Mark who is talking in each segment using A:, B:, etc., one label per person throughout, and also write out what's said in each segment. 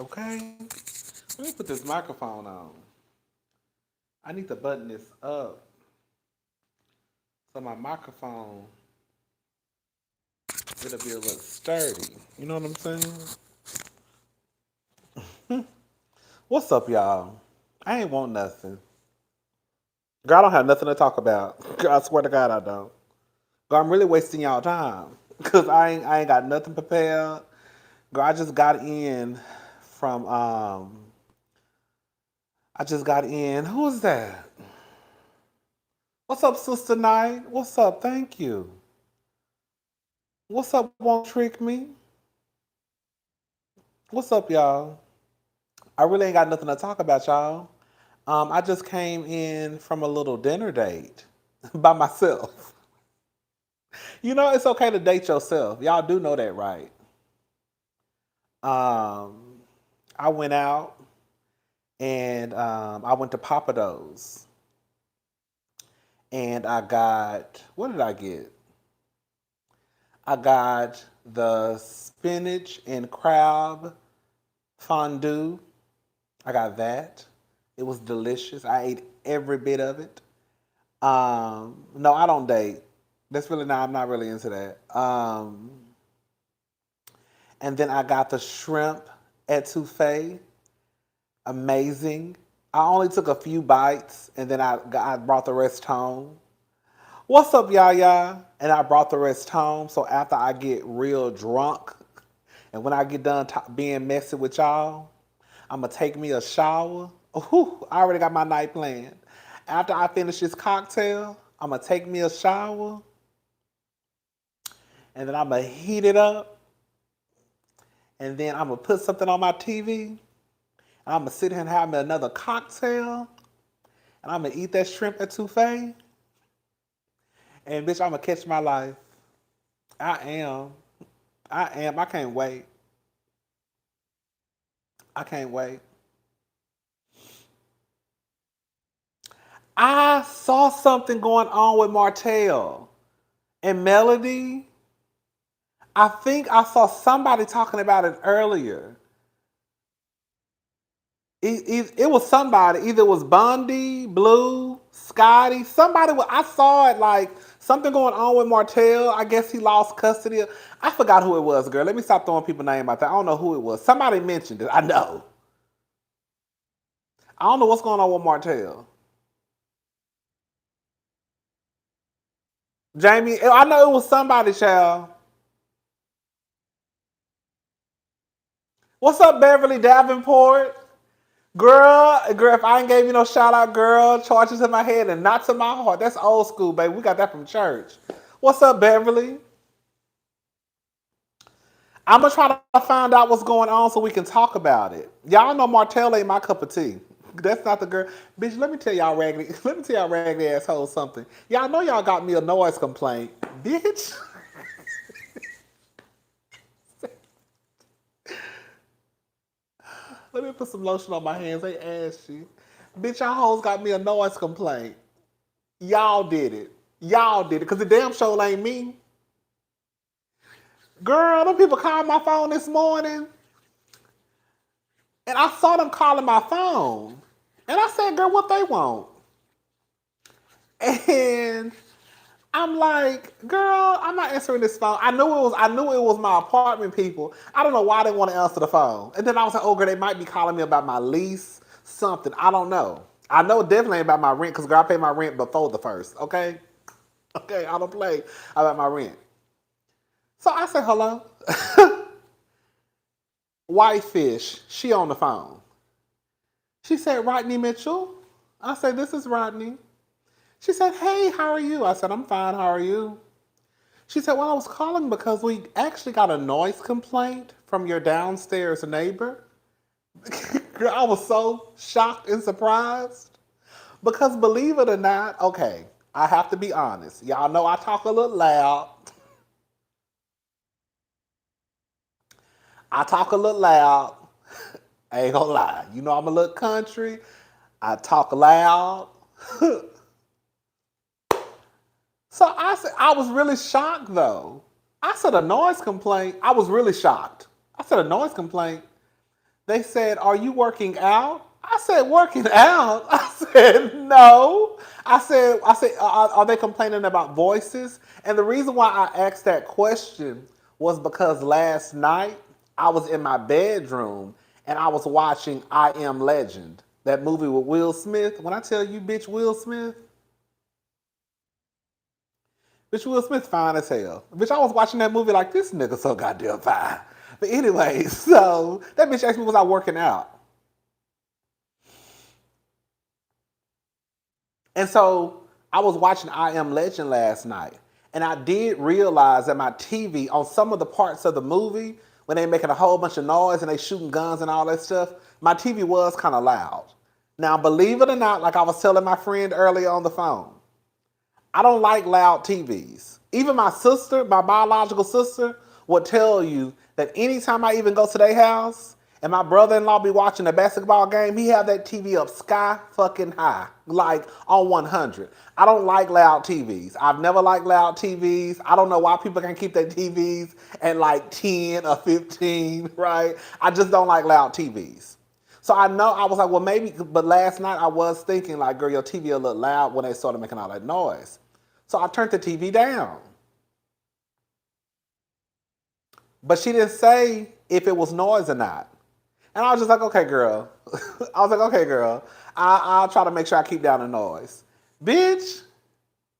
A: Okay? Let me put this microphone on. I need to button this up so my microphone it'll be a little sturdy. You know what I'm saying? What's up, y'all? I ain't want nothing. Girl, I don't have nothing to talk about. Girl, I swear to God I don't. Girl, I'm really wasting y'all time. Cause I ain't got nothing prepared. Girl, I just got in from I just got in. Who is that? What's up, Sister Knight? What's up? Thank you. What's up, won't trick me? What's up, y'all? I really ain't got nothing to talk about, y'all. I just came in from a little dinner date by myself. You know, it's okay to date yourself. Y'all do know that, right? Um, I went out and I went to Papados and I got, what did I get? I got the spinach and crab fondue. I got that. It was delicious. I ate every bit of it. No, I don't date. That's really not. I'm not really into that. And then I got the shrimp etouffee. Amazing. I only took a few bites, and then I brought the rest home. What's up, Yaya? And I brought the rest home. So after I get real drunk, and when I get done being messy with y'all, I'm gonna take me a shower. Ooh, I already got my night planned. After I finish this cocktail, I'm gonna take me a shower, and then I'm gonna heat it up, and then I'm gonna put something on my TV, and I'm gonna sit here and have me another cocktail, and I'm gonna eat that shrimp etouffee, and bitch, I'm gonna catch my life. I am. I am. I can't wait. I can't wait. I saw something going on with Martell and Melody. I think I saw somebody talking about it earlier. It was somebody. Either it was Bundy, Blue, Scotty. Somebody. I saw it like something going on with Martell. I guess he lost custody. I forgot who it was, girl. Let me stop throwing people name out there. I don't know who it was. Somebody mentioned it. I know. I don't know what's going on with Martell. Jamie, I know it was somebody, child. What's up, Beverly Davenport? Girl, if I ain't gave you no shout out, girl, charges in my head and not to my heart. That's old school, baby. We got that from church. What's up, Beverly? I'm gonna try to find out what's going on so we can talk about it. Y'all know Martell ain't my cup of tea. That's not the girl. Bitch, let me tell y'all raggedy, let me tell y'all raggedy assholes something. Y'all know y'all got me a noise complaint. Bitch. Let me put some lotion on my hands. They ashy. Bitch, y'all hoes got me a noise complaint. Y'all did it. Y'all did it. Because the damn show ain't me. Girl, them people called my phone this morning. And I saw them calling my phone. And I said, girl, what they want? And I'm like, girl, I'm not answering this phone. I knew it was my apartment people. I don't know why they want to answer the phone. And then I was like, oh girl, they might be calling me about my lease, something. I don't know. I know definitely ain't about my rent, because girl, I pay my rent before the first, okay? Okay, I don't play about my rent. So I said, hello. Whitefish, she on the phone. She said, Rodney Mitchell. I said, this is Rodney. She said, hey, how are you? I said, I'm fine, how are you? She said, well, I was calling because we actually got a noise complaint from your downstairs neighbor. Girl, I was so shocked and surprised. Because believe it or not, okay, I have to be honest. Y'all know I talk a little loud. I talk a little loud. I ain't gonna lie. You know I'm a little country. I talk loud. So I said, I was really shocked though. I said a noise complaint. I was really shocked. I said a noise complaint. They said, "Are you working out?" I said, "Working out?" I said, "No." I said, are they complaining about voices?" And the reason why I asked that question was because last night I was in my bedroom and I was watching I Am Legend, that movie with Will Smith. When I tell you, bitch, Will Smith fine as hell. Bitch, I was watching that movie like, this nigga so goddamn fine. But anyway, so that bitch asked me, was I working out? And so I was watching I Am Legend last night. And I did realize that my TV, on some of the parts of the movie, when they making a whole bunch of noise and they shooting guns and all that stuff, my TV was kind of loud. Now, believe it or not, like I was telling my friend earlier on the phone, I don't like loud TVs. Even my sister, my biological sister, will tell you that anytime I even go to their house and my brother-in-law be watching a basketball game, he have that TV up sky fucking high, like on 100. I don't like loud TVs. I've never liked loud TVs. I don't know why people can keep their TVs at like 10 or 15, right? I just don't like loud TVs. So I know, I was like, well, maybe, but last night I was thinking like, girl, your TV a little loud when they started making all that noise. So I turned the TV down. But she didn't say if it was noise or not. And I was just like, okay, girl. I was like, okay, girl. I'll try to make sure I keep down the noise. Bitch,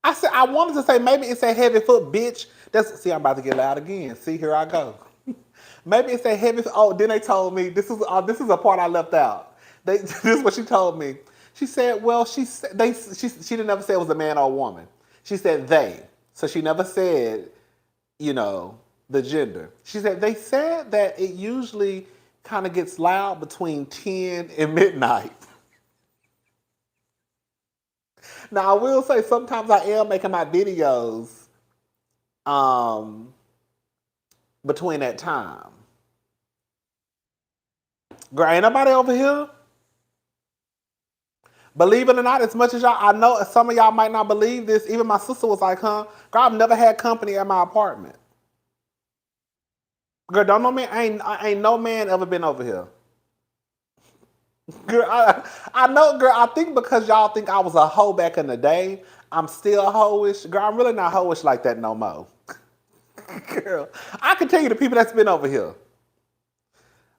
A: I said, I wanted to say maybe it's a heavy foot, bitch. See, I'm about to get loud again. See, here I go. Maybe it's a heavy. Oh, then they told me this is a part I left out. This is what she told me. She said, well, she didn't ever say it was a man or a woman. She said they. So she never said, the gender. She said they said that it usually kind of gets loud between 10 and midnight. Now I will say sometimes I am making my videos between that time. Girl, ain't nobody over here. Believe it or not, as much as y'all, I know some of y'all might not believe this. Even my sister was like, huh? Girl, I've never had company at my apartment. Girl, don't know me. Ain't no man ever been over here. Girl, I know, girl. I think because y'all think I was a hoe back in the day, I'm still hoish. Girl, I'm really not hoish like that no more. Girl, I can tell you the people that's been over here.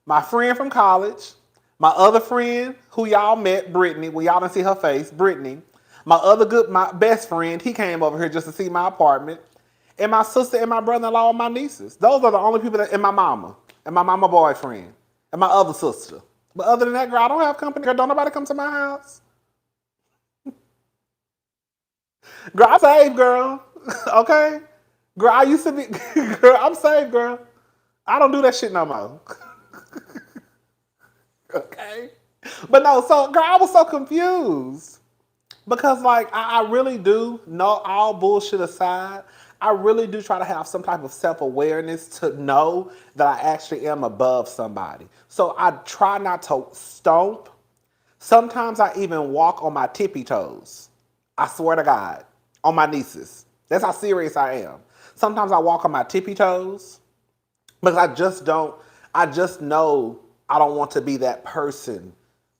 A: My friend from college, my other friend who y'all met, Brittany. Well, y'all didn't see her face, Brittany. My best friend, he came over here just to see my apartment. And my sister and my brother-in-law and my nieces. Those are the only people and my mama. And my mama boyfriend. And my other sister. But other than that, girl, I don't have company. Girl, don't nobody come to my house. Girl, I'm saved, girl. Okay? Girl, I used to be, girl, I'm saved, girl. I don't do that shit no more. Okay? But no, so, girl, I was so confused. Because, like, I really do, no, all bullshit aside, I really do try to have some type of self-awareness to know that I actually am above somebody. So I try not to stomp. Sometimes I even walk on my tippy toes. I swear to God, on my nieces. That's how serious I am. Sometimes I walk on my tippy toes because I just know I don't want to be that person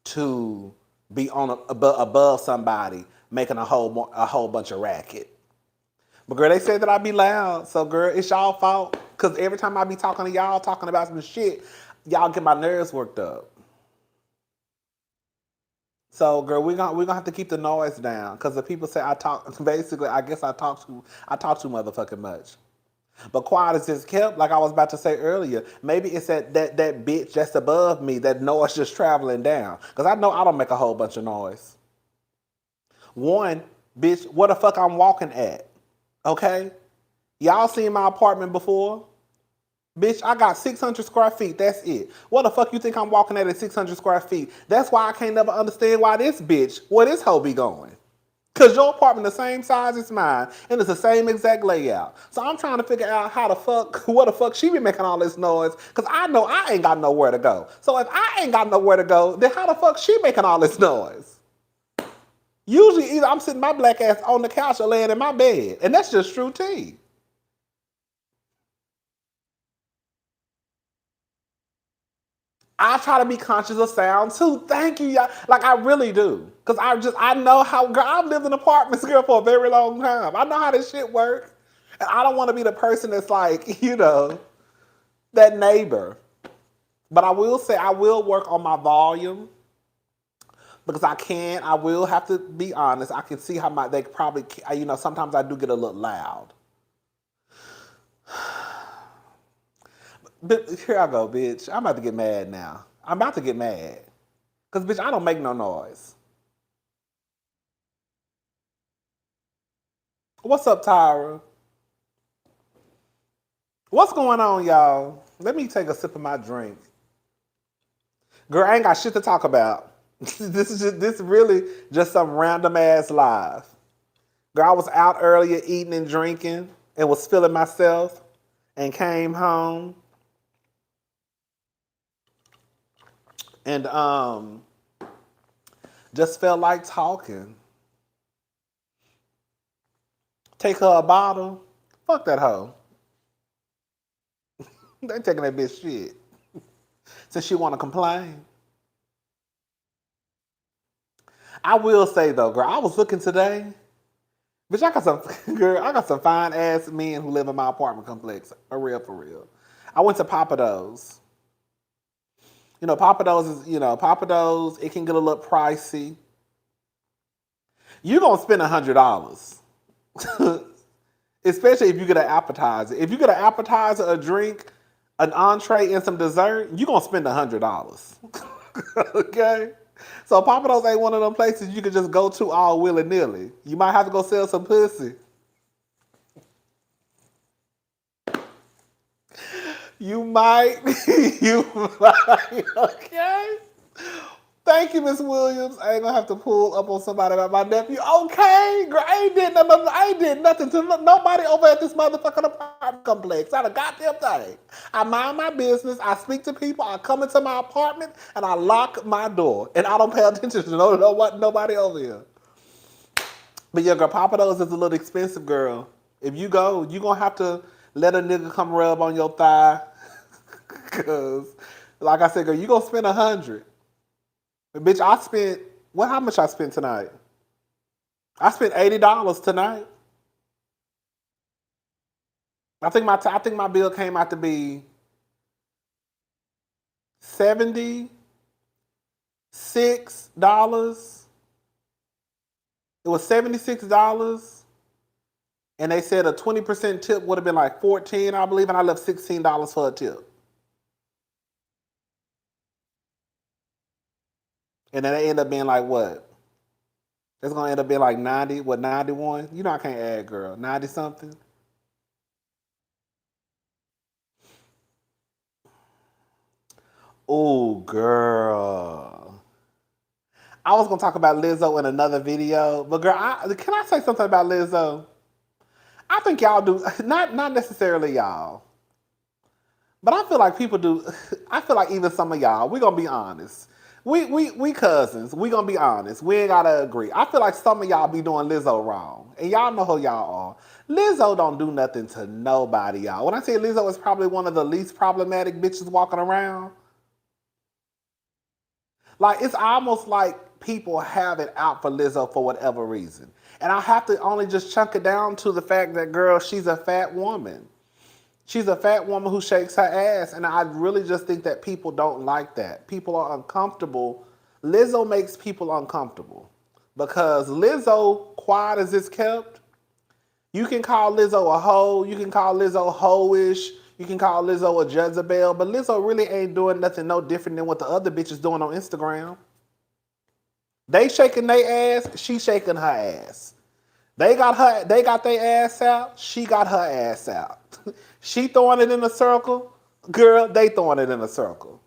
A: to be above somebody making a whole bunch of racket. But girl, they said that I be loud. So girl, it's y'all fault. Cause every time I be talking to y'all, talking about some shit, y'all get my nerves worked up. So girl, we're gonna have to keep the noise down. Cause the people say I talk basically I guess I talk too motherfucking much. But quiet is just kept, like I was about to say earlier. Maybe it's that bitch that's above me, that noise just traveling down. Cause I know I don't make a whole bunch of noise. One, bitch, what the fuck I'm walking at? Okay? Y'all seen my apartment before? Bitch, I got 600 square feet. That's it. What the fuck you think I'm walking at 600 square feet? That's why I can't never understand why where this hoe be going. Because your apartment the same size as mine, and it's the same exact layout. So I'm trying to figure out what the fuck she be making all this noise, because I know I ain't got nowhere to go. So if I ain't got nowhere to go, then how the fuck she making all this noise? Usually either I'm sitting my black ass on the couch or laying in my bed. And that's just true tea. I try to be conscious of sound too. Thank you, y'all. Like I really do. Cause I know how, girl, I've lived in apartments, girl, for a very long time. I know how this shit works. And I don't want to be the person that's like, that neighbor. But I will say I will work on my volume. Because I will have to be honest. I can see how they probably, sometimes I do get a little loud. But here I go, bitch. I'm about to get mad now. I'm about to get mad. Because, bitch, I don't make no noise. What's up, Tyra? What's going on, y'all? Let me take a sip of my drink. Girl, I ain't got shit to talk about. This really just some random ass live. Girl, I was out earlier eating and drinking and was feeling myself and came home. And just felt like talking. Take her a bottle. Fuck that hoe. They taking that bitch shit. Since she want to complain. I will say though, girl, I was looking today. Bitch, I got some fine ass men who live in my apartment complex. For real. I went to Papados. Papados, it can get a little pricey. You're going to spend $100. Especially if you get an appetizer. If you get an appetizer, a drink, an entree, and some dessert, you're going to spend $100. Okay? So Papados ain't one of them places you can just go to all willy-nilly. You might have to go sell some pussy. You might, okay? Thank you, Miss Williams. I ain't gonna have to pull up on somebody about my nephew. Okay, girl, I ain't did nothing to nobody over at this motherfucking apartment complex. Not a goddamn thing. I mind my business. I speak to people. I come into my apartment and I lock my door. And I don't pay attention to nobody over here. But yeah, girl, Papados is a little expensive, girl. If you go, you gonna have to let a nigga come rub on your thigh. Cause, like I said, girl, you gonna spend $100. But bitch, how much I spent tonight? I spent $80 tonight. I think my bill came out to be $76. It was $76. And they said a 20% tip would have been like $14, I believe, and I left $16 for a tip. And then it ended up being like what? It's gonna end up being like 90, 91? You know I can't add, girl. 90 something. Oh, girl. I was gonna talk about Lizzo in another video, but girl, can I say something about Lizzo? I think y'all do, not necessarily y'all, but I feel like people do. I feel like even some of y'all, we gonna be honest. We cousins. We gonna be honest. We ain't gotta agree. I feel like some of y'all be doing Lizzo wrong, and y'all know who y'all are. Lizzo don't do nothing to nobody, y'all. When I say Lizzo is probably one of the least problematic bitches walking around, like it's almost like people have it out for Lizzo for whatever reason, and I have to only just chunk it down to the fact that, girl, she's a fat woman. She's a fat woman who shakes her ass, and I really just think that people don't like that. People are uncomfortable. Lizzo makes people uncomfortable because Lizzo, quiet as it's kept, you can call Lizzo a hoe, you can call Lizzo hoish, you can call Lizzo a Jezebel, but Lizzo really ain't doing nothing no different than what the other bitches doing on Instagram. They shaking their ass, she shaking her ass. They got their ass out, she got her ass out. She throwing it in a circle, girl, they throwing it in a circle.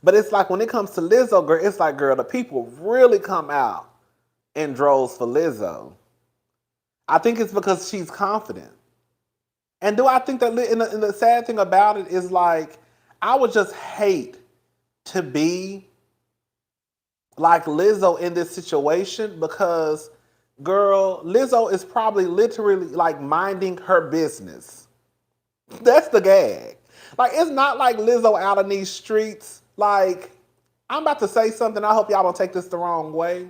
A: But it's like when it comes to Lizzo, girl, it's like, girl, the people really come out in droves for Lizzo. I think it's because she's confident. And do I think that, and the sad thing about it is, like, I would just hate to be like Lizzo in this situation because, girl, Lizzo is probably literally like minding her business. That's the gag. Like, it's not like Lizzo out in these streets. Like, I'm about to say something. I hope y'all don't take this the wrong way.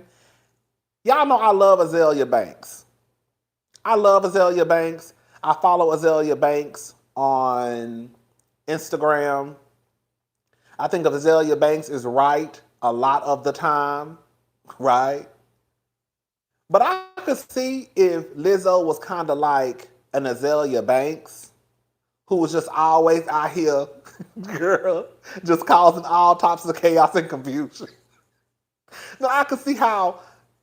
A: Y'all know I love Azalea Banks. I love Azalea Banks. I follow Azalea Banks on Instagram. I think of Azalea Banks is right a lot of the time, right? But I could see if Lizzo was kind of like an Azalea Banks, who was just always out here, girl, just causing all types of chaos and confusion. Now I could see how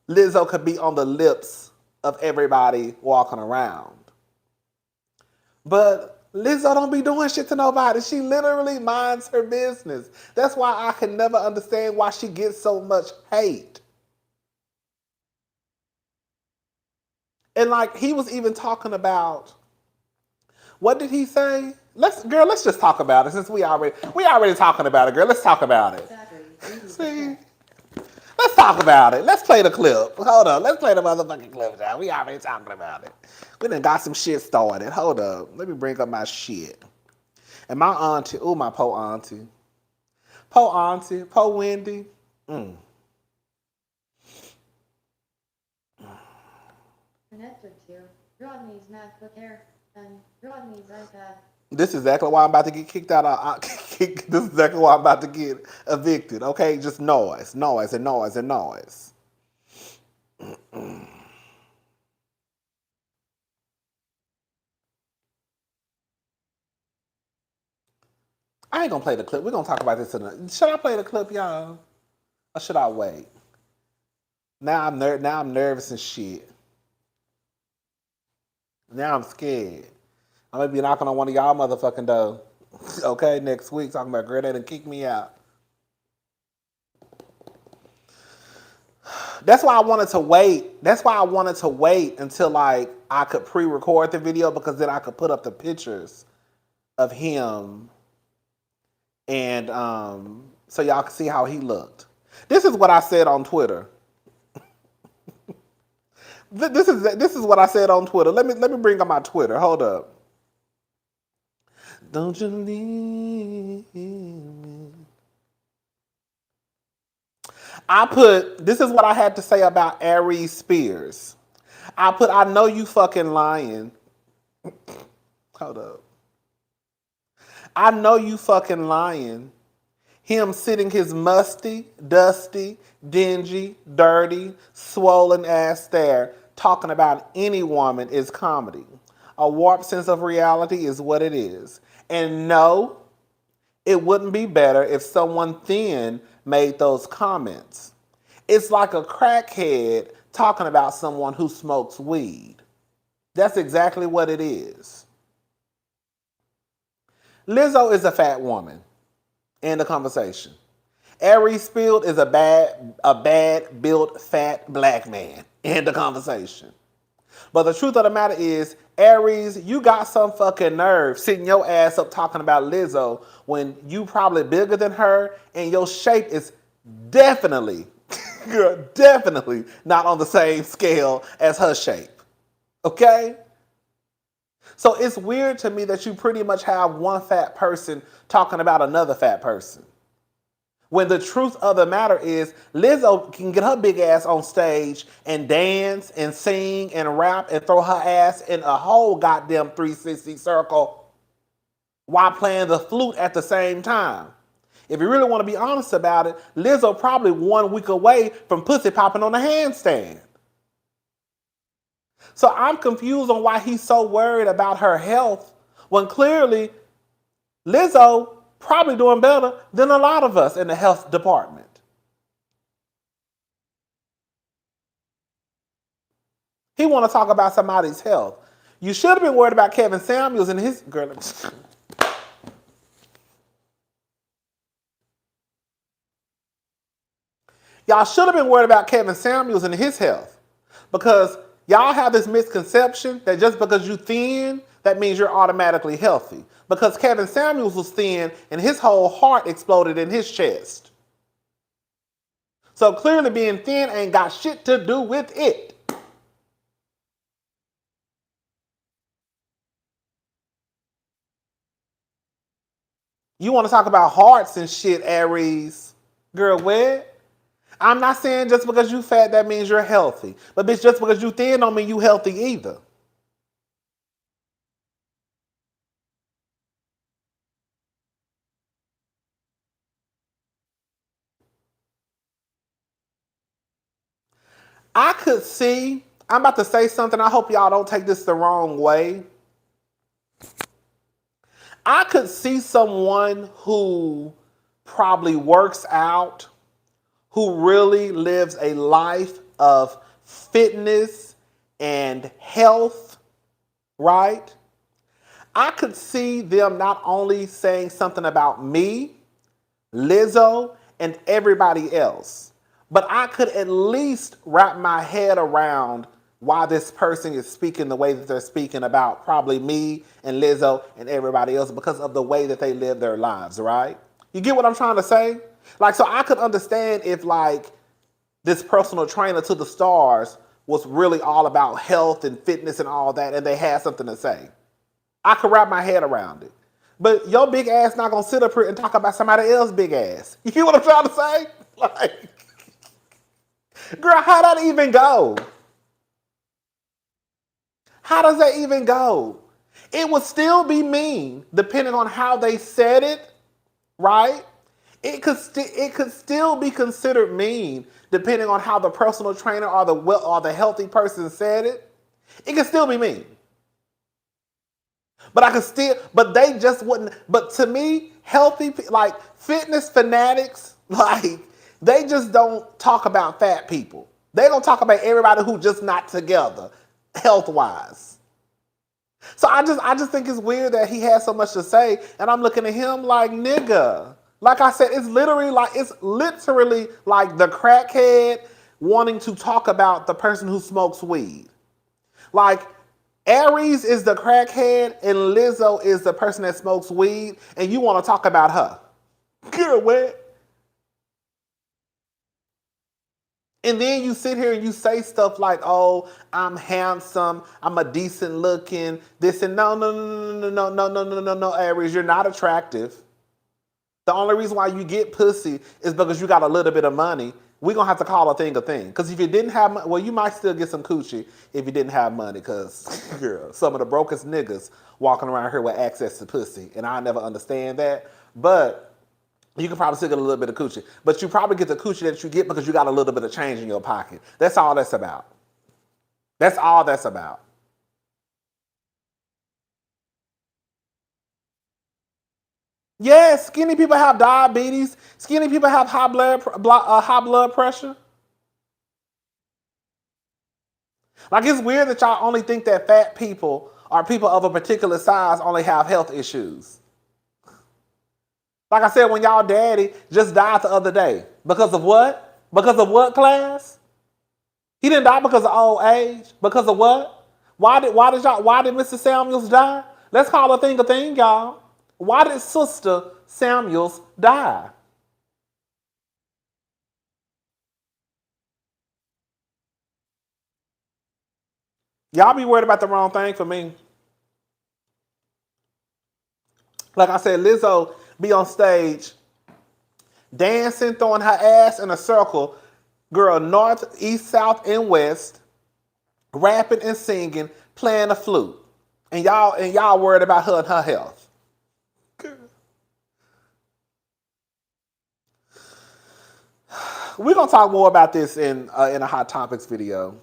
A: Lizzo could be on the lips of everybody walking around. But Lizzo don't be doing shit to nobody. She literally minds her business. That's why I can never understand why she gets so much hate. And like he was even talking about, what did he say? Let's just talk about it since we already talking about it, girl. Let's talk about it. Exactly. See? Let's talk about it. Let's play the clip. Hold up. Let's play the motherfucking clip now. We already talking about it. We done got some shit started. Hold up. Let me bring up my shit. And my auntie, my po auntie. Po Wendy.
B: Rodney's mad quick hair, and Rodney's iPad.
A: This is exactly why I'm about to get kicked out of. This is exactly why I'm about to get evicted. Okay, just noise. I ain't gonna play the clip. We're gonna talk about this tonight. Should I play the clip, y'all, or should I wait? Now I'm nervous and shit. Now I'm scared. I'm gonna be knocking on one of y'all motherfucking door. Okay, next week talking about girl, they done kick me out. That's why I wanted to wait. That's why I wanted to wait until like I could pre-record the video, because then I could put up the pictures of him and so y'all can see how he looked. This is what I said on Twitter. This is what I said on Twitter. Let me bring up my Twitter. Hold up. Don't you leave me. This is what I had to say about Aries Spears. I know you fucking lying. Hold up. I know you fucking lying. Him sitting his musty, dusty, dingy, dirty, swollen ass there talking about any woman is comedy. A warped sense of reality is what it is. And no, it wouldn't be better if someone thin made those comments. It's like a crackhead talking about someone who smokes weed. That's exactly what it is. Lizzo is a fat woman. End of conversation. Aries Spears is a bad built fat black man. End of conversation. But the truth of the matter is, Aries, you got some fucking nerve sitting your ass up talking about Lizzo when you probably bigger than her and your shape is definitely, definitely not on the same scale as her shape. Okay? So it's weird to me that you pretty much have one fat person talking about another fat person. When the truth of the matter is, Lizzo can get her big ass on stage and dance and sing and rap and throw her ass in a whole goddamn 360 circle while playing the flute at the same time. If you really want to be honest about it, Lizzo probably 1 week away from pussy popping on a handstand. So I'm confused on why he's so worried about her health when clearly Lizzo probably doing better than a lot of us in the health department. He want to talk about somebody's health. You should have been worried about Kevin Samuels and his girl. Y'all should have been worried about Kevin Samuels and his health, because y'all have this misconception that just because you thin, that means you're automatically healthy. Because Kevin Samuels was thin and his whole heart exploded in his chest. So clearly being thin ain't got shit to do with it. You want to talk about hearts and shit, Aries. Girl, what? I'm not saying just because you fat, that means you're healthy. But bitch, just because you thin don't mean you healthy either. I could see, I'm about to say something. I hope y'all don't take this the wrong way. I could see someone who probably works out, who really lives a life of fitness and health, right? I could see them not only saying something about me, Lizzo, and everybody else, but I could at least wrap my head around why this person is speaking the way that they're speaking about probably me and Lizzo and everybody else because of the way that they live their lives, right? You get what I'm trying to say? Like, so I could understand if, like, this personal trainer to the stars was really all about health and fitness and all that, and they had something to say. I could wrap my head around it. But your big ass not gonna sit up here and talk about somebody else's big ass. You get what I'm trying to say? Like, girl, how that even go? How does that even go? It would still be mean depending on how they said it, right? It could still be considered mean depending on how the personal trainer or the healthy person said it. It can still be mean. But I could still, but they just wouldn't. But to me, healthy, like fitness fanatics, like they just don't talk about fat people. They don't talk about everybody who just not together, health wise. So I just think it's weird that he has so much to say, and I'm looking at him like nigga. Like I said, it's literally like the crackhead wanting to talk about the person who smokes weed. Like Aries is the crackhead and Lizzo is the person that smokes weed, and you want to talk about her. Girl, what? And then you sit here and you say stuff like, "Oh, I'm handsome, I'm a decent looking, this and no, Aries, you're not attractive. The only reason why you get pussy is because you got a little bit of money. We're going to have to call a thing a thing. Because if you didn't have money, well, you might still get some coochie if you didn't have money. Because, girl, some of the brokest niggas walking around here with access to pussy. And I never understand that. But you can probably still get a little bit of coochie. But you probably get the coochie that you get because you got a little bit of change in your pocket. That's all that's about. That's all that's about. Yes, skinny people have diabetes. Skinny people have high blood pressure. Like it's weird that y'all only think that fat people or people of a particular size only have health issues. Like I said, when y'all daddy just died the other day. Because of what? Because of what class? He didn't die because of old age. Because of what? Why did Mr. Samuels die? Let's call a thing, y'all. Why did Sister Samuels die? Y'all be worried about the wrong thing for me. Like I said, Lizzo be on stage dancing, throwing her ass in a circle, girl, north, east, south, and west, rapping and singing, playing a flute. And y'all worried about her and her health. We're gonna talk more about this in a Hot Topics video.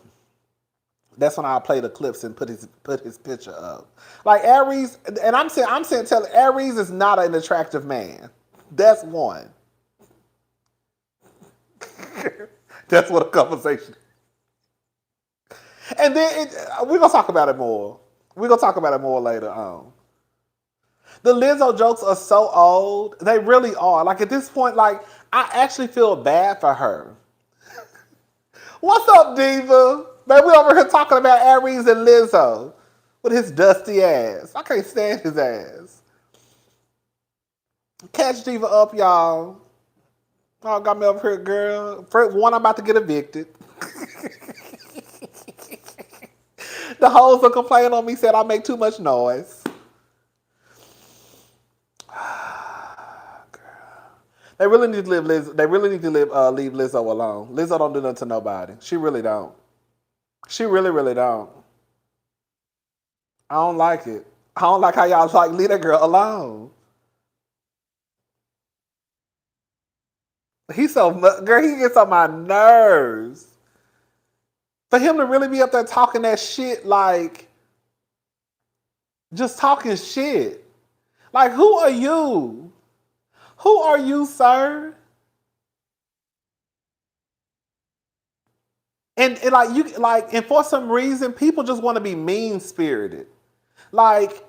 A: That's when I'll play the clips and put his picture up. Like Aries, and I'm saying tell Aries is not an attractive man. That's one. That's what a conversation. And then we're gonna talk about it more. We're gonna talk about it more later on. The Lizzo jokes are so old. They really are. Like at this point, like I actually feel bad for her. What's up, Diva? Man, we over here talking about Aries and Lizzo with his dusty ass. I can't stand his ass. Catch Diva up, y'all. Oh, got me up here, girl. First one, I'm about to get evicted. The hoes are complaining on me, said I make too much noise. They really need to leave They really need to leave Lizzo alone. Lizzo don't do nothing to nobody. She really don't. She really, really don't. I don't like it. I don't like how y'all like leave that girl alone. Girl, he gets on my nerves. For him to really be up there talking that shit, like, just talking shit. Like, who are you? Who are you, sir? And like you like, and for some reason, people just want to be mean spirited. Like,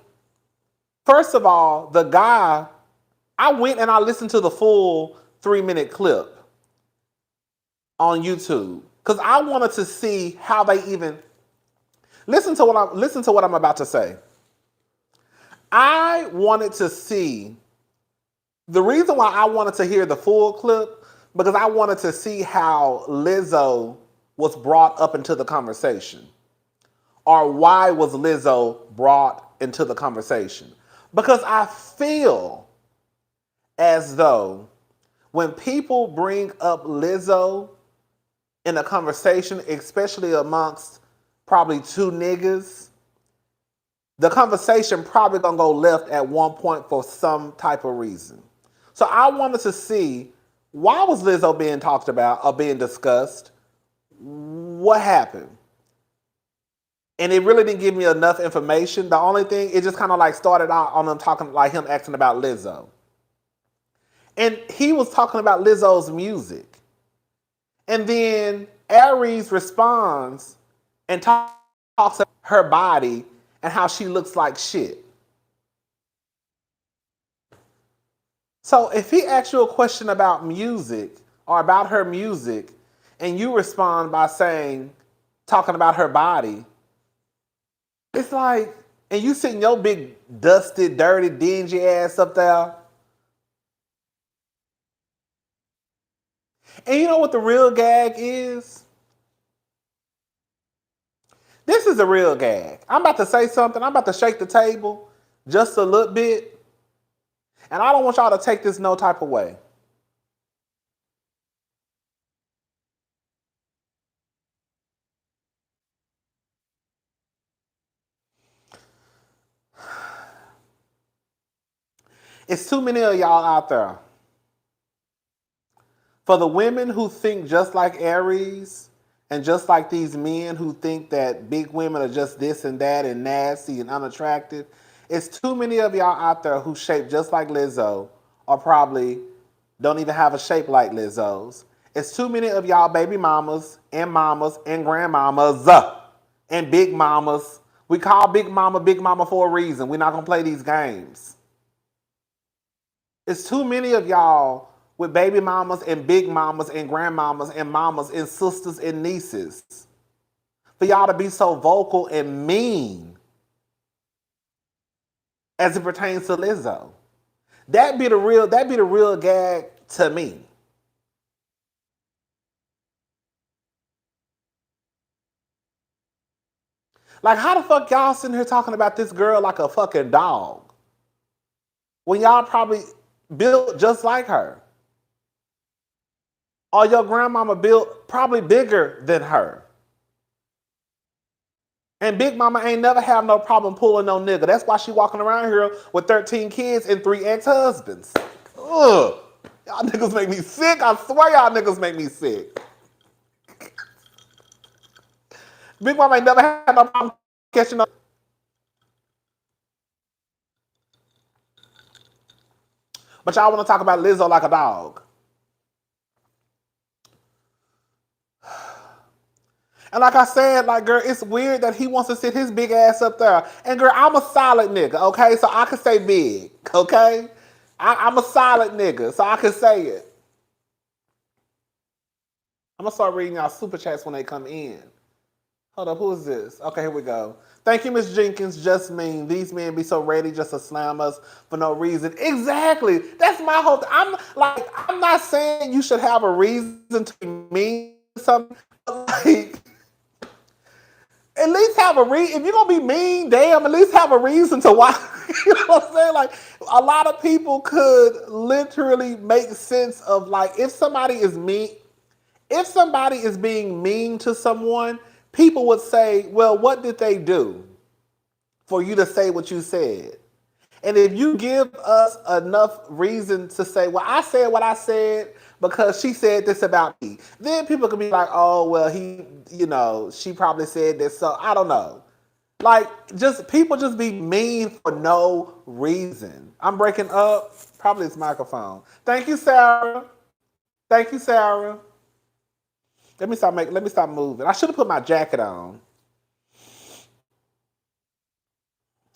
A: first of all, the guy, I went and I listened to the full 3-minute clip on YouTube because I wanted to see how they even listen to what I'm about to say. I wanted to see the reason why I wanted to hear the full clip because I wanted to see how Lizzo was brought up into the conversation, or why was Lizzo brought into the conversation? Because I feel as though when people bring up Lizzo in a conversation, especially amongst probably two niggas, the conversation probably gonna go left at one point for some type of reason. So I wanted to see, why was Lizzo being talked about or being discussed? What happened? And it really didn't give me enough information. The only thing, it just kind of like started out on him talking, like him asking about Lizzo. And he was talking about Lizzo's music. And then Aries responds and talks about her body and how she looks like shit. So if he asks you a question about music or about her music, and you respond by talking about her body, it's like, and you sitting your big, dusty, dirty, dingy ass up there. And you know what the real gag is? This is a real gag. I'm about to say something. I'm about to shake the table just a little bit. And I don't want y'all to take this no type of way. It's too many of y'all out there. For the women who think just like Aries, and just like these men who think that big women are just this and that and nasty and unattractive, it's too many of y'all out there who shape just like Lizzo, or probably don't even have a shape like Lizzo's. It's too many of y'all baby mamas and grandmamas and big mamas. We call big mama for a reason. We're not going to play these games. It's too many of y'all with baby mamas and big mamas and grandmamas and mamas and sisters and nieces for y'all to be so vocal and mean as it pertains to Lizzo. That'd be the real gag to me. Like, how the fuck y'all sitting here talking about this girl like a fucking dog when y'all probably built just like her? Or your grandmama built probably bigger than her. And Big Mama ain't never have no problem pulling no nigga. That's why she walking around here with 13 kids and 3 ex-husbands. Ugh. Y'all niggas make me sick. I swear y'all niggas make me sick. Big Mama ain't never had no problem catching up. But y'all want to talk about Lizzo like a dog. And like I said, like, girl, it's weird that he wants to sit his big ass up there. And girl, I'm a solid nigga, okay? So I can say big, okay? I'm a solid nigga, so I can say it. I'm going to start reading y'all super chats when they come in. Hold up, who is this? Okay, here we go. Thank you, Miss Jenkins. Just mean these men be so ready just to slam us for no reason. Exactly. That's my whole thing. I'm not saying you should have a reason to mean something. Like, At least have a reason. If you're gonna be mean, damn, at least have a reason to why. You know what I'm saying? Like a lot of people could literally make sense of like if somebody is being mean to someone, people would say, well, what did they do for you to say what you said? And if you give us enough reason to say, well, I said what I said because she said this about me, then people can be like, oh, well, she probably said this. So I don't know. Like, just people just be mean for no reason. I'm breaking up. Probably this microphone. Thank you, Sarah. Thank you, Sarah. Let me stop moving. I should have put my jacket on.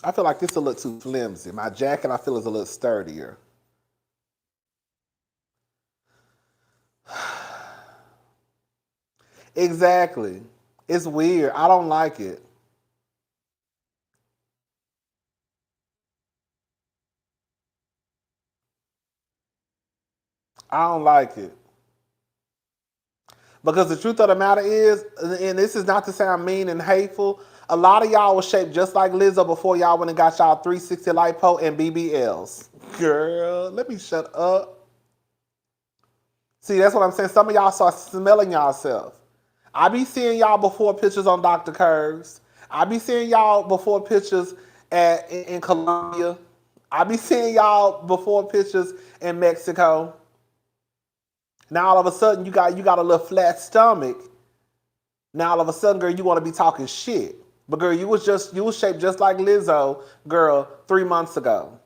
A: I feel like this a little too flimsy. My jacket I feel is a little sturdier. Exactly. It's weird. I don't like it. I don't like it. Because the truth of the matter is, and this is not to sound mean and hateful, a lot of y'all was shaped just like Lizzo before y'all went and got y'all 360 lipo and BBLs. Girl, let me shut up. See, that's what I'm saying. Some of y'all start smelling yourself. I be seeing y'all before pictures on Dr. Curves. I be seeing y'all before pictures in Colombia. I be seeing y'all before pictures in Mexico. Now all of a sudden you got a little flat stomach. Now all of a sudden, girl, you want to be talking shit. But girl, you was shaped just like Lizzo, girl, 3 months ago.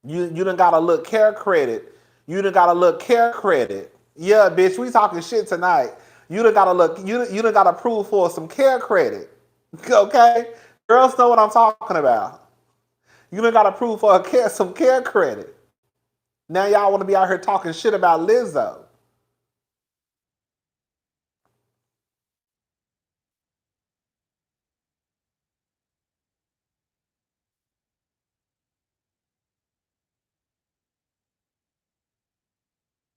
A: You done got a little care credit. You done got a little care credit. Yeah, bitch, we talking shit tonight. You done got a look. You done got approved for some care credit. Okay, girls know what I'm talking about. You done got approved for some care credit. Now y'all want to be out here talking shit about Lizzo.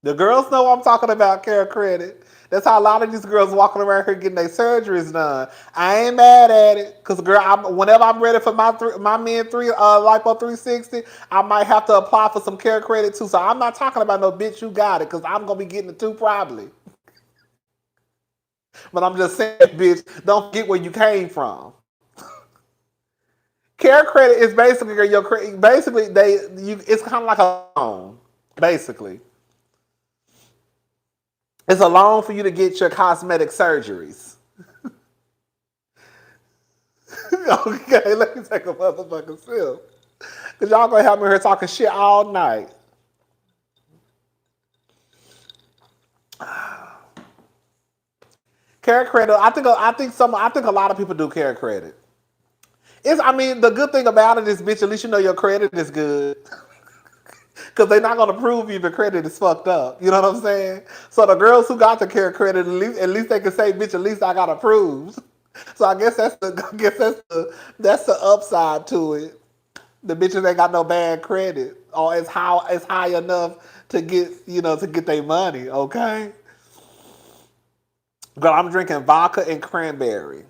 A: The girls know I'm talking about care credit. That's how a lot of these girls walking around here getting their surgeries done. I ain't mad at it, cause girl, whenever I'm ready for my men lipo 360, I might have to apply for some care credit too. So I'm not talking about no bitch you got it, cause I'm gonna be getting it too probably. But I'm just saying, bitch, don't forget where you came from. Care credit is basically it's kind of like a loan, basically. It's a loan for you to get your cosmetic surgeries. Okay, let me take a motherfucking sip. Because y'all gonna have me here talking shit all night. Care credit, I think a lot of people do care credit. The good thing about it is, bitch, at least you know your credit is good. Because they're not going to prove you the credit is fucked up. You know what I'm saying? So the girls who got the care credit, at least they can say, bitch, at least I got approved. So I guess that's the upside to it. The bitches ain't got no bad credit, or it's high enough to get their money. Okay, girl, I'm drinking vodka and cranberry.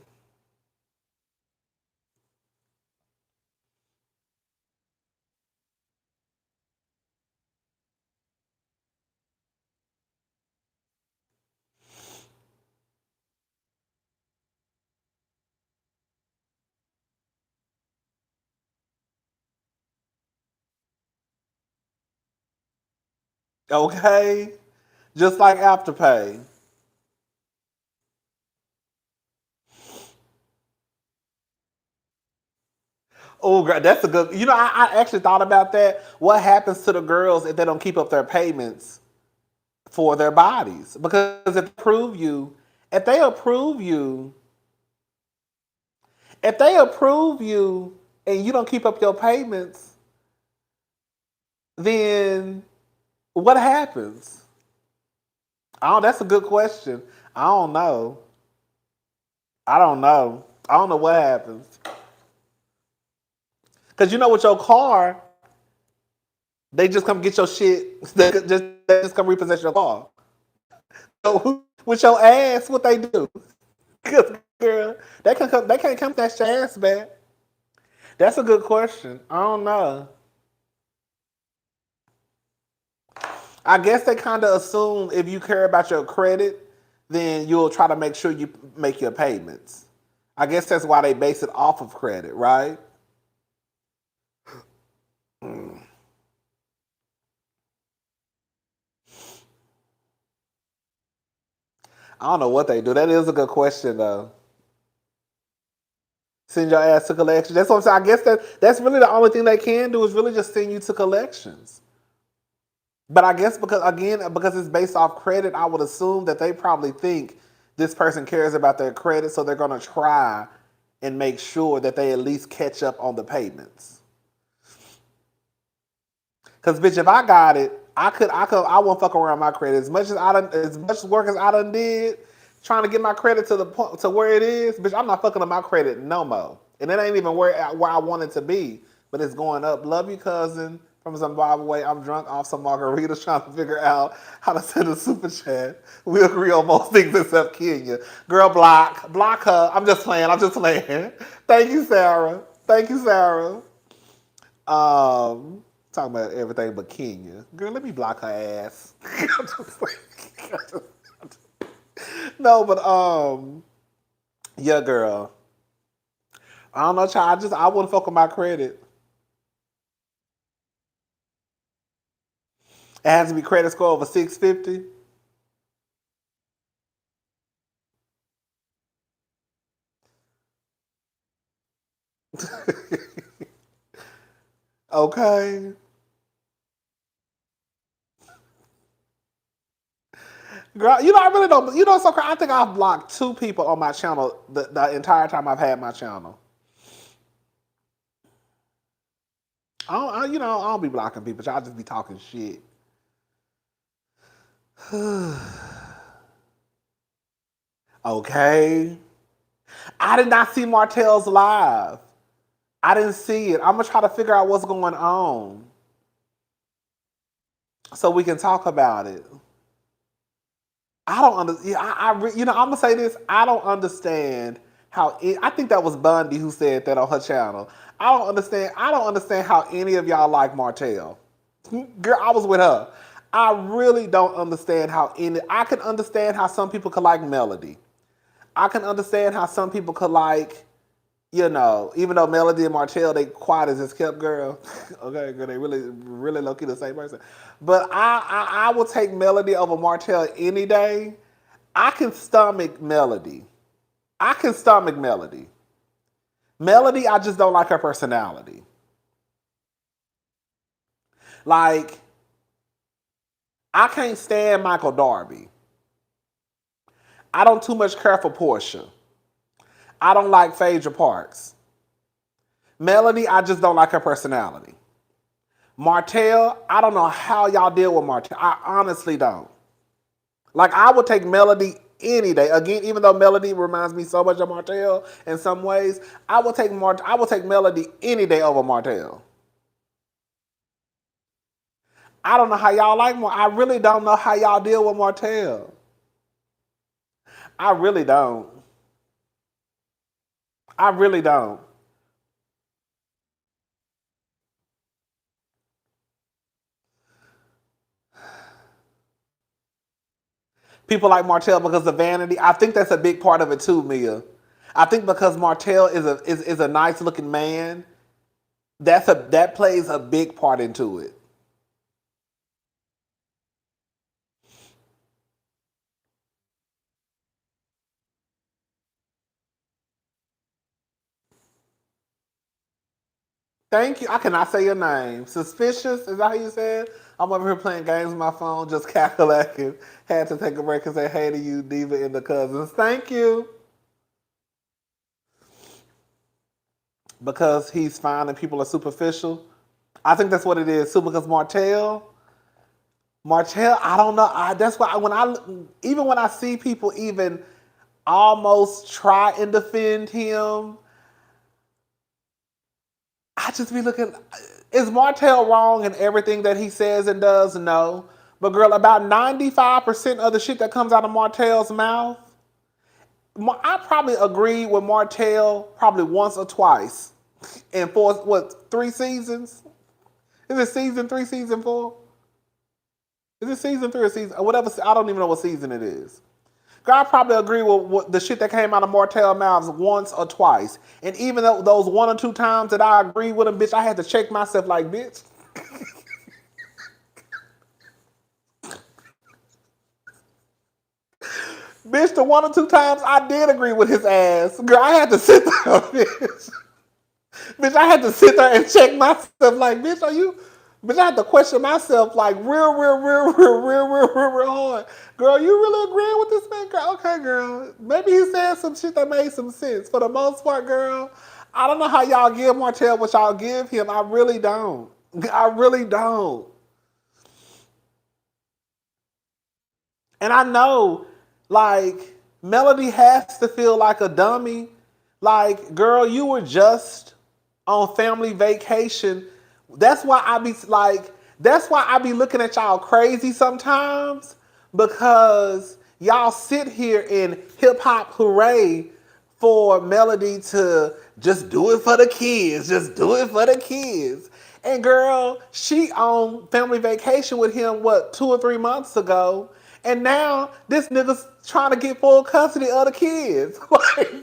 A: Okay, just like Afterpay. Oh, girl, that's a good. I actually thought about that. What happens to the girls if they don't keep up their payments for their bodies? Because if they approve you, if they approve you, and you don't keep up your payments, then what happens? Oh, that's a good question. I don't know. I don't know. I don't know what happens. Because with your car, they just come get your shit. They just come repossess your car. So with your ass, what they do? Girl, they can come. They can't come snatch your ass back. That's a good question. I don't know. I guess they kind of assume if you care about your credit, then you'll try to make sure you make your payments. I guess that's why they base it off of credit, right? I don't know what they do. That is a good question, though. Send your ass to collections. That's what I'm saying. I guess that's really the only thing they can do is really just send you to collections. But I guess because it's based off credit, I would assume that they probably think this person cares about their credit, so they're gonna try and make sure that they at least catch up on the payments. Cause bitch, if I got it, I won't fuck around my credit as much work as I done did trying to get my credit to the point to where it is. Bitch, I'm not fucking up my credit no more, and it ain't even where I want it to be, but it's going up. Love you, cousin. From Zimbabwe, I'm drunk off some margaritas trying to figure out how to send a super chat. We agree on most things except Kenya. Girl, block her. I'm just playing. Thank you, Sarah. Thank you, Sarah. Talking about everything but Kenya. Girl, let me block her ass. No, but yeah, girl. I don't know, child. I wouldn't fuck with my credit. It has to be credit score over 650. Okay. Girl, I really don't. It's so crazy. I think I've blocked 2 people on my channel the entire time I've had my channel. I don't be blocking people. I'll just be talking shit. Okay. I did not see Martell's live. I didn't see it. I'm gonna try to figure out what's going on so we can talk about it. I don't understand. I'm gonna say this. I don't understand how. I think that was Bundy who said that on her channel. I don't understand. I don't understand how any of y'all like Martell. Girl, I was with her. I really don't understand how any. I can understand how some people could like Melody. I can understand how some people could like, even though Melody and Martell, they quiet as it's kept, girl. Okay, girl, they really, really low key the same person. But I will take Melody over Martell any day. I can stomach Melody. I can stomach Melody. Melody, I just don't like her personality. Like, I can't stand Michael Darby. I don't too much care for Porsha. I don't like Phaedra Parks. Melody, I just don't like her personality. Martell, I don't know how y'all deal with Martell. I honestly don't. Like, I would take Melody any day. Again, even though Melody reminds me so much of Martell in some ways, I would take Melody any day over Martell. I don't know how y'all like more. I really don't know how y'all deal with Martell. I really don't. I really don't. People like Martell because of vanity. I think that's a big part of it too, Mia. I think because Martell is a nice looking man, that plays a big part into it. Thank you. I cannot say your name. Suspicious? Is that how you said? I'm over here playing games with my phone, just calculating. Had to take a break and say hey to you, Diva and the cousins. Thank you. Because he's fine and people are superficial. I think that's what it is too. Because Martell, I don't know. That's why even when I see people even almost try and defend him, I just be looking. Is Martell wrong in everything that he says and does? No. But girl, about 95% of the shit that comes out of Martell's mouth, I probably agreed with Martell probably once or twice in what, 3 seasons? Is it season 3, season 4? Is it season 3 or season whatever? I don't even know what season it is. I probably agree with the shit that came out of Martell mouths once or twice. And even though those 1 or 2 times that I agreed with him, bitch, I had to check myself like, bitch. Bitch, the 1 or 2 times I did agree with his ass. Girl, I had to sit there, bitch. Bitch, I had to sit there and check myself like, bitch, are you... Bitch, I had to question myself like real hard. Girl, you really agreeing with this man? Girl, okay, girl. Maybe he said some shit that made some sense. For the most part, girl, I don't know how y'all give Martell what y'all give him. I really don't. I really don't. And I know, like, Melody has to feel like a dummy. Like, girl, you were just on family vacation. That's why I be like, that's why I be looking at y'all crazy sometimes, because y'all sit here in hip hop hooray for Melody to just do it for the kids, just do it for the kids. And girl, she on family vacation with him, what, 2 or 3 months ago. And now this nigga's trying to get full custody of the kids. Like,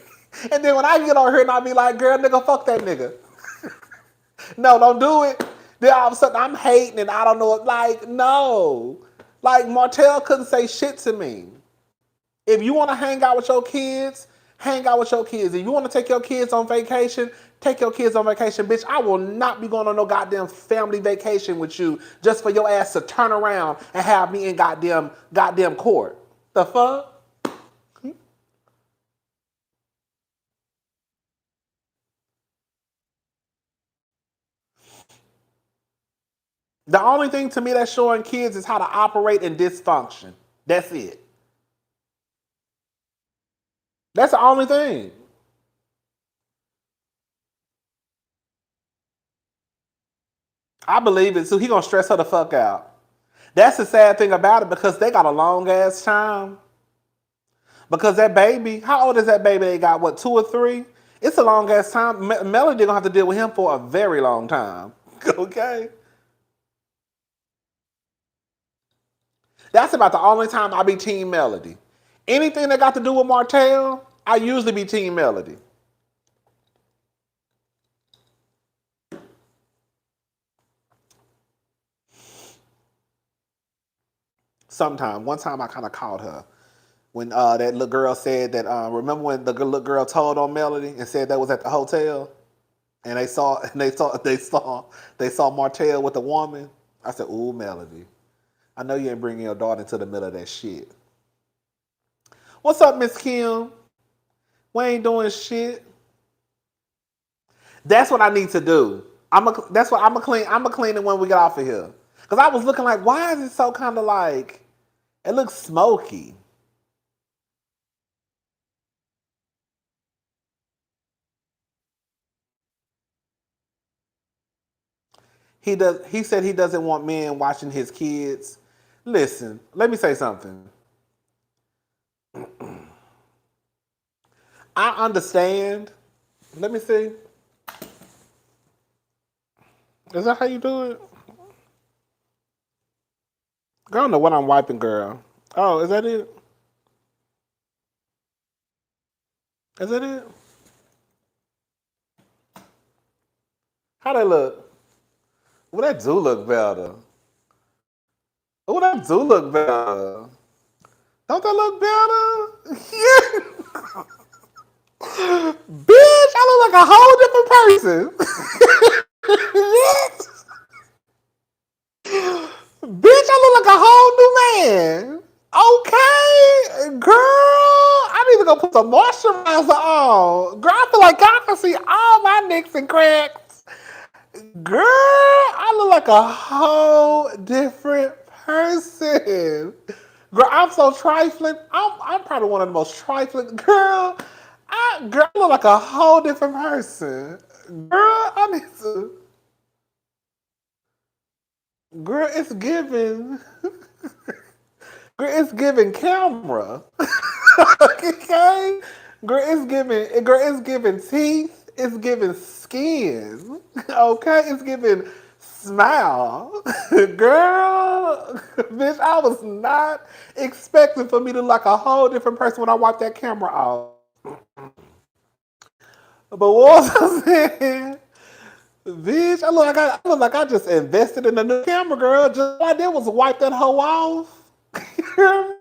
A: and then when I get on here and I be like, girl, nigga, fuck that nigga. No, don't do it. Then all of a sudden I'm hating and I don't know. Like, no. Like, Martell couldn't say shit to me. If you want to hang out with your kids, hang out with your kids. If you want to take your kids on vacation, take your kids on vacation. Bitch, I will not be going on no goddamn family vacation with you just for your ass to turn around and have me in goddamn court. The fuck? The only thing to me that's showing kids is how to operate in dysfunction. That's it. That's the only thing. I believe it. So he gonna stress her the fuck out. That's the sad thing about it, because they got a long ass time. Because that baby, how old is that baby they got? What, 2 or 3? It's a long ass time. Melody gonna have to deal with him for a very long time. Okay? That's about the only time I be Team Melody. Anything that got to do with Martell, I usually be Team Melody. Sometime. One time I kind of caught her when that little girl said that. Remember when the little girl told on Melody and said that was at the hotel, and they saw Martell with a woman. I said, "Ooh, Melody, I know you ain't bringing your daughter into the middle of that shit." What's up, Miss Kim? We ain't doing shit. That's what I need to do. That's what I'm gonna clean it when we get off of here. Cause I was looking like, why is it so kind of like, it looks smoky. He said he doesn't want men watching his kids. Listen, let me say something. I understand. Let me see. Is that how you do it? Girl, I don't know what I'm wiping, girl. Oh, is that it? Is that it? How that look? Well, that do look better. Oh, that do look better. Don't that look better? Yeah. Bitch, I look like a whole different person. Bitch, I look like a whole new man. Okay, girl, I need to go put some moisturizer on. Girl, I feel like I can see all my nicks and cracks. Girl, I look like a whole different person. Girl, I'm so trifling. I'm probably one of the most trifling. Girl, I look like a whole different person. Girl, I need to. Girl, it's giving. Girl, it's giving camera. Okay? it's giving teeth, it's giving skin. Okay, it's giving smile. Girl, bitch, I was not expecting for me to look like a whole different person when I wiped that camera off. But what was I saying? Bitch, I look like I just invested in a new camera, girl. Just all I did was wipe that hoe off. You hear me?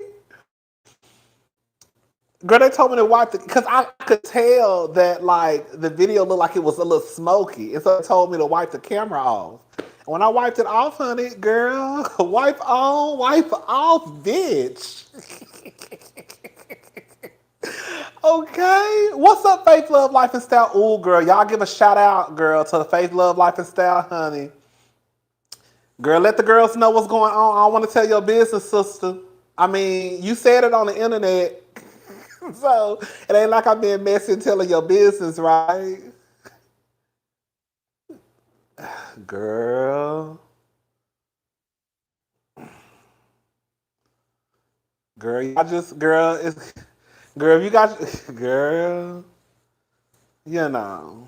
A: Girl, they told me to wipe it because I could tell that like the video looked like it was a little smoky, and so they told me to wipe the camera off. And when I wiped it off, honey, girl, wipe on, wipe off, bitch. Okay, what's up, Faith, Love, Life, and Style? Ooh, girl, y'all give a shout out, girl, to the Faith, Love, Life, and Style, honey. Girl, let the girls know what's going on. I don't want to tell your business, sister. I mean, you said it on the internet. So it ain't like I'm being messy and telling your business, right? Girl. Girl, you got, girl, you know.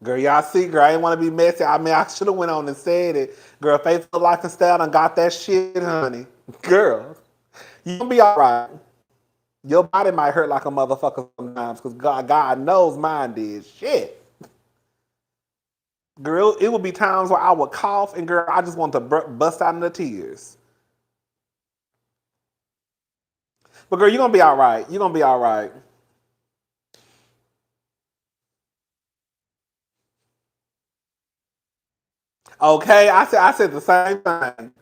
A: Girl, y'all see, girl, I didn't want to be messy. I mean, I should have went on and said it. Girl, Faithful Life and Style done got that shit, honey. Girl, you gonna be all right. Your body might hurt like a motherfucker sometimes because God knows mine did. Shit. Girl, it would be times where I would cough and girl, I just want to bust out into tears. But girl, you're going to be all right. You're going to be all right. Okay, I said the same thing.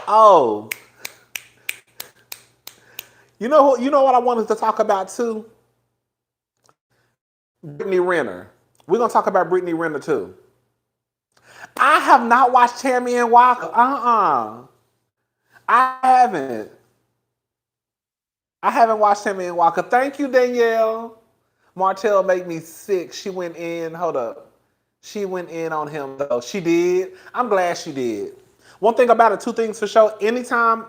A: Oh, you know what I wanted to talk about too? Brittany Renner. We're gonna talk about Brittany Renner too. I have not watched Tammy and Walker. I haven't. I haven't watched Tammy and Walker. Thank you, Danielle. Martell made me sick. She went in. Hold up. She went in on him though. She did. I'm glad she did. One thing about it, two things for sure. Anytime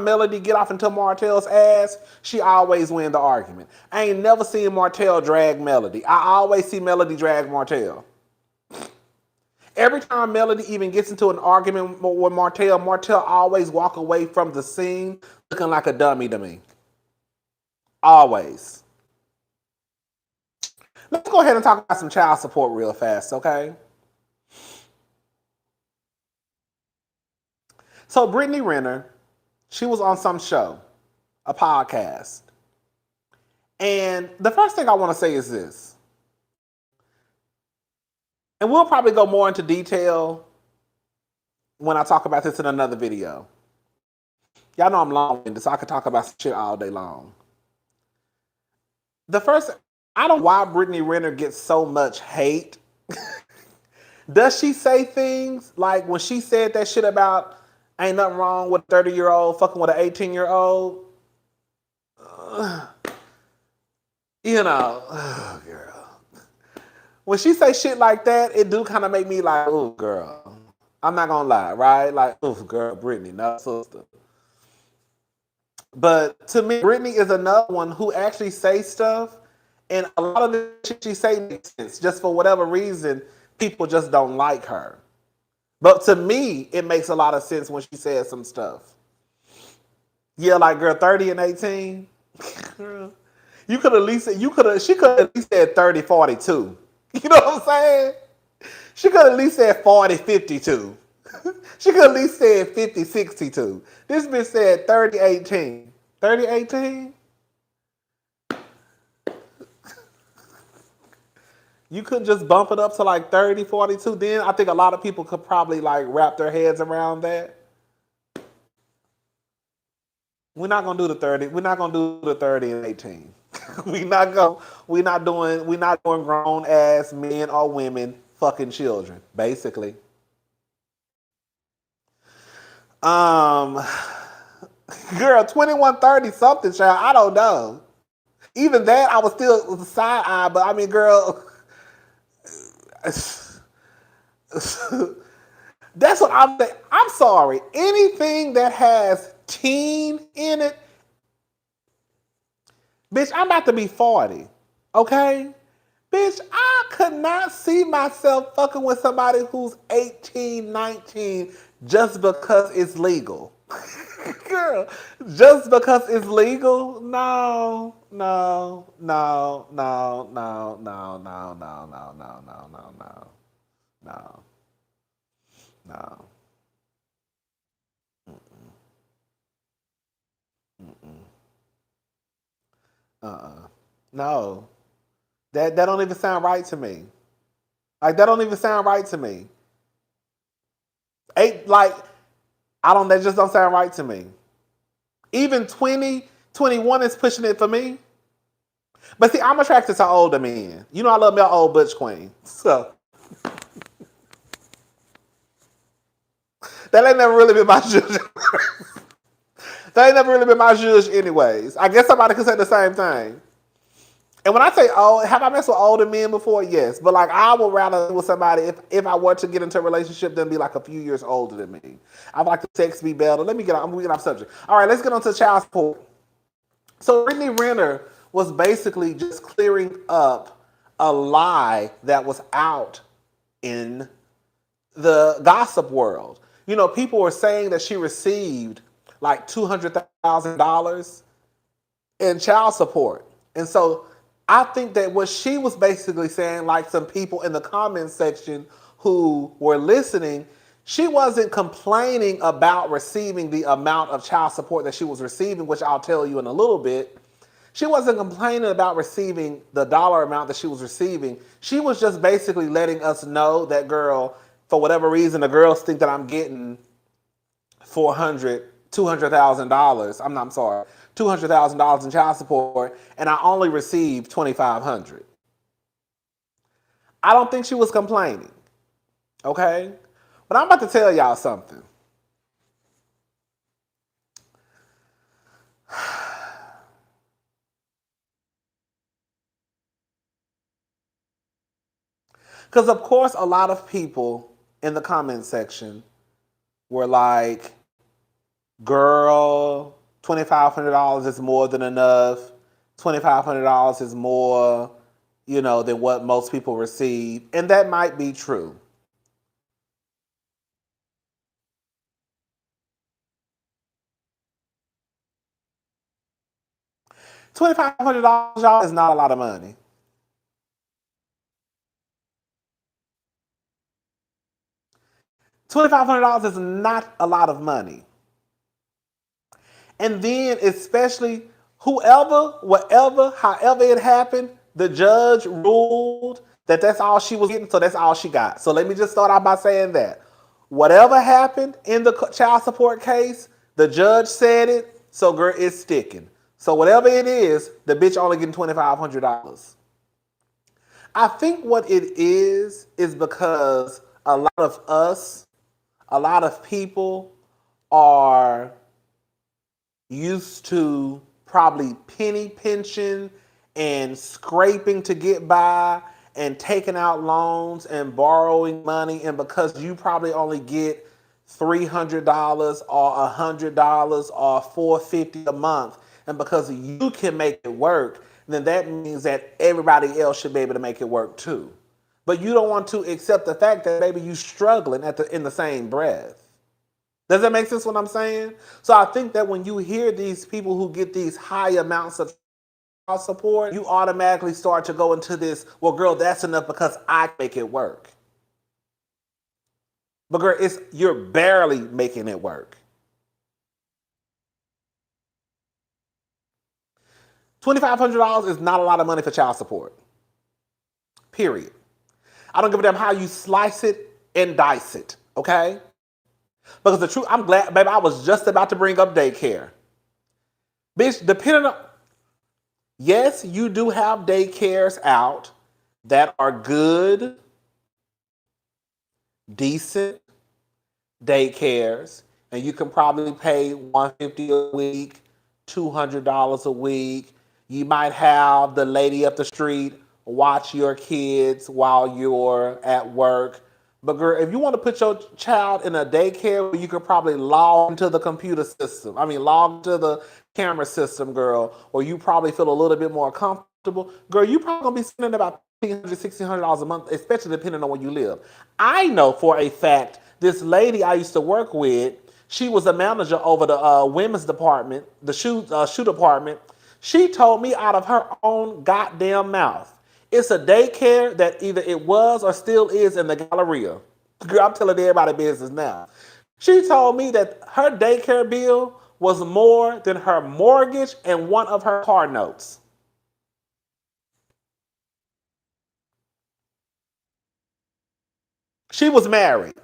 A: Melody get off into Martell's ass, she always win the argument. I ain't never seen Martell drag Melody. I always see Melody drag Martell. Every time Melody even gets into an argument with Martell always walk away from the scene looking like a dummy to me. Always. Let's go ahead and talk about some child support real fast, okay? So Brittany Renner, she was on some show, a podcast. And the first thing I want to say is this. And we'll probably go more into detail when I talk about this in another video. Y'all know I'm long-winded, so I could talk about some shit all day long. I don't know why Brittany Renner gets so much hate. Does she say things like when she said that shit about ain't nothing wrong with a 30-year-old fucking with an 18-year-old? You know, girl. When she say shit like that, it do kind of make me like, oh, girl. I'm not gonna lie, right? Like, oh, girl, Brittany, no sister. But to me, Brittany is another one who actually says stuff, and a lot of the shit she say makes sense. Just for whatever reason, people just don't like her. But to me, it makes a lot of sense when she says some stuff. Yeah, like girl, 30 and 18. Girl, she could at least said 30, 42. You know what I'm saying? She could at least said 40, 52. She could at least said 50, 62. This bitch said 30, 18. 30, 18? You couldn't just bump it up to like 30, 42. Then I think a lot of people could probably like wrap their heads around that. We're not gonna do the 30. We're not gonna do the 30 and 18. We're not doing grown ass men or women fucking children, basically. Girl, 21, 30 something, child. I don't know. Even that, I was still side eye, but I mean, girl. That's what I'm saying. I'm sorry. Anything that has teen in it, bitch, I'm about to be 40. Okay? Bitch, I could not see myself fucking with somebody who's 18, 19 just because it's legal. Girl, just because it's legal? No, no, no, no, no, no, no, no, no, no, no, no, no, no, no. Uh-uh. No. That don't even sound right to me. Like that don't even sound right to me. Like I don't that just don't sound right to me. Even 20, 21 is pushing it for me. But see, I'm attracted to older men. You know I love my old butch queen. So that ain't never really been my judge. That ain't never really been my judge anyways. I guess somebody could say the same thing. And when I say old, have I messed with older men before? Yes. But like I would rather be with somebody if I were to get into a relationship than be like a few years older than me. I'd like the sex be better. I'm gonna get off subject. All right, let's get on to child support. So Brittany Renner was basically just clearing up a lie that was out in the gossip world. You know, people were saying that she received like $200,000 in child support. And so I think that what she was basically saying, like some people in the comments section who were listening, she wasn't complaining about receiving the amount of child support that she was receiving, which I'll tell you in a little bit. She wasn't complaining about receiving the dollar amount that she was receiving. She was just basically letting us know that, girl, for whatever reason, the girls think that I'm getting $200,000. I'm sorry, $200,000 in child support, and I only received $2,500. I don't think she was complaining. Okay, but I'm about to tell y'all something. Because, of course, a lot of people in the comment section were like, girl, $2,500 is more than enough. $2,500 is more, than what most people receive. And that might be true. $2,500, y'all, is not a lot of money. $2,500 is not a lot of money. And then, especially whoever, whatever, however it happened, the judge ruled that that's all she was getting, so that's all she got. So let me just start out by saying that. Whatever happened in the child support case, the judge said it, so girl, it's sticking. So whatever it is, the bitch only getting $2,500. I think what it is because a lot of us, a lot of people are used to probably penny pinching and scraping to get by and taking out loans and borrowing money. And because you probably only get $300 or $100 or $450 a month, and because you can make it work, then that means that everybody else should be able to make it work too. But you don't want to accept the fact that maybe you struggling in the same breath. Does that make sense what I'm saying? So I think that when you hear these people who get these high amounts of child support, you automatically start to go into this, well, girl, that's enough because I make it work. But girl, you're barely making it work. $2,500 is not a lot of money for child support. Period. I don't give a damn how you slice it and dice it, okay? Because the truth, I'm glad, baby, I was just about to bring up daycare. Bitch, depending on, yes, you do have daycares out that are good, decent daycares, and you can probably pay $150 a week, $200 a week. You might have the lady up the street watch your kids while you're at work But girl, if you want to put your child in a daycare where you could probably log into the computer system, log into the camera system, girl, or you probably feel a little bit more comfortable, girl, you probably gonna be spending about $1,500, $1,600 a month, especially depending on where you live. I know for a fact this lady I used to work with, she was a manager over the women's department, the shoe department. She told me out of her own goddamn mouth, it's a daycare that either it was or still is in the Galleria. Girl, I'm telling everybody business now. She told me that her daycare bill was more than her mortgage and one of her car notes. She was married.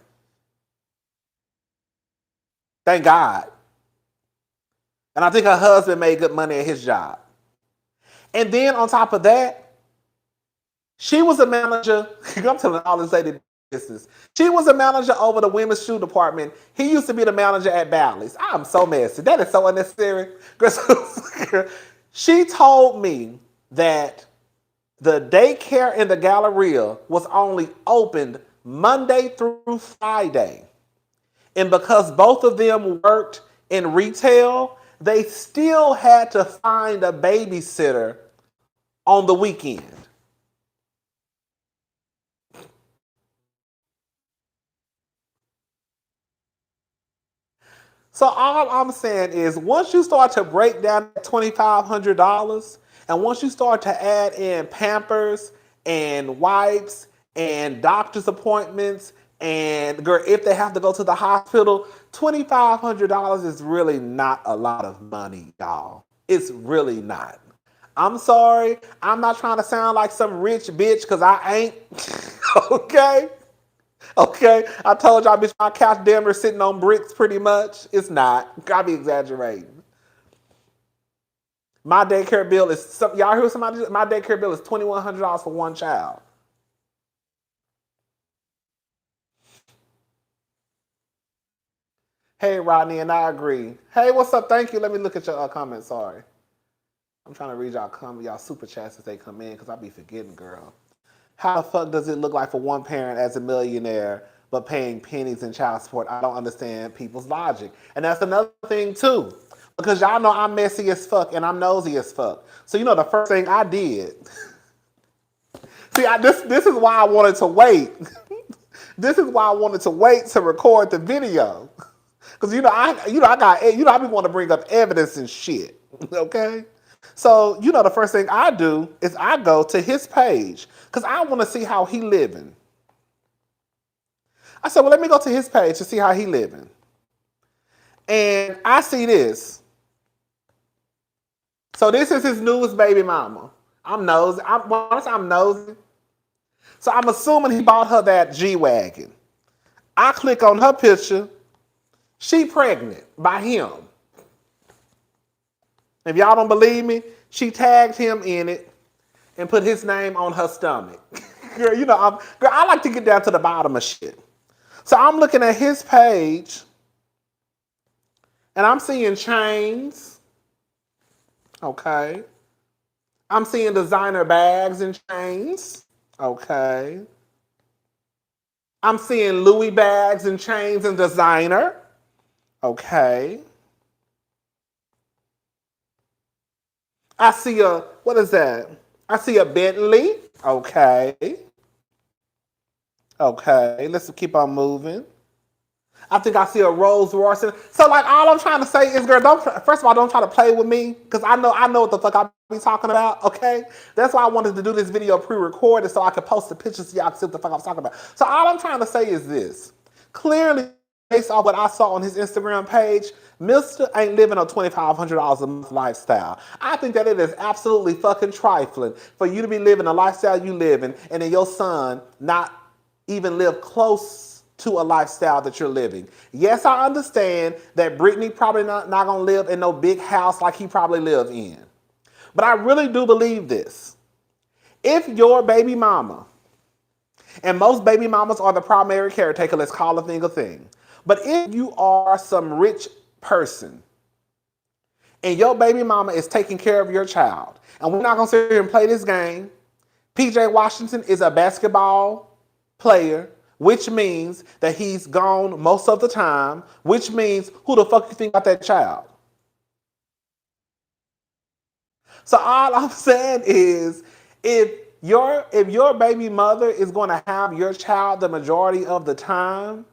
A: Thank God. And I think her husband made good money at his job. And then on top of that, she was a manager. I'm telling all this lady business. She was a manager over the women's shoe department. He used to be the manager at Bally's. I'm so messy. That is so unnecessary. She told me that the daycare in the Galleria was only opened Monday through Friday. And because both of them worked in retail, they still had to find a babysitter on the weekend. So all I'm saying is once you start to break down $2,500 and once you start to add in Pampers and wipes and doctor's appointments and girl, if they have to go to the hospital, $2,500 is really not a lot of money, y'all. It's really not. I'm sorry. I'm not trying to sound like some rich bitch because I ain't. Okay? Okay, I told y'all, bitch, my couch damn near sitting on bricks pretty much. It's not. Gotta be exaggerating. My daycare bill is, y'all hear somebody? My daycare bill is $2,100 for one child. Hey, Rodney, and I agree. Hey, what's up? Thank you. Let me look at your comments. Sorry. I'm trying to read y'all super chats as they come in because I be forgetting, girl. How the fuck does it look like for one parent as a millionaire but paying pennies in child support? I don't understand people's logic. And that's another thing too. Because y'all know I'm messy as fuck and I'm nosy as fuck. So you know the first thing I did. See, this is why I wanted to wait. This is why I wanted to wait to record the video. Cause I be want to bring up evidence and shit. Okay? So, the first thing I do is I go to his page because I want to see how he living. I said, well, let me go to his page to see how he living. And I see this. So this is his newest baby mama. I'm nosy. I'm nosy. So I'm assuming he bought her that G-Wagon. I click on her picture. She pregnant by him. If y'all don't believe me, she tagged him in it and put his name on her stomach. Girl, I like to get down to the bottom of shit. So I'm looking at his page and I'm seeing chains. Okay. I'm seeing designer bags and chains. Okay. I'm seeing Louis bags and chains and designer. Okay. I see what is that? I see a Bentley. Okay. Okay, let's keep on moving. I think I see a Rolls Royce. So like all I'm trying to say is, girl, first of all, don't try to play with me because I know what the fuck I be talking about, okay? That's why I wanted to do this video pre-recorded so I could post the pictures so y'all can see what the fuck I was talking about. So all I'm trying to say is this. Clearly, based off what I saw on his Instagram page, Mr. ain't living a $2,500 a month lifestyle. I think that it is absolutely fucking trifling for you to be living a lifestyle you live in and then your son not even live close to a lifestyle that you're living. Yes, I understand that Britney probably not gonna live in no big house like he probably lived in. But I really do believe this. If your baby mama, and most baby mamas are the primary caretaker, let's call a thing a thing. But if you are some rich person and your baby mama is taking care of your child, and we're not gonna sit here and play this game, PJ Washington is a basketball player, which means that he's gone most of the time, which means who the fuck you think got that child? So all I'm saying is, if your baby mother is going to have your child the majority of the time,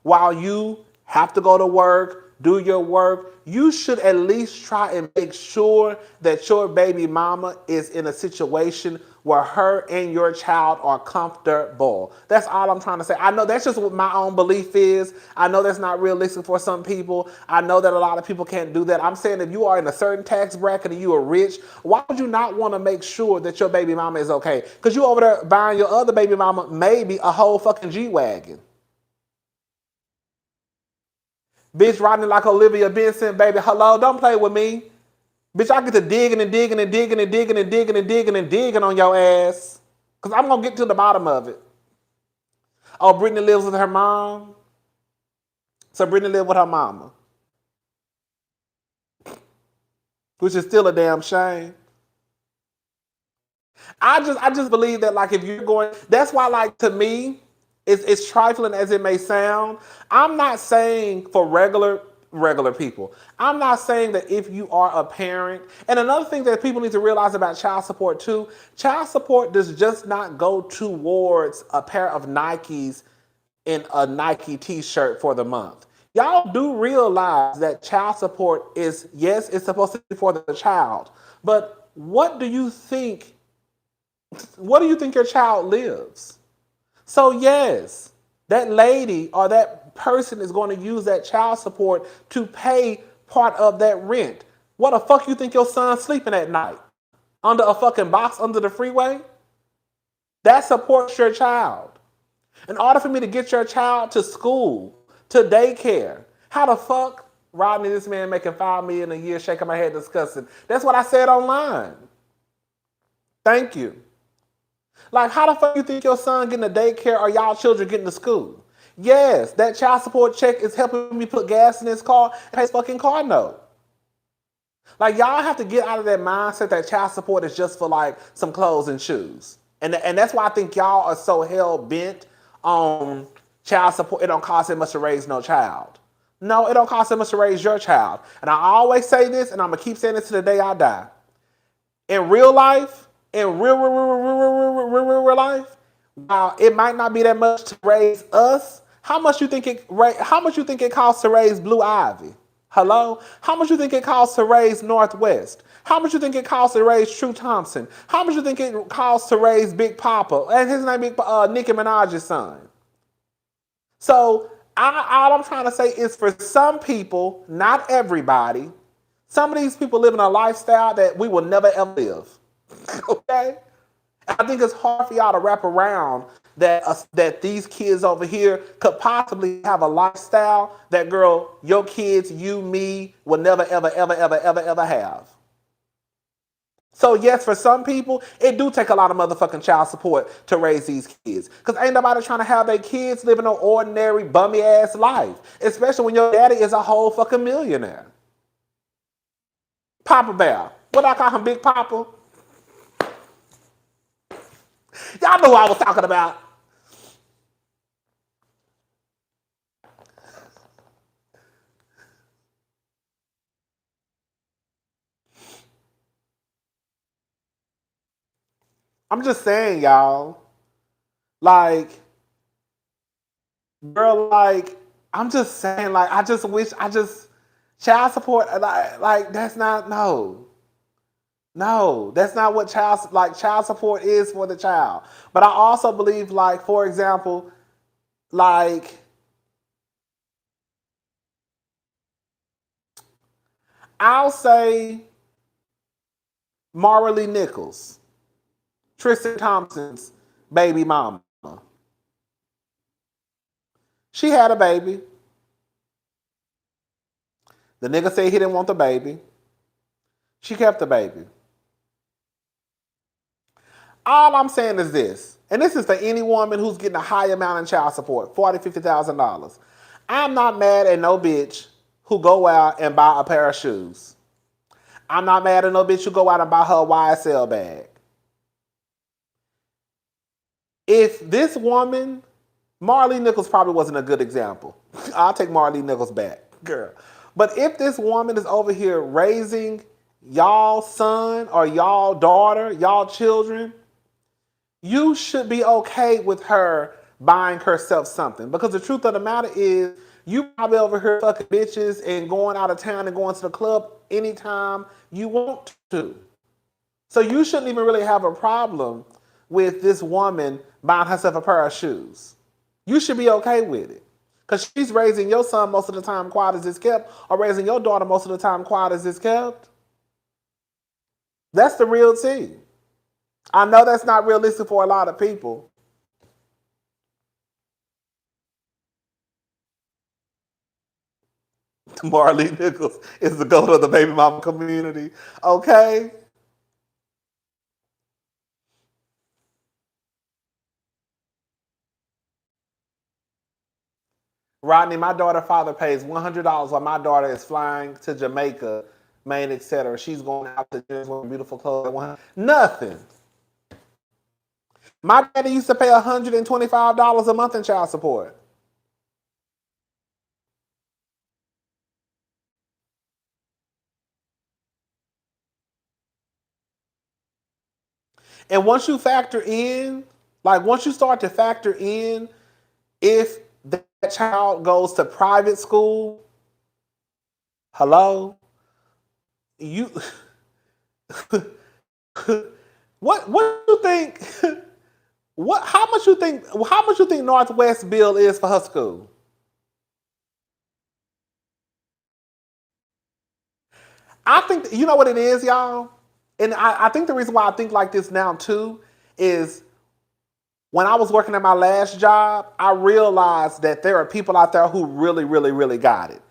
A: while you have to go to work, do your work, you should at least try and make sure that your baby mama is in a situation where her and your child are comfortable. That's all I'm trying to say. I know that's just what my own belief is. I know that's not realistic for some people. I know that a lot of people can't do that. I'm saying if you are in a certain tax bracket and you are rich, why would you not want to make sure that your baby mama is okay? Because you over there buying your other baby mama maybe a whole fucking G-Wagon. Bitch riding like Olivia Benson, baby. Hello, don't play with me. Bitch, I get to digging and digging and digging and digging and digging and digging and digging on your ass. Because I'm going to get to the bottom of it. Oh, Brittany lives with her mom? So Brittany lived with her mama. Which is still a damn shame. I just believe that, like, if you're going, that's why, like, to me, it's trifling as it may sound. I'm not saying for regular people. I'm not saying that if you are a parent. And another thing that people need to realize about child support too, child support does just not go towards a pair of Nikes and a Nike t-shirt for the month. Y'all do realize that child support is, yes, it's supposed to be for the child. But what do you think your child lives? So yes, that lady or that person is going to use that child support to pay part of that rent. What the fuck you think your son's sleeping at night? Under a fucking box under the freeway? That supports your child. In order for me to get your child to school, to daycare, how the fuck, Rodney, this man making $5 million a year, shaking my head discussing. That's what I said online. Thank you. Like, how the fuck you think your son getting a daycare or y'all children getting to school? Yes, that child support check is helping me put gas in his car and pay his fucking car note. Like, y'all have to get out of that mindset that child support is just for, like, some clothes and shoes. And that's why I think y'all are so hell-bent on child support. It don't cost that much to raise no child. No, it don't cost that much to raise your child. And I always say this, and I'm going to keep saying this to the day I die. In real life, in real life, while it might not be that much to raise us, how much you think it costs to raise Blue Ivy? Hello? How much you think it costs to raise Northwest? How much you think it costs to raise True Thompson? How much you think it costs to raise Big Papa? And his name Nicki Minaj's son. So all I'm trying to say is, for some people, not everybody, some of these people live in a lifestyle that we will never ever live. Okay? I think it's hard for y'all to wrap around that these kids over here could possibly have a lifestyle that, girl, your kids, you, me, will never, ever, ever, ever, ever, ever have. So yes, for some people, it do take a lot of motherfucking child support to raise these kids. Because ain't nobody trying to have their kids living an ordinary, bummy ass life. Especially when your daddy is a whole fucking millionaire. Papa Bear. What I call him, Big Papa? Y'all know what I was talking about. I'm just saying, y'all. Like, girl, like, I'm just saying, like, child support, like that's not, no. No, that's not what child support is for the child. But I also believe, like, for example, like, I'll say Mara Lee Nichols, Tristan Thompson's baby mama. She had a baby. The nigga said he didn't want the baby. She kept the baby. All I'm saying is this, and this is for any woman who's getting a high amount in child support, $40,000, $50,000. I'm not mad at no bitch who go out and buy a pair of shoes. I'm not mad at no bitch who go out and buy her a YSL bag. If this woman Marley Nichols probably wasn't a good example. I'll take Marley Nichols back, girl. But if this woman is over here raising y'all son or y'all daughter, y'all children, you should be okay with her buying herself something. Because the truth of the matter is, you probably over here fucking bitches and going out of town and going to the club anytime you want to. So you shouldn't even really have a problem with this woman buying herself a pair of shoes. You should be okay with it. Because she's raising your son most of the time quiet as it's kept, or raising your daughter most of the time quiet as it's kept. That's the real tea. I know that's not realistic for a lot of people. Marley Nichols is the goat of the baby mama community. Okay? Rodney, my daughter's father pays $100 while my daughter is flying to Jamaica, Maine, etc. She's going out to dinner with beautiful clothes. Nothing. My daddy used to pay $125 a month in child support. And once you factor in, once you start to factor in if that child goes to private school, hello, you, what you think? How much you think Northwest bill is for her school? I think you know what it is, y'all, and I think the reason why I think like this now too is when I was working at my last job, I realized that there are people out there who really, really, really got it.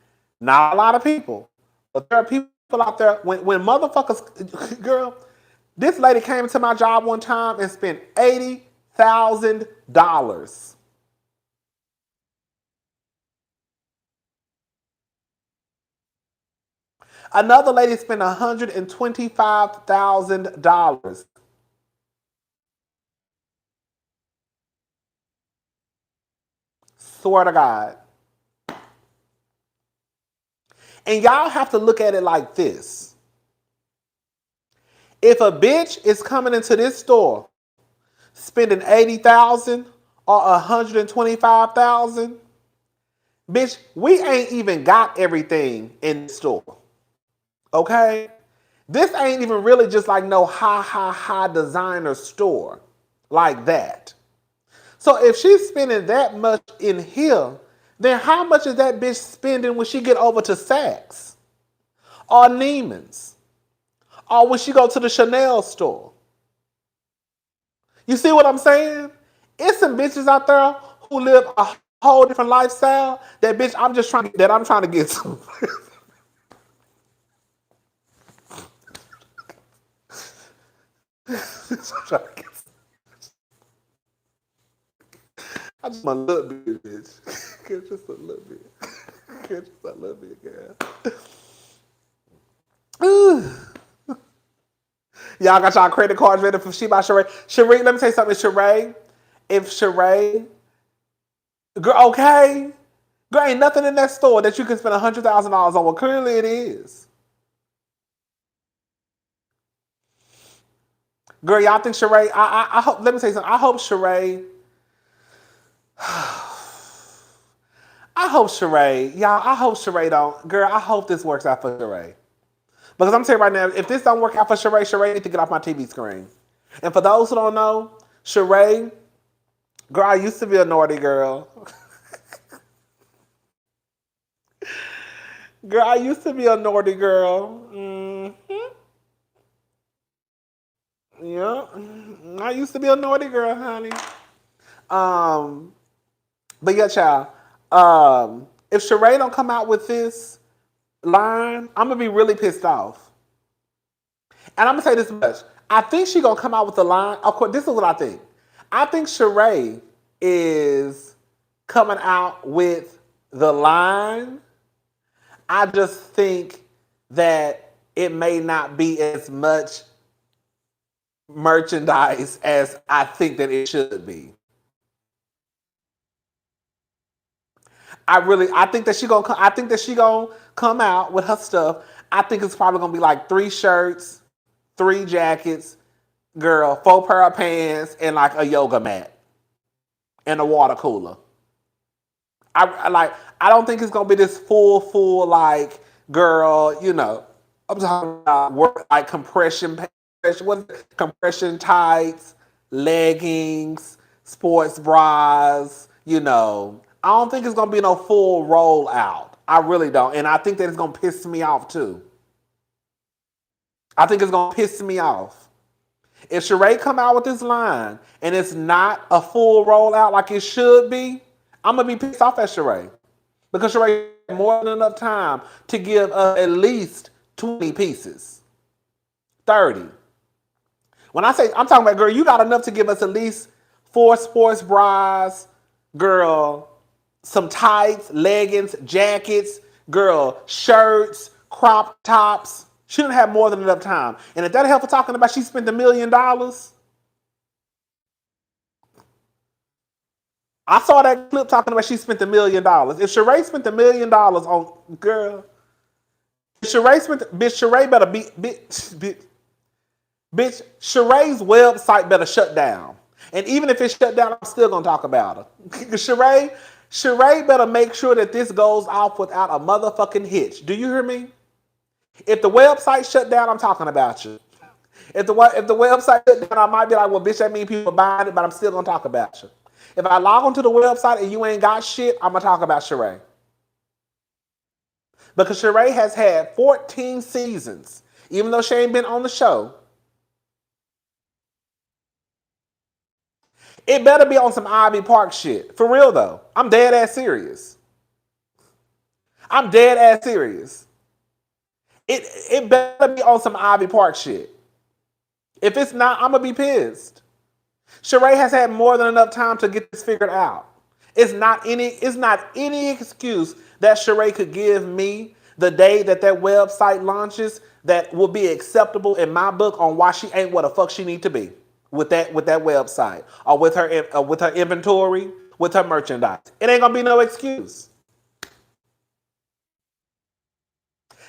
A: Not a lot of people, but there are people out there when motherfuckers, girl, this lady came into my job one time and spent $80,000. Another lady spent $125,000. Swear to God. And y'all have to look at it like this. If a bitch is coming into this store spending $80,000 or $125,000, bitch, we ain't even got everything in the store. Okay? This ain't even really just like no high designer store like that. So if she's spending that much in here, then how much is that bitch spending when she get over to Saks or Neiman's or when she go to the Chanel store? You see what I'm saying? It's some bitches out there who live a whole different lifestyle that bitch I'm trying to get to. I just want a little bit, bitch. Just a little bit. Just a little bit, girl. Y'all got y'all credit cards ready for She by Sheree. Sheree, let me tell you something, Sheree. If Sheree, girl, okay. Girl, ain't nothing in that store that you can spend $100,000 on. Well, clearly it is. Girl, y'all think Sheree, I hope, let me tell you something. I hope Sheree, y'all, I hope Sheree don't, girl, I hope this works out for Sheree. Because I'm telling you right now, if this don't work out for Sheree need to get off my TV screen. And for those who don't know, Sheree, girl, I used to be a naughty girl. Girl, I used to be a naughty girl. Mm-hmm. Yeah. I used to be a naughty girl, honey. But yeah, child. If Sheree don't come out with this line, I'm gonna be really pissed off. And I'm gonna say this much. I think she gonna come out with the line. Of course, this is what I think. I think Sheree is coming out with the line. I just think that it may not be as much merchandise as I think that it should be. I think that she gonna come out with her stuff. I think it's probably gonna be like 3 shirts, 3 jackets, girl, 4 pair of pants, and like a yoga mat and a water cooler. I don't think it's gonna be this full like girl, I'm talking about work like compression tights, leggings, sports bras, I don't think it's gonna be no full rollout. I really don't. And I think that it's gonna piss me off too. I think it's gonna piss me off. If Sheree come out with this line and it's not a full rollout like it should be, I'm gonna be pissed off at Sheree. Because Sheree had more than enough time to give us at least 20 pieces. 30. When I say, I'm talking about, girl, you got enough to give us at least 4 sports bras, girl, some tights, leggings, jackets, girl, shirts, crop tops. She didn't have more than enough time. And if that help for talking about she spent $1 million, I saw that clip talking about she spent $1 million. If Sheree spent $1 million on, girl, if Sheree spent, bitch, Sheree better be, bitch, Sheree's website better shut down. And even if it shut down, I'm still gonna talk about her. Sheree better make sure that this goes off without a motherfucking hitch. Do you hear me? If the website shut down, I'm talking about you. If the website shut down, I might be like, well, bitch, that means people buying it, but I'm still gonna talk about you. If I log onto the website and you ain't got shit, I'm gonna talk about Sheree. Because Sheree has had 14 seasons, even though she ain't been on the show. It better be on some Ivy Park shit. For real though. I'm dead ass serious. I'm dead ass serious. It better be on some Ivy Park shit. If it's not, I'm gonna be pissed. Sheree has had more than enough time to get this figured out. It's not any excuse that Sheree could give me the day that website launches that will be acceptable in my book on why she ain't what the fuck she need to be with that website or with her inventory, with her merchandise. It ain't gonna be no excuse.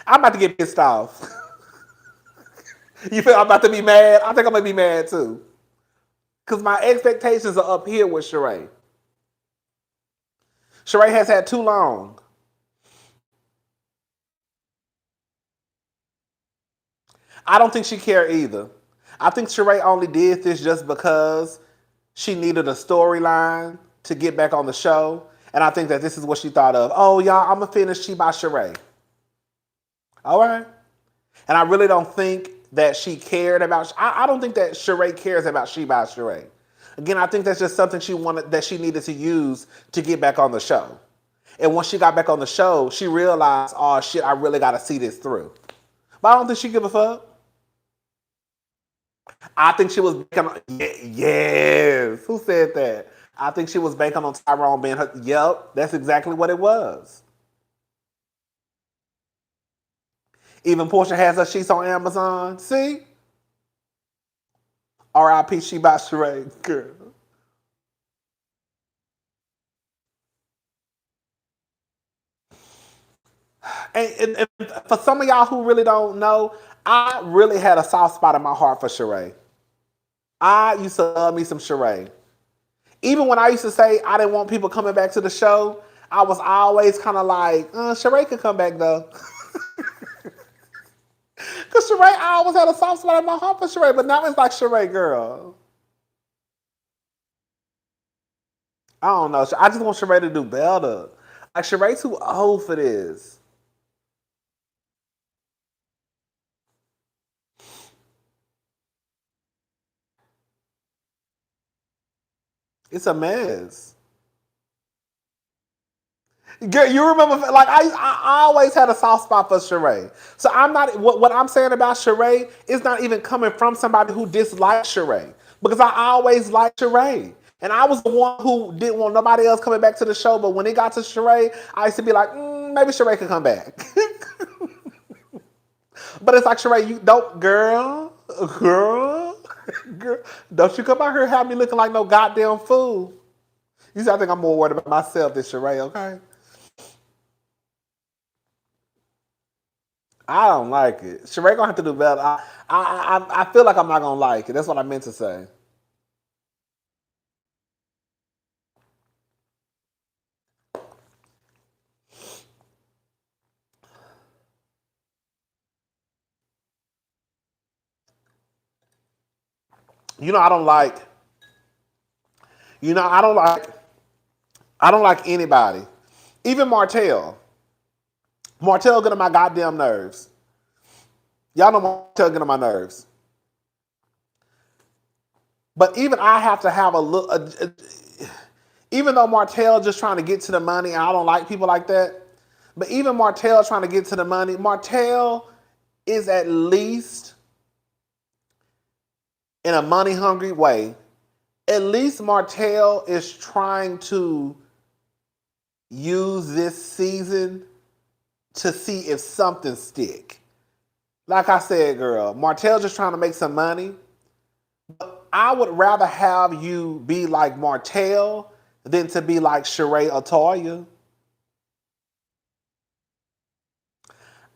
A: I'm about to get pissed off. You feel I'm about to be mad? I think I'm gonna be mad too. Because my expectations are up here with Sheree. Sheree has had too long. I don't think she cared either. I think Sheree only did this just because she needed a storyline to get back on the show. And I think that this is what she thought of. Oh, y'all, I'm going to finish She by Sheree. All right. And I really don't think that she cared about... I don't think that Sheree cares about She by Sheree. Again, I think that's just something she needed to use to get back on the show. And once she got back on the show, she realized, oh shit, I really got to see this through. But I don't think she give a fuck. I think she was banking on... Yes. Who said that? I think she was banking on Tyrone being her... Yep, that's exactly what it was. Even Porsha has her sheets on Amazon. See? R.I.P. She by Sheree. Girl. And for some of y'all who really don't know, I really had a soft spot in my heart for Sheree. I used to love me some Sheree. Even when I used to say I didn't want people coming back to the show, I was always kind of like, Sheree could come back though. Because Sheree, I always had a soft spot in my heart for Sheree, but now it's like, Sheree, girl. I don't know. I just want Sheree to do better. Like, Sheree too old for this. It's a mess. Girl, you remember, like, I always had a soft spot for Sheree. So I'm not, what I'm saying about Sheree is not even coming from somebody who dislikes Sheree. Because I always liked Sheree. And I was the one who didn't want nobody else coming back to the show. But when it got to Sheree, I used to be like, maybe Sheree could come back. But it's like, Sheree, you don't, girl, don't you come out here and have me looking like no goddamn fool. You see, I think I'm more worried about myself than Sheree, okay? I don't like it. Sheree gonna have to do better. I feel like I'm not gonna like it. That's what I meant to say. You know, I don't like. You know, I don't like. I don't like anybody. Even Martell. Martell get on my goddamn nerves. Y'all know Martell get on my nerves. But even I have to have a look. Even though Martell just trying to get to the money, and I don't like people like that. But even Martell trying to get to the money, Martell is at least in a money hungry way. At least Martell is trying to use this season to see if something stick. Like I said, girl, Martell just trying to make some money. I would rather have you be like Martell than to be like Sheree or Toya.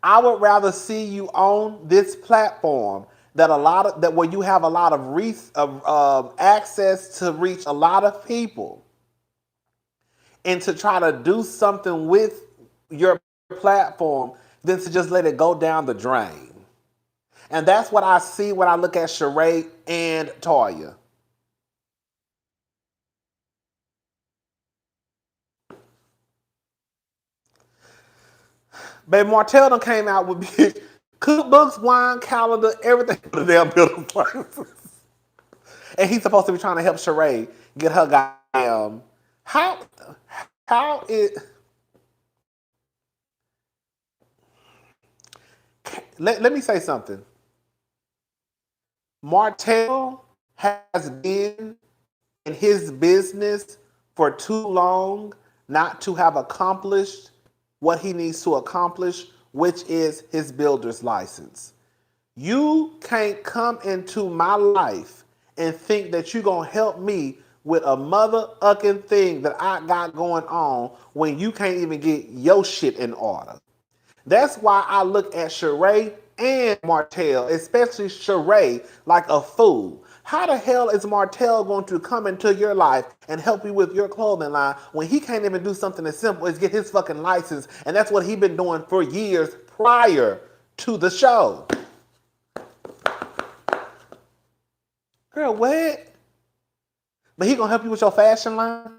A: I would rather see you on this platform that where you have a lot of access to reach a lot of people, and to try to do something with your platform than to just let it go down the drain. And that's what I see when I look at Sheree and Toya. Baby, Martell done came out with big cookbooks, wine, calendar, everything for the damn middle places. And he's supposed to be trying to help Sheree get her goddamn. How, how it. Let me say something. Martell has been in his business for too long not to have accomplished what he needs to accomplish, which is his builder's license. You can't come into my life and think that you're going to help me with a mother-ucking thing that I got going on when you can't even get your shit in order. That's why I look at Sheree and Martell, especially Sheree, like a fool. How the hell is Martell going to come into your life and help you with your clothing line when he can't even do something as simple as get his fucking license? And that's what he's been doing for years prior to the show. Girl, what? But he gonna help you with your fashion line?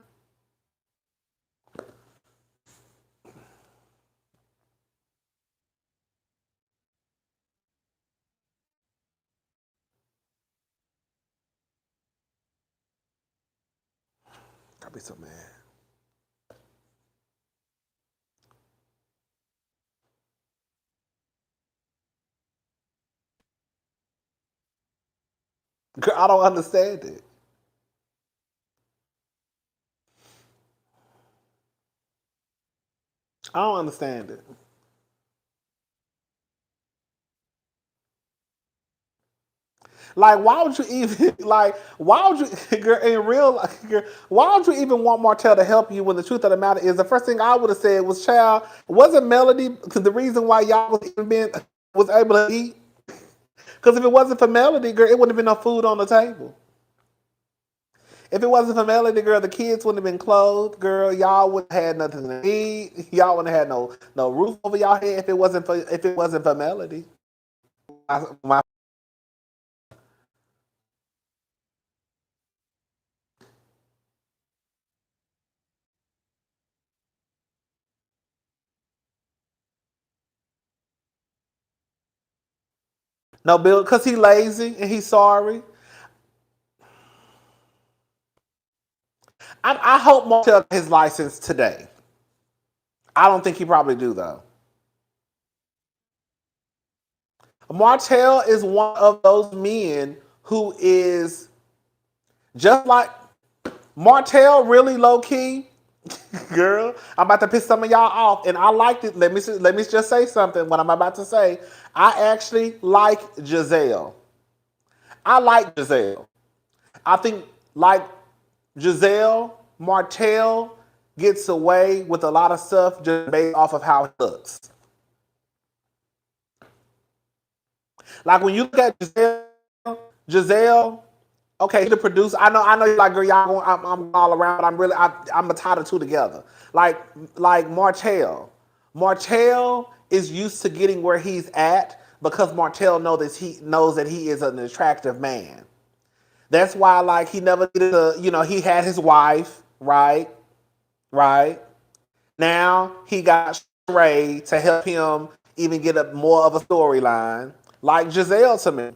A: I'll be so mad. Girl, I don't understand it. I don't understand it. Like, why would you even like? Why would you, girl, in real life, girl, why would you even want Martell to help you when the truth of the matter is the first thing I would have said was, "Child, wasn't Melody the reason why y'all was able to eat? Because if it wasn't for Melody, girl, it wouldn't have been no food on the table. If it wasn't for Melody, girl, the kids wouldn't have been clothed, girl. Y'all wouldn't have had nothing to eat. Y'all wouldn't have had no roof over y'all head if it wasn't for Melody. My No, Bill, because he lazy and he's sorry. I hope Martell got his license today. I don't think he probably do though. Martell is one of those men who is just like Martell, really low key. Girl, I'm about to piss some of y'all off, and I liked it. Let me just say something. What I'm about to say, I actually like Gizelle. I like Gizelle. I think like Gizelle, Martell gets away with a lot of stuff just based off of how he looks. Like when you look at Gizelle, okay, the producer. I know. You're like, girl, y'all going, I'm all around, but I'm a tie the two together. Like Martell is used to getting where he's at because Martell knows that he is an attractive man. That's why, like, he never needed he had his wife, right? Right. Now he got Sheree to help him even get a more of a storyline. Like Gizelle to me.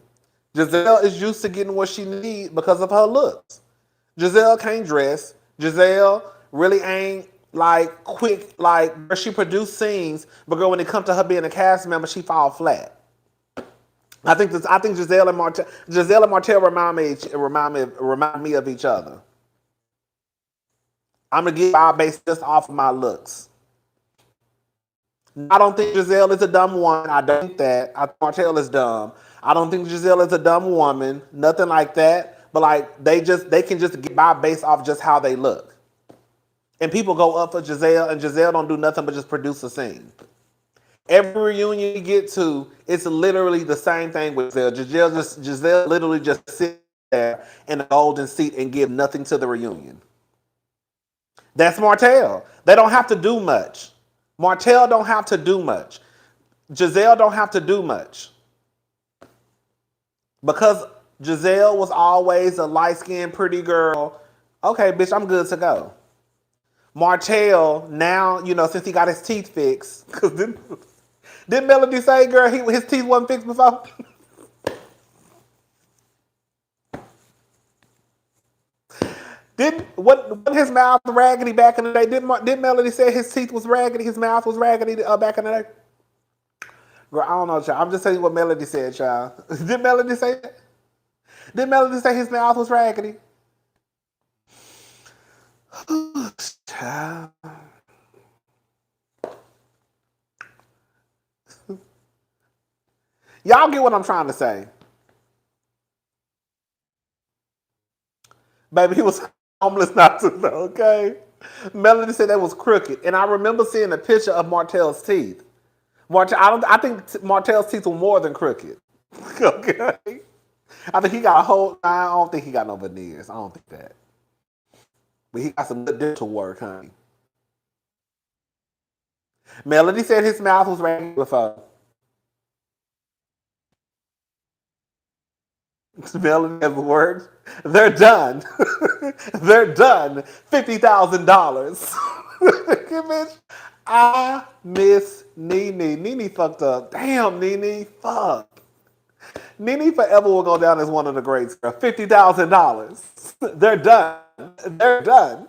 A: Gizelle is used to getting what she needs because of her looks. Gizelle can't dress. Gizelle really ain't like quick, like where she produced scenes, but girl, when it comes to her being a cast member, she fall flat. I think Giselle and Martell remind me of each other. I'm gonna get my base just off of my looks. I don't think Gizelle is a dumb woman. I don't think that. I think Martell is dumb. I don't think Gizelle is a dumb woman. Nothing like that. But like they can just get by based off just how they look. And people go up for Gizelle, and Gizelle don't do nothing but just produce a scene. Every reunion you get to, it's literally the same thing with Gizelle. Gizelle literally just sit there in a golden seat and give nothing to the reunion. That's Martell. They don't have to do much. Martell don't have to do much. Gizelle don't have to do much. Because Gizelle was always a light-skinned, pretty girl. Okay, bitch, I'm good to go. Martell, now, since he got his teeth fixed, because didn't Melody say, girl, his teeth wasn't fixed before? Wasn't his mouth raggedy back in the day? Didn't Melody say his teeth was raggedy, his mouth was raggedy back in the day? Girl, I don't know, child. I'm just telling you what Melody said, child. Did Melody say that? Did Melody say his mouth was raggedy? Child. Y'all get what I'm trying to say. Baby, he was homeless not too long, okay? Melody said that was crooked. And I remember seeing a picture of Martell's teeth. I think Martell's teeth were more than crooked. Okay? I think he got a whole... I don't think he got no veneers. I don't think that. But he got some good dental work, honey. Melody said his mouth was raggedy before. Melody has words. They're done. They're done. $50,000. Bitch, I miss Nene. Nene fucked up. Damn, Nene. Fuck. Nene forever will go down as one of the greats. $50,000. They're done. They're done.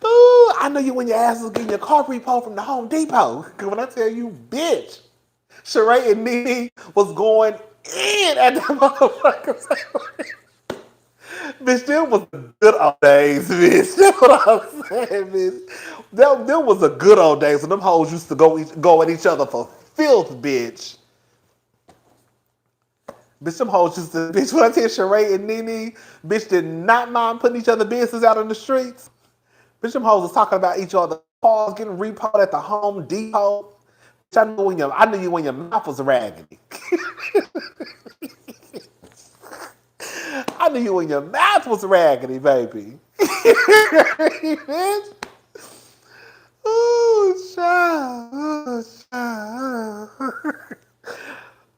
A: Ooh, I know you when your ass was getting your car repo from the Home Depot. Because when I tell you, bitch, Sheree and Nene was going in at the motherfucker. Bitch, them was the good old days, bitch. That's what I'm saying, bitch. Them was the good old days when them hoes used to go at each other for filth, bitch. Bitch, them hoes used to, bitch, when I tell Sheree and Nene, bitch did not mind putting each other business out in the streets. Bitch, them hoes was talking about each other cars getting repoed at the Home Depot. Bitch, I knew you when your mouth was raggedy. I knew you when your mouth was raggedy, baby. Bitch. Oh, child. Oh, child.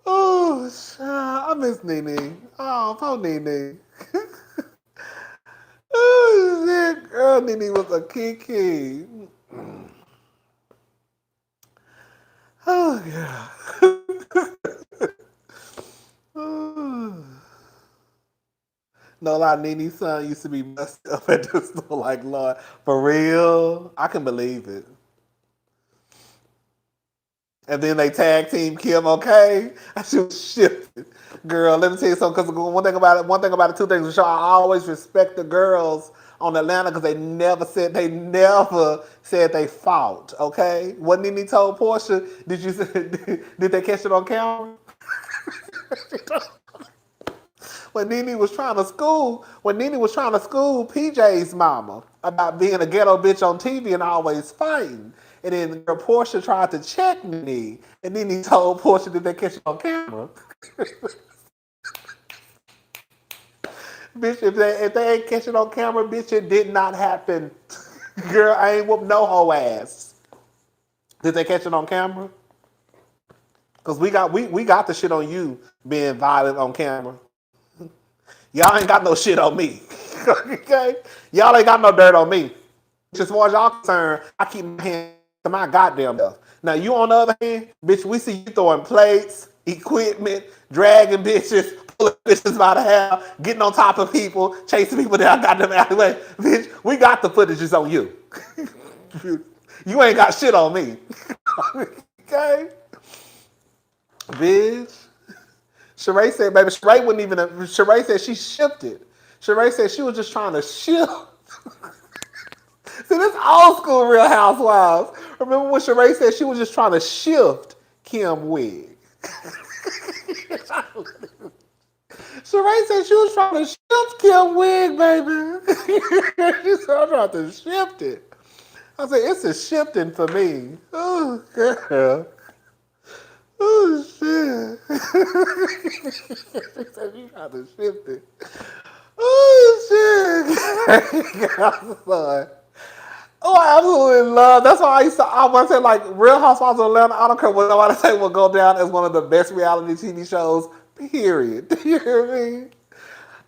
A: Oh, child. I miss Nene. Oh, poor Nene. Oh, shit. Girl, Nene was a kiki. Oh, yeah. Oh. No lie, Nene's son used to be messed up at the store like, Lord, for real? I can believe it. And then they tag team Kim, okay? She was shifted. Girl, let me tell you something, because one thing about it, two things for sure. I always respect the girls on Atlanta because they never said they fought, okay? What Nene told Porsha, did they catch it on camera? When Nene was trying to school PJ's mama about being a ghetto bitch on TV and always fighting. And then girl Porsha tried to check Nene, and then he told Porsha that they catch it on camera. Bitch, if they ain't catch it on camera, bitch, it did not happen. Girl, I ain't whoop no hoe ass. Did they catch it on camera? Cause we got the shit on you being violent on camera. Y'all ain't got no shit on me. Okay? Y'all ain't got no dirt on me. As far as y'all concerned, I keep my hand to my goddamn self. Now you on the other hand, bitch, we see you throwing plates, equipment, dragging bitches, pulling bitches by the hair, getting on top of people, chasing people down goddamn alleyway. Bitch, we got the footages on you. You ain't got shit on me. Okay? Bitch. Sheree said, baby, Sheree said she shifted. Sheree said she was just trying to shift. See, this old school Real Housewives. Remember when Sheree said she was just trying to shift Kim wig? Sheree said she was trying to shift Kim wig, baby. She said, I'm trying to shift it. I said, it's a shifting for me. Oh, girl. Oh, shit. She said, you trying to shift it. Oh, shit. I'm sorry. Oh, I absolutely love. That's why I want to say, like, Real Housewives of Atlanta. I don't care what nobody say will go down as one of the best reality TV shows. Period. You hear me?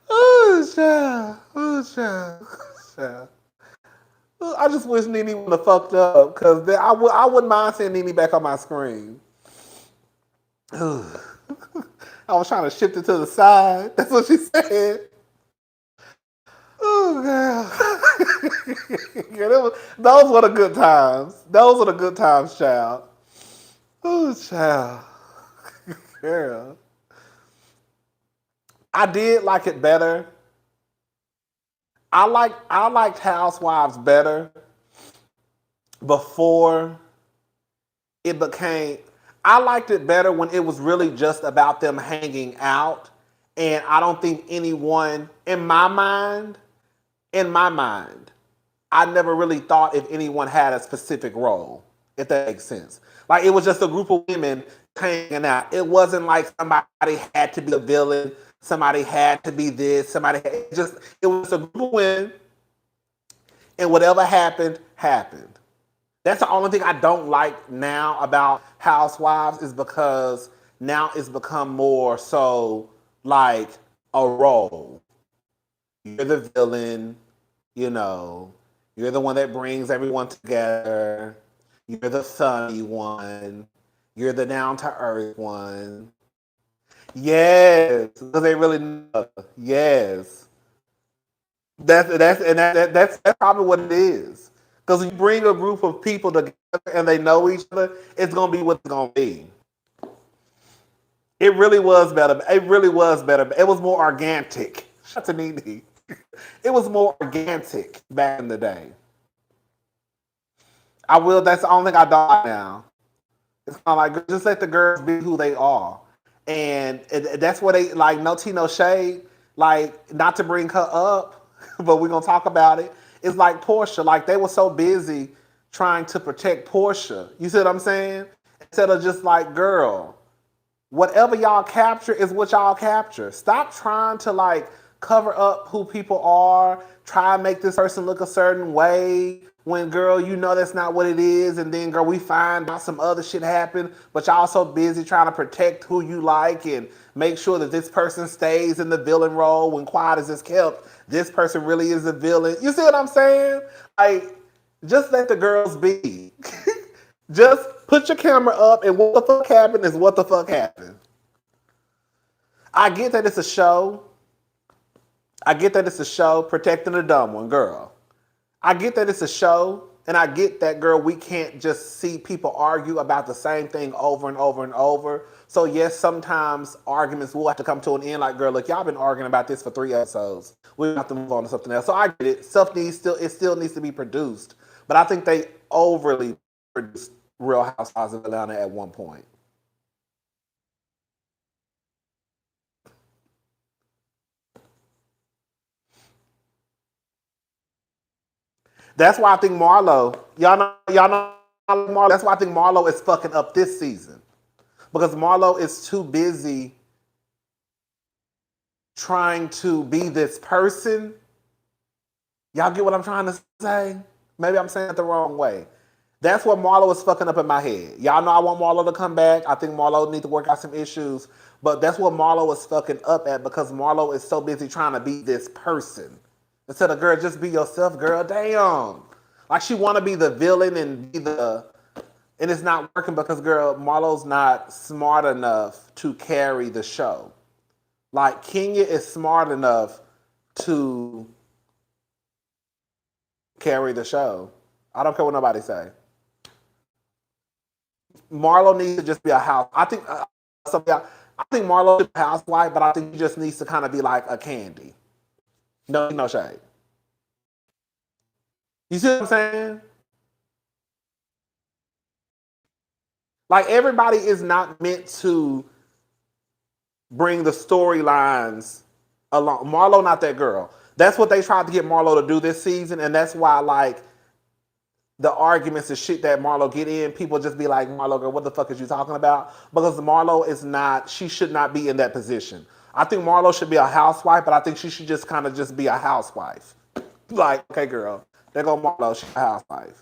A: Oh, child. Oh, child. Child. I just wish Nene would have fucked up because I wouldn't mind seeing Nene back on my screen. I was trying to shift it to the side. That's what she said. Oh, girl. Yeah, those were the good times. Those were the good times, child. Oh, child. Girl. I did like it better. I liked Housewives better before it became. I liked it better when it was really just about them hanging out. And I don't think anyone, in my mind, I never really thought if anyone had a specific role, if that makes sense. Like it was just a group of women hanging out. It wasn't like somebody had to be a villain, somebody had to be this, it was a group of women, and whatever happened, happened. That's the only thing I don't like now about Housewives is because now it's become more so like a role. You're the villain, you know, you're the one that brings everyone together. You're the funny one. You're the down to earth one. Yes, because they really know. Yes, that's probably what it is. Because when you bring a group of people together and they know each other, it's gonna be what it's gonna be. It really was better. It really was better. It was more organic. Shout out to Nene. It was more organic back in the day. I will. That's the only thing I don't like now. It's kind of like just let the girls be who they are, and that's what they like. No tea, no shade. Like not to bring her up, but we're gonna talk about it. It's like Porsha. Like they were so busy trying to protect Porsha. You see what I'm saying? Instead of just like, girl, whatever y'all capture is what y'all capture. Stop trying to like cover up who people are. Try and make this person look a certain way. When girl, you know that's not what it is, and then girl, we find out some other shit happened, but y'all so busy trying to protect who you like and make sure that this person stays in the villain role when quiet as is kept. This person really is a villain. You see what I'm saying? Like, just let the girls be. Just put your camera up and what the fuck happened is what the fuck happened. I get that it's a show. I get that it's a show protecting the dumb one, girl. I get that it's a show, and I get that, girl, we can't just see people argue about the same thing over and over and over. So, yes, sometimes arguments will have to come to an end. Like, girl, look, y'all been arguing about this for 3 episodes. We have to move on to something else. So I get it. It still needs to be produced. But I think they overly produced Real Housewives of Atlanta at one point. That's why I think Marlo, y'all know Marlo. That's why I think Marlo is fucking up this season. Because Marlo is too busy trying to be this person. Y'all get what I'm trying to say? Maybe I'm saying it the wrong way. That's what Marlo is fucking up in my head. Y'all know I want Marlo to come back. I think Marlo needs to work out some issues. But that's what Marlo is fucking up at because Marlo is so busy trying to be this person. Instead of, girl, just be yourself, girl. Damn. Like she want to be the villain and be the... And it's not working because, girl, Marlo's not smart enough to carry the show. Like, Kenya is smart enough to carry the show. I don't care what nobody say. Marlo needs to just be a house. I think Marlo is a housewife, but I think she just needs to kind of be like a Candy. No shade. You see what I'm saying? Like, everybody is not meant to bring the storylines along. Marlo not that girl. That's what they tried to get Marlo to do this season, and that's why, like, the arguments and shit that Marlo get in, people just be like, Marlo, girl, what the fuck is you talking about? Because Marlo is not, she should not be in that position. I think Marlo should be a housewife, but I think she should just kind of just be a housewife. Like, okay, girl, there go Marlo, she's a housewife.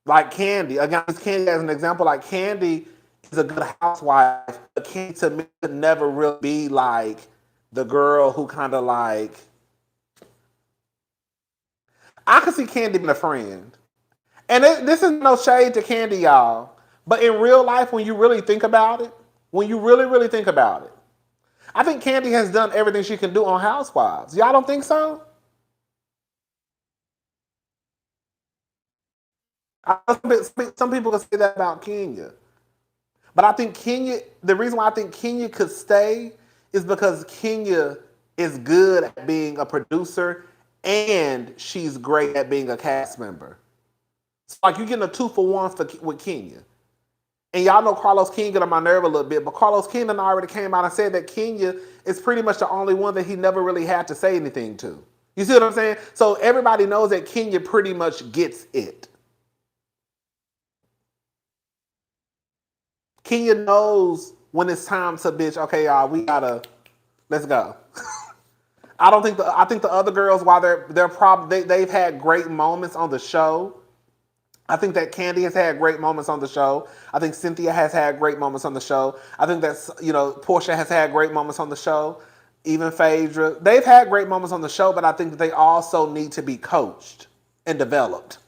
A: Like Candy, again, Candy as an example, like Candy is a good housewife, but Candy to me could never really be like the girl who kind of like, I could see Candy being a friend. And this is no shade to Candy, y'all. But in real life, when you really think about it, when you really, really think about it, I think Candy has done everything she can do on Housewives. Y'all don't think so? Some people can say that about Kenya. But I think Kenya, the reason why I think Kenya could stay is because Kenya is good at being a producer and she's great at being a cast member. So like you're getting a 2-for-1 with Kenya. And y'all know Carlos King get on my nerve a little bit, but Carlos King already came out and said that Kenya is pretty much the only one that he never really had to say anything to. You see what I'm saying? So everybody knows that Kenya pretty much gets it. Kenya knows when it's time to bitch, okay, y'all, we gotta, let's go. I think the other girls, while they've had great moments on the show. I think that Candy has had great moments on the show. I think Cynthia has had great moments on the show. I think that, Porsha has had great moments on the show. Even Phaedra. They've had great moments on the show, but I think that they also need to be coached and developed.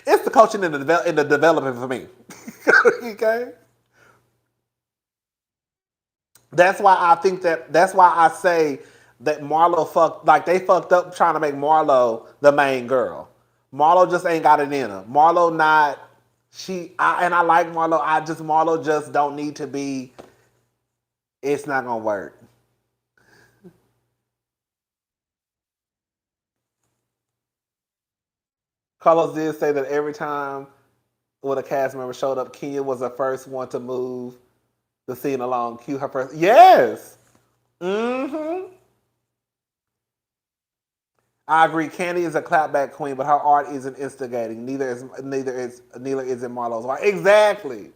A: It's the coaching and the development for me. Okay? That's why I say that Marlo they fucked up trying to make Marlo the main girl. Marlo just ain't got it in her. Marlo not, I like Marlo, Marlo just don't need to be, it's not gonna work. Carlos did say that every time when a cast member showed up, Kenya was the first one to move the scene along. Cue her first, yes! Mm-hmm. I agree. Candy is a clapback queen, but her art isn't instigating. Neither is Marlo's art. Exactly.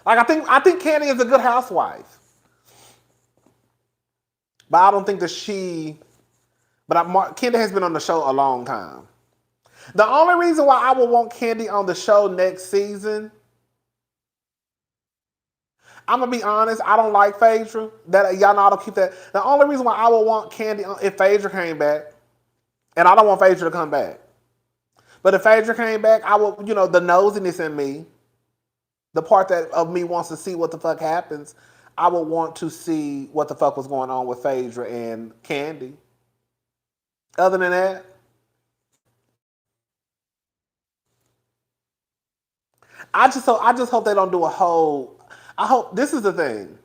A: Like I think Candy is a good housewife, but I don't think that she. But Candy has been on the show a long time. The only reason why I would want Candy on the show next season, I'm gonna be honest. I don't like Phaedra. That y'all know I don't keep that. The only reason why I would want Candy on if Phaedra came back. And I don't want Phaedra to come back. But if Phaedra came back, I would, the nosiness in me, the part that of me wants to see what the fuck happens, I would want to see what the fuck was going on with Phaedra and Candy. Other than that, I just hope they don't do a whole. I hope this is the thing.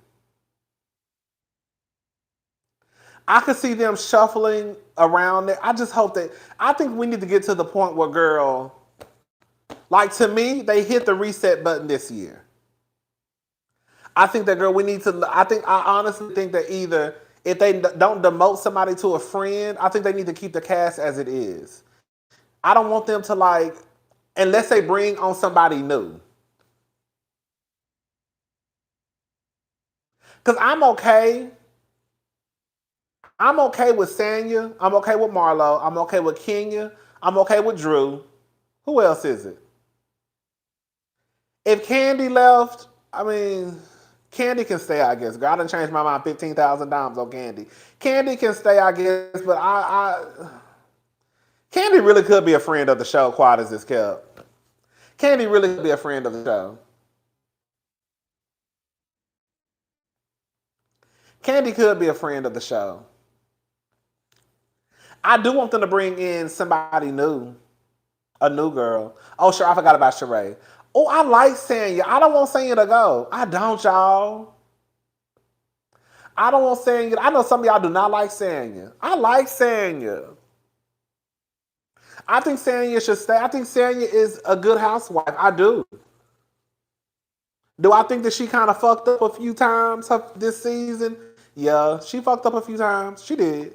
A: I could see them shuffling around it. I just hope that. I think we need to get to the point where, girl, like to me, they hit the reset button this year. I think that, girl, we need to. I honestly think that either if they don't demote somebody to a friend, I think they need to keep the cast as it is. I don't want them to like, unless they bring on somebody new. Because I'm okay. I'm okay with Sanya. I'm okay with Marlo. I'm okay with Kenya. I'm okay with Drew. Who else is it? If Candy left, I mean, Candy can stay, I guess. God done changed my mind 15,000 times on Candy. Candy can stay, I guess, but Candy really could be a friend of the show, quiet as it's kept. Candy really could be a friend of the show. Candy could be a friend of the show. I do want them to bring in somebody new. A new girl. Oh, sure, I forgot about Sheree. Oh, I like Sanya. I don't want Sanya to go. I don't, y'all. I don't want Sanya. I know some of y'all do not like Sanya. I like Sanya. I think Sanya should stay. I think Sanya is a good housewife. I do. Do I think that she kind of fucked up a few times this season? Yeah, she fucked up a few times. She did.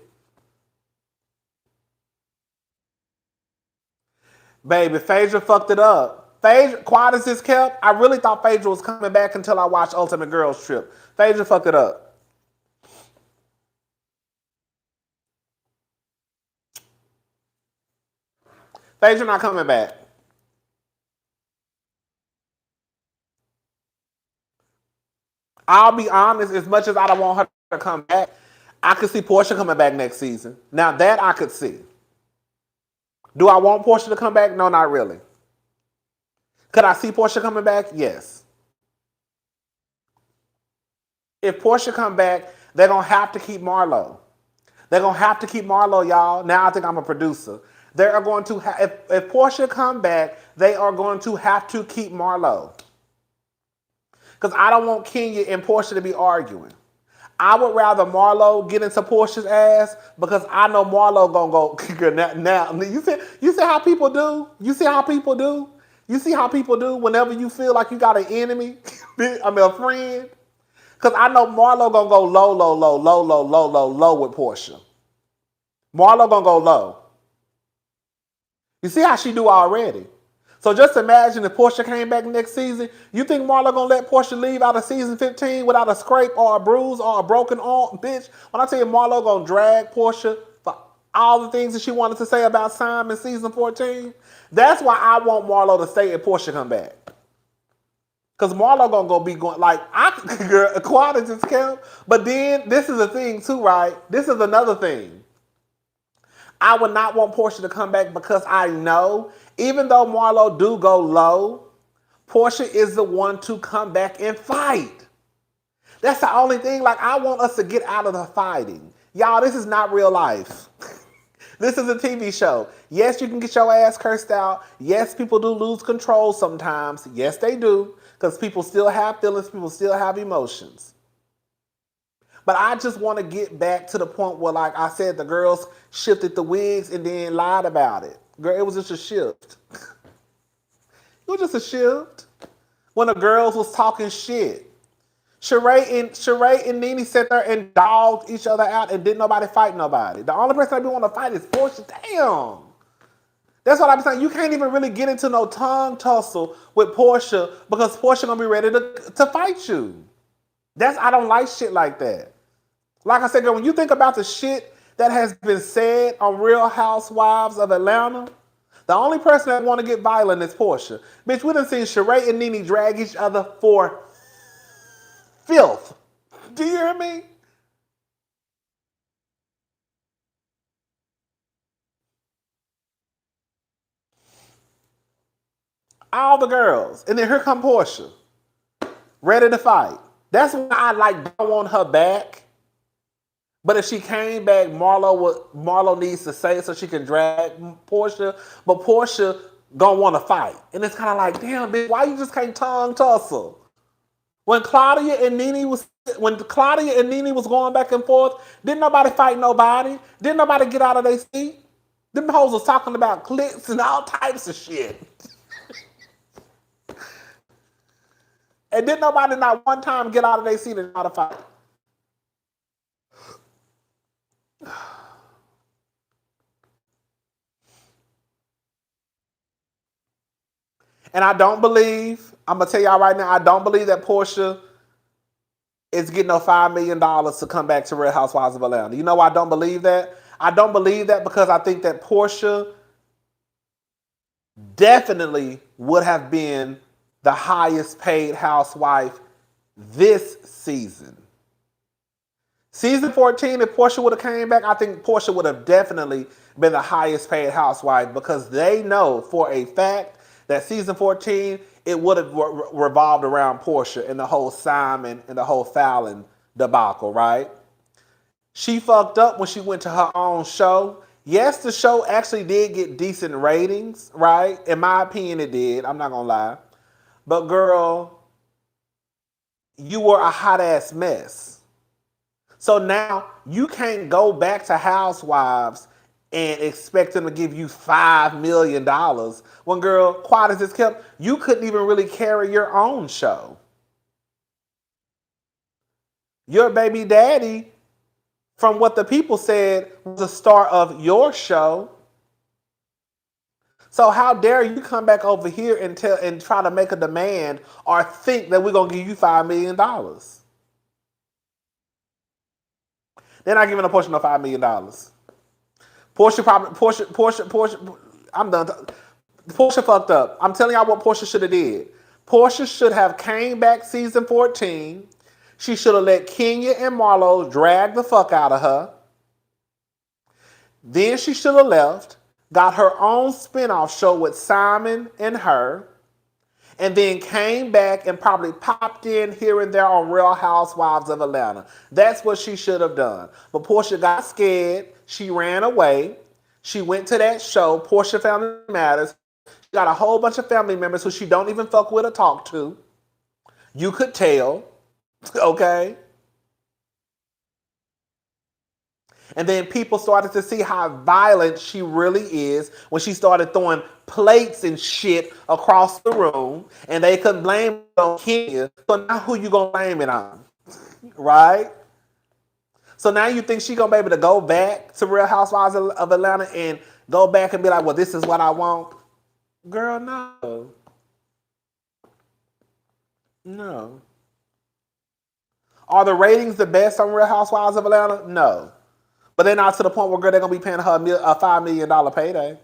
A: Baby, Phaedra fucked it up. Phaedra, quiet as it's kept, I really thought Phaedra was coming back until I watched Ultimate Girls Trip. Phaedra fucked it up. Phaedra not coming back. I'll be honest, as much as I don't want her to come back, I could see Porsha coming back next season. Now that I could see. Do I want Porsha to come back? No, not really. Could I see Porsha coming back? Yes. If Porsha come back, they're going to have to keep Marlo. They're going to have to keep Marlo, y'all. Now I think I'm a producer. They are going to if Porsha come back, they are going to have to keep Marlo. Because I don't want Kenya and Porsha to be arguing. I would rather Marlo get into Porsha's ass because I know Marlo gonna go now. You see how people do? You see how people do? You see how people do whenever you feel like you got an enemy? I mean a friend? Because I know Marlo gonna go low with Porsha. Marlo gonna go low. You see how she do already? So just imagine if Porsha came back next season. You think Marlo gonna let Porsha leave out of season 15 without a scrape or a bruise or a broken arm? Bitch, when I tell you Marlo gonna drag Porsha for all the things that she wanted to say about Simon season 14, that's why I want Marlo to stay and Porsha come back. Because Marlo gonna go be going, like, girl, quiet as it's kept. But then, this is a thing too, right? This is another thing. I would not want Porsha to come back because I know, even though Marlo do go low, Porsha is the one to come back and fight. That's the only thing. Like, I want us to get out of the fighting. Y'all, this is not real life. This is a TV show. Yes, you can get your ass cursed out. Yes, people do lose control sometimes. Yes, they do. Because people still have feelings. People still have emotions. But I just want to get back to the point where, like I said, the girls shifted the wigs and then lied about it. Girl, it was just a shift. It was just a shift. When the girls was talking shit. Sheree and Nene sat there and dogged each other out and didn't nobody fight nobody. The only person I be want to fight is Porsha. Damn. That's what I'm saying. You can't even really get into no tongue tussle with Porsha because Porsha gonna be ready to fight you. I don't like shit like that. Like I said, girl, when you think about the shit that has been said on Real Housewives of Atlanta, the only person that want to get violent is Porsha. Bitch, we done seen Sheree and Nene drag each other for filth. Do you hear me? All the girls. And then here come Porsha. Ready to fight. That's why I don't want her back. But if she came back, Marlo needs to say it so she can drag Porsha. But Porsha gonna want to fight. And it's kind of like, damn, bitch, why you just can't tongue tussle? When Claudia and Nene was going back and forth, didn't nobody fight nobody. Didn't nobody get out of their seat. Them hoes was talking about clits and all types of shit. And didn't nobody not one time get out of their seat and try to fight. And I don't believe, I'm going to tell y'all right now, I don't believe that Porsha is getting no $5 million to come back to Real Housewives of Atlanta. You know why I don't believe that? I don't believe that because I think that Porsha definitely would have been the highest paid housewife this season. Season 14, if Porsha would have came back, I think Porsha would have definitely been the highest paid housewife because they know for a fact that season 14, it would have revolved around Porsha and the whole Simon and the whole Fallon debacle, right? She fucked up when she went to her own show. Yes, the show actually did get decent ratings, right? In my opinion, it did. I'm not going to lie. But girl, you were a hot ass mess. So now you can't go back to Housewives and expect them to give you $5 million. When girl, quiet as it's kept, you couldn't even really carry your own show. Your baby daddy, from what the people said, was the star of your show. So how dare you come back over here and try to make a demand or think that we're gonna give you $5 million? They're not giving a Porsha no $5 million. Porsha, I'm done. Porsha fucked up. I'm telling y'all what Porsha should have did. Porsha should have came back season 14. She should have let Kenya and Marlo drag the fuck out of her. Then she should have left, got her own spinoff show with Simon and her, and then came back and probably popped in here and there on Real Housewives of Atlanta. That's what she should have done. But Porsha got scared. She ran away. She went to that show, Porsha Family Matters. She got a whole bunch of family members who she don't even fuck with or talk to. You could tell, okay? And then people started to see how violent she really is when she started throwing plates and shit across the room, and they couldn't blame it on Kenya. So now who you gonna blame it on? Right? So now you think she gonna be able to go back to Real Housewives of Atlanta and go back and be like, well, this is what I want? Girl, no. No. Are the ratings the best on Real Housewives of Atlanta? No. But they're not to the point where, girl, they're going to be paying her a $5 million payday.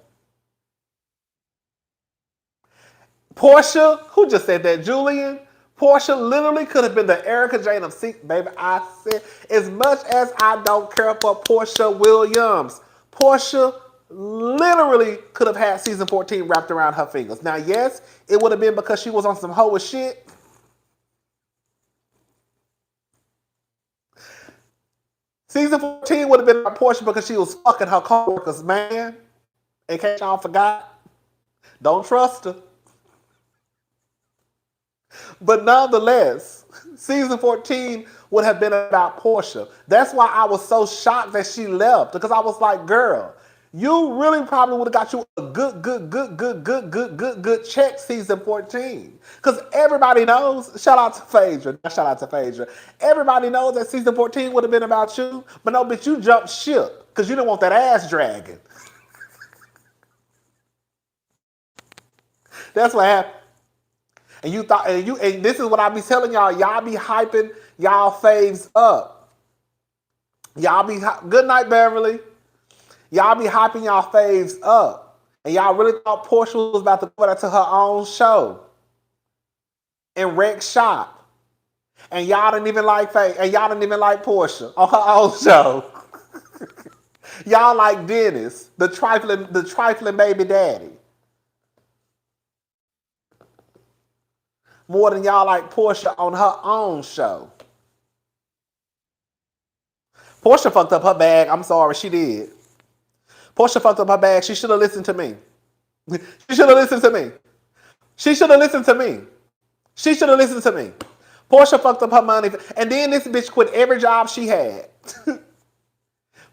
A: Porsha, who just said that? Julian? Porsha literally could have been the Erica Jane of baby. I said, as much as I don't care for Porsha Williams, Porsha literally could have had season 14 wrapped around her fingers. Now, yes, it would have been because she was on some hoe shit. Season 14 would have been about Porsha because she was fucking her coworkers, man. In case y'all forgot. Don't trust her. But nonetheless, season 14 would have been about Porsha. That's why I was so shocked that she left. Because I was like, girl, you really probably would have got you a good check season 14. Because everybody knows, shout out to Phaedra. Shout out to Phaedra. Everybody knows that season 14 would have been about you. But no, bitch, you jumped ship. Because you didn't want that ass dragging. That's what happened. And you thought, and this is what I be telling y'all. Y'all be hyping y'all faves up. Y'all be, good night, Beverly. Y'all be hyping y'all faves up. And y'all really thought Porsha was about to put her to her own show. And wreck shop. And y'all didn't even like and y'all didn't even like Porsha on her own show. Y'all like Dennis, the trifling baby daddy. More than y'all like Porsha on her own show. Porsha fucked up her bag. I'm sorry, she did. Porsha fucked up her bag. She should have listened to me. She should have listened to me. She should have listened to me. She should have listened to me. Porsha fucked up her money. And then this bitch quit every job she had.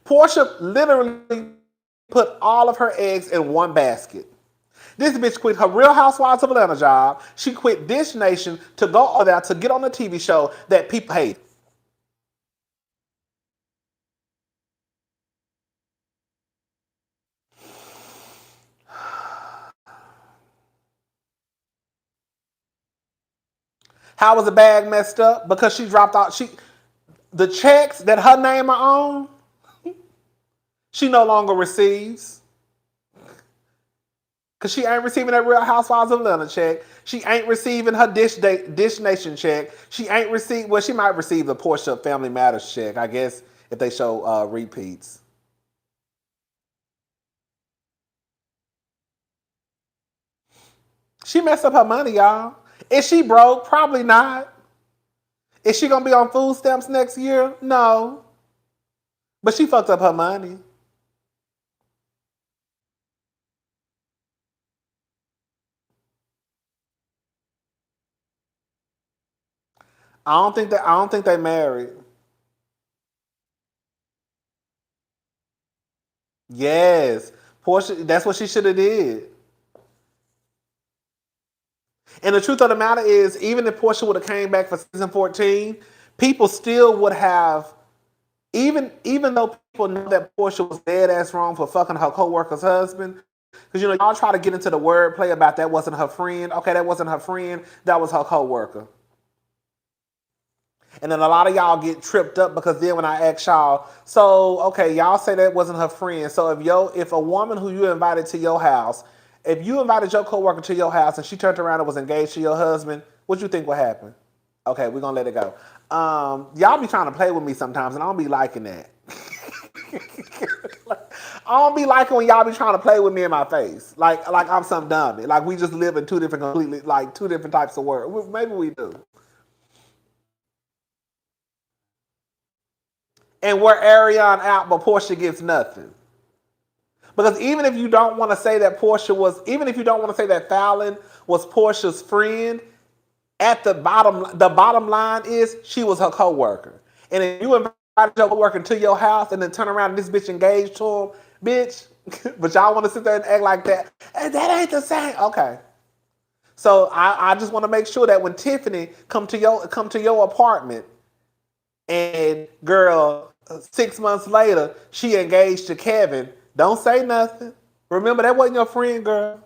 A: Porsha literally put all of her eggs in one basket. This bitch quit her Real Housewives of Atlanta job. She quit Dish Nation to go over there to get on a TV show that people hate. How was the bag messed up? Because she dropped out. The checks that her name are on, she no longer receives. Because she ain't receiving that Real Housewives of Atlanta check. She ain't receiving her Dish Nation check. She ain't received, well, she might receive the Porsha Family Matters check, I guess, if they show repeats. She messed up her money, y'all. Is she broke? Probably not. Is she gonna be on food stamps next year? No. But she fucked up her money. I don't think they married. Yes. Porsha, that's what she should have did. And the truth of the matter is, even if Porsha would have came back for season 14, people still would have, even though people know that Porsha was dead ass wrong for fucking her co-worker's husband, because y'all try to get into the wordplay about that wasn't her friend. Okay, that wasn't her friend, that was her co-worker. And then a lot of y'all get tripped up because then when I ask y'all, so okay, y'all say that wasn't her friend. So if a woman who you invited to your house, if you invited your coworker to your house and she turned around and was engaged to your husband, what you think would happen? Okay, we're gonna let it go. Y'all be trying to play with me sometimes, and I don't be liking that. I don't be liking when y'all be trying to play with me in my face, like I'm some dummy, like we just live in two different types of worlds. Maybe we do. And we're Ariane out, but Porsha gets nothing. Because even if you don't want to say that even if you don't want to say that Fallon was Porsha's friend, the bottom line is she was her co-worker. And if you invited your co-worker to your house and then turn around and this bitch engaged to him, bitch, but y'all want to sit there and act like that, and that ain't the same. Okay. So I just want to make sure that when Tiffany come to your apartment, and girl, 6 months later, she engaged to Kevin. Don't say nothing. Remember, that wasn't your friend, girl.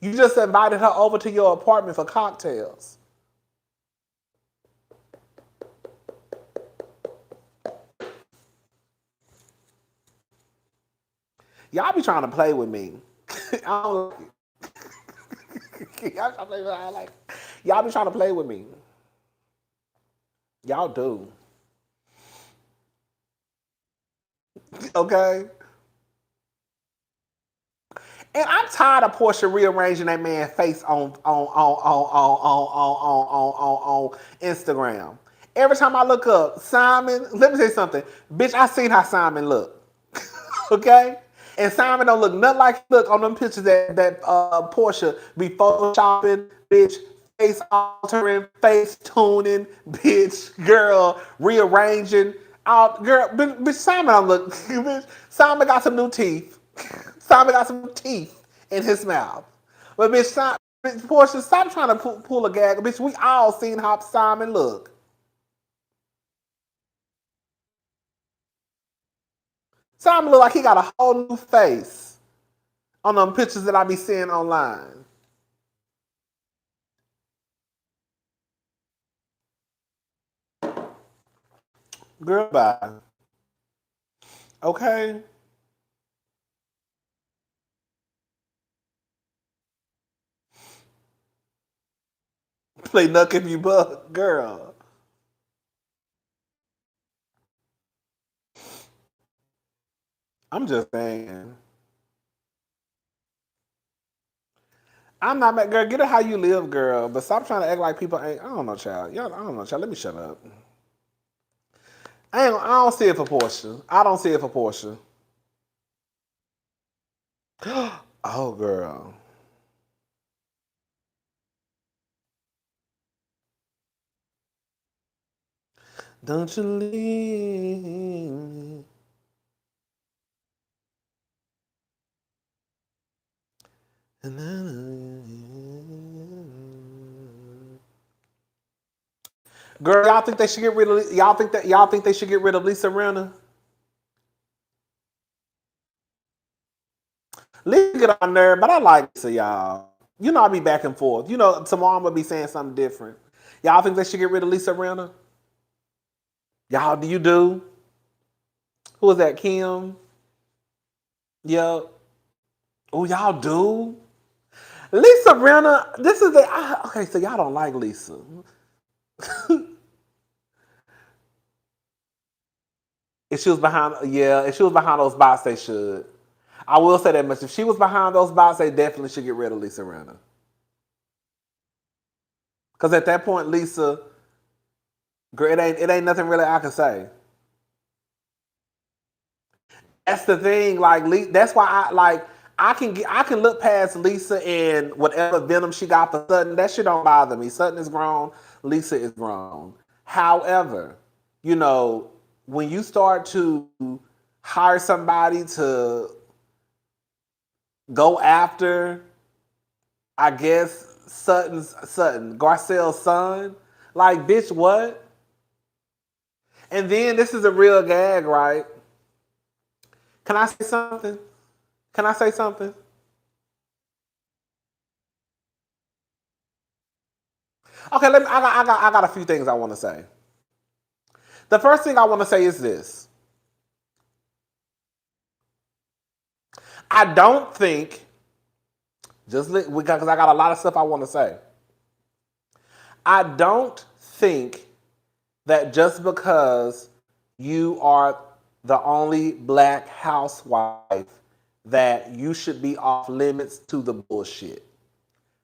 A: You just invited her over to your apartment for cocktails. Y'all be trying to play with me. I don't y'all be trying to play with me. Y'all do. Okay? And I'm tired of Porsha rearranging that man's face on Instagram. Every time I look up Simon, let me say something, bitch. I seen how Simon look, okay? And Simon don't look nothing like he look on them pictures that Porsha be photoshopping, bitch, face altering, face tuning, bitch, girl, rearranging. Girl, bitch, Simon don't look, bitch. Simon got some new teeth. Simon got some teeth in his mouth. But bitch, Porsha, stop trying to pull a gag. Bitch, we all seen how Simon look. Simon look like he got a whole new face on them pictures that I be seeing online. Girl, bye. Okay? Play Nuck If You Buck. Girl. I'm just saying. I'm not mad, girl. Get it how you live, girl. But stop trying to act like people ain't. I don't know, child. Y'all, I don't know, child. Let me shut up. I don't see it for Porsha. I don't see it for Porsha. Oh, girl. Don't you leave me. Girl, y'all think they should get rid of y'all think they should get rid of Lisa Rinna? Lisa get on nerve, but I like Lisa, y'all. You know I be back and forth. You know tomorrow I'm gonna be saying something different. Y'all think they should get rid of Lisa Rinna? Y'all, do you do? Who is that, Kim? Yep. Oh, y'all do? Lisa Rinna, this is okay, so y'all don't like Lisa. If she was behind, if she was behind those bots, they should. I will say that much. If she was behind those bots, they definitely should get rid of Lisa Rinna. Because at that point, Lisa, girl, it ain't nothing really I can say. That's the thing. Like, that's why I can look past Lisa and whatever venom she got for Sutton. That shit don't bother me. Sutton is grown. Lisa is grown. However, you know, when you start to hire somebody to go after, I guess, Garcelle's son, like, bitch, what? And then this is a real gag, right? Can I say something? Can I say something? Okay, I got a few things I want to say. The first thing I want to say is this. I don't think, because I got a lot of stuff I want to say. I don't think that just because you are the only black housewife that you should be off limits to the bullshit.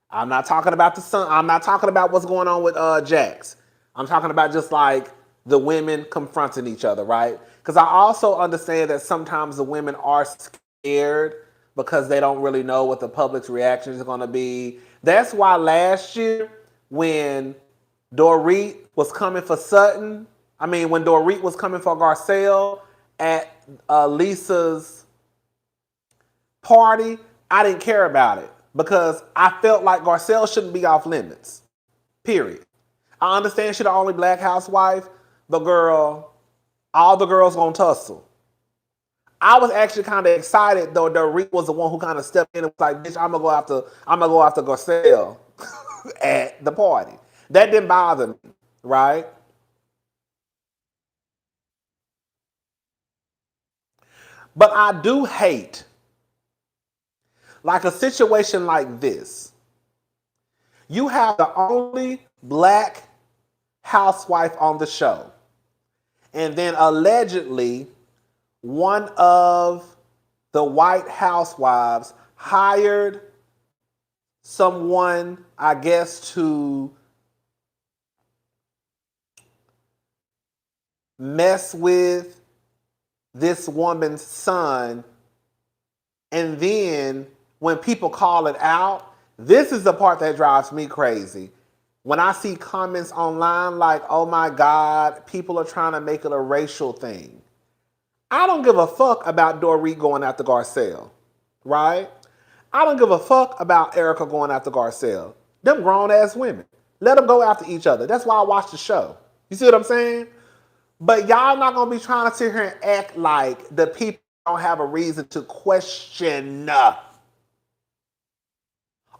A: I'm not talking about the son. I'm not talking about what's going on with Jax. I'm talking about just like the women confronting each other, right? Because I also understand that sometimes the women are scared because they don't really know what the public's reaction is going to be. That's why last year when Dorit was coming for Sutton, when Dorit was coming for Garcelle at Lisa's party, I didn't care about it because I felt like Garcelle shouldn't be off limits. Period. I understand she's the only black housewife, but girl, all the girls gonna tussle. I was actually kind of excited though. Dorit was the one who kind of stepped in and was like, "Bitch, I'm gonna go after Garcelle at the party." That didn't bother me, right? But I do hate, like, a situation like this. You have the only black housewife on the show, and then allegedly one of the white housewives hired someone, I guess, to mess with this woman's son. And then when people call it out, this is the part that drives me crazy. When I see comments online like, oh my God, people are trying to make it a racial thing. I don't give a fuck about Dorit going after Garcelle, right? I don't give a fuck about Erica going after Garcelle. Them grown ass women. Let them go after each other. That's why I watch the show. You see what I'm saying? But y'all not gonna be trying to sit here and act like the people don't have a reason to question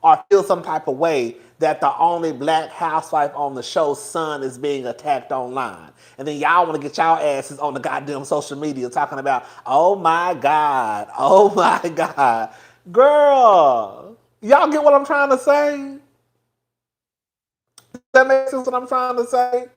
A: or feel some type of way that the only black housewife on the show's son is being attacked online. And then y'all want to get y'all asses on the goddamn social media talking about, oh my God, oh my God. Girl, y'all get what I'm trying to say? Does that make sense what I'm trying to say?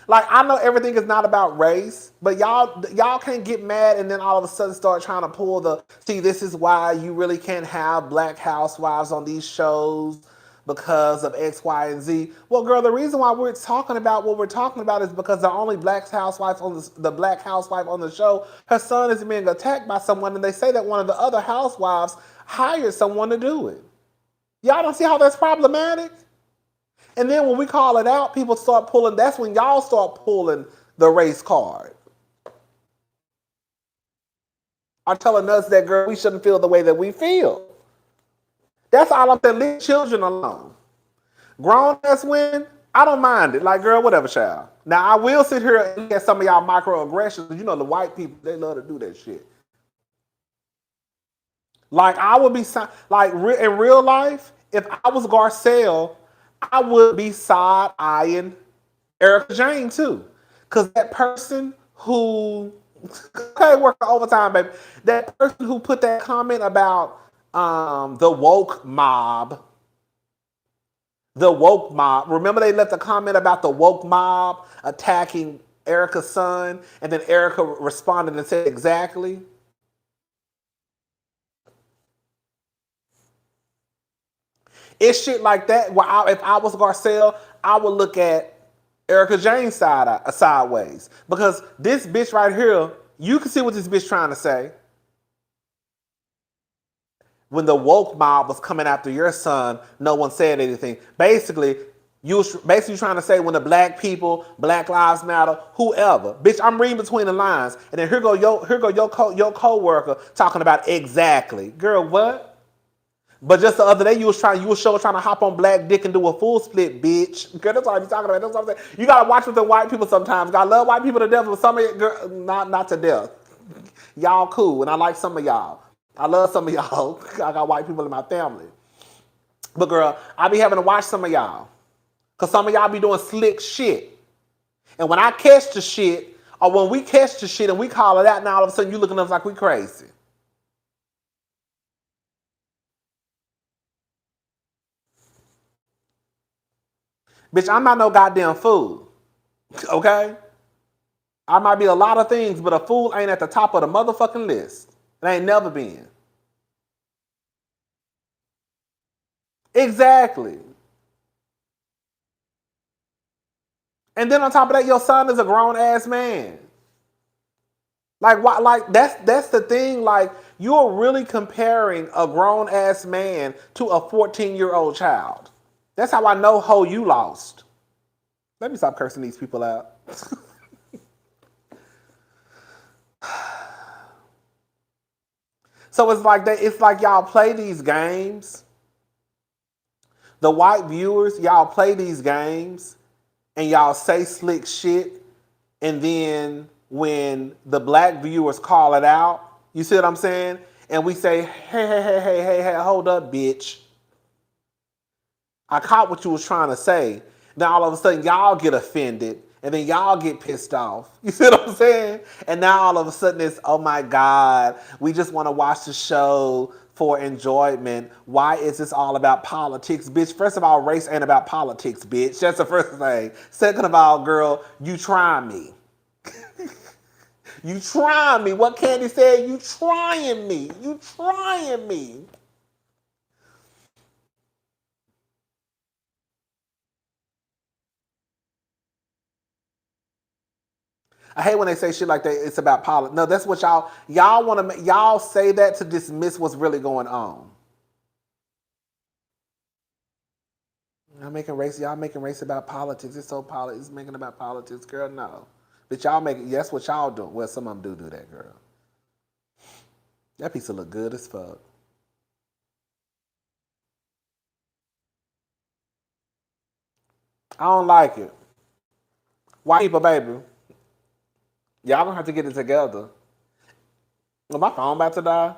A: Like, I know everything is not about race, but y'all can't get mad and then all of a sudden start trying to pull this is why you really can't have black housewives on these shows because of X, Y, and Z. Well, girl, the reason why we're talking about what we're talking about is because the only black housewife on the black housewife on the show, her son is being attacked by someone, and they say that one of the other housewives hired someone to do it. Y'all don't see how that's problematic? And then when we call it out, people start pulling, that's when y'all start pulling the race card. Are telling us that, girl, we shouldn't feel the way that we feel. That's all I'm saying. Leave children alone. Grown ass women, I don't mind it. Like, girl, whatever, child. Now, I will sit here and look at some of y'all microaggressions. You know, the white people, they love to do that shit. Like, I would be, like, in real life, if I was Garcelle, I would be side-eyeing Erica Jane too. Because that person who, okay, work overtime, baby. That person who put that comment about the woke mob, remember they left a comment about the woke mob attacking Erica's son, and then Erica responded and said exactly. It's shit like that where if I was Garcelle, I would look at Erica Jane's sideways. Because this bitch right here, you can see what this bitch trying to say. When the woke mob was coming after your son, no one said anything. Basically, you was basically trying to say when the black people, Black Lives Matter, whoever. Bitch, I'm reading between the lines. And then here go your co-worker talking about exactly. Girl, what? But just the other day, you was trying to hop on black dick and do a full split, bitch. Girl, that's what I be talking about. That's what I'm saying. You gotta watch with the white people sometimes. I love white people to death, but some of you, girl, not to death. Y'all cool, and I like some of y'all. I love some of y'all. I got white people in my family. But girl, I be having to watch some of y'all. Cause some of y'all be doing slick shit. And when I catch the shit, or when we catch the shit and we call it out, now all of a sudden you looking at us like we crazy. Bitch, I'm not no goddamn fool. Okay? I might be a lot of things, but a fool ain't at the top of the motherfucking list. It ain't never been. Exactly. And then on top of that, your son is a grown ass man. Like why? Like that's the thing. Like you're really comparing a grown ass man to a 14-year-old child. That's how I know ho you lost. Let me stop cursing these people out. So it's like that. It's like y'all play these games. The white viewers, y'all play these games, and y'all say slick shit, and then when the black viewers call it out, you see what I'm saying? And we say, hey, hold up, bitch. I caught what you was trying to say. Now all of a sudden y'all get offended and then y'all get pissed off. You see what I'm saying? And now all of a sudden it's, oh my God, we just want to watch the show for enjoyment. Why is this all about politics? Bitch, first of all, race ain't about politics, bitch. That's the first thing. Second of all, girl, you try me. You trying me. What Candy said, you trying me. You trying me. I hate when they say shit like that. It's about politics. No, that's what y'all want to. Y'all say that to dismiss what's really going on. Y'all making race about politics. It's so politics. It's making about politics, girl. No, but y'all make. That's what y'all do. Well, some of them do that, girl. That piece of look good as fuck. I don't like it. White people, baby, y'all gonna have to get it together. Well, my phone about to die.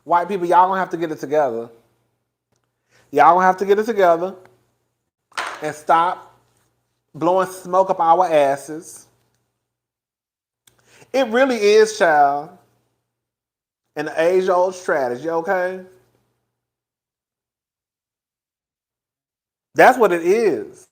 A: White people, y'all gonna have to get it together. Y'all gonna have to get it together and stop blowing smoke up our asses. It really is, child, an age-old strategy, okay? That's what it is.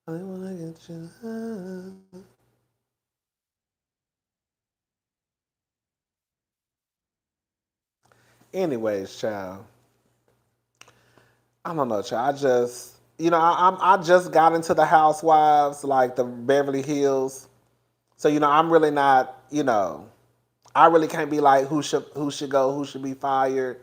A: I wanna get you high. Anyways, child. I don't know, child. I just, I just got into the Housewives, like the Beverly Hills. So, I'm really not, I really can't be like who should go, who should be fired.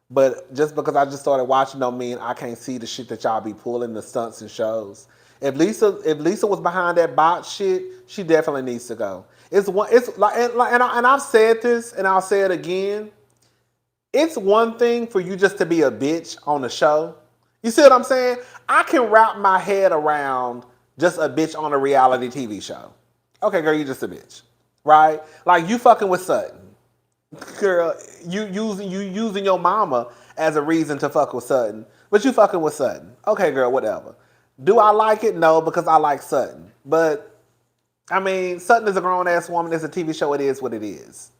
A: But just because I just started watching don't mean I can't see the shit that y'all be pulling, the stunts and shows. If Lisa was behind that bot shit, she definitely needs to go. It's like and I've said this and I'll say it again. It's one thing for you just to be a bitch on the show. You see what I'm saying? I can wrap my head around just a bitch on a reality TV show. Okay, girl, you just a bitch, right? Like you fucking with Sutton, girl. You using your mama as a reason to fuck with Sutton, but you fucking with Sutton. Okay, girl, whatever. Do I like it? No, because I like Sutton. But I mean, Sutton is a grown ass woman. It's a TV show. It is what it is.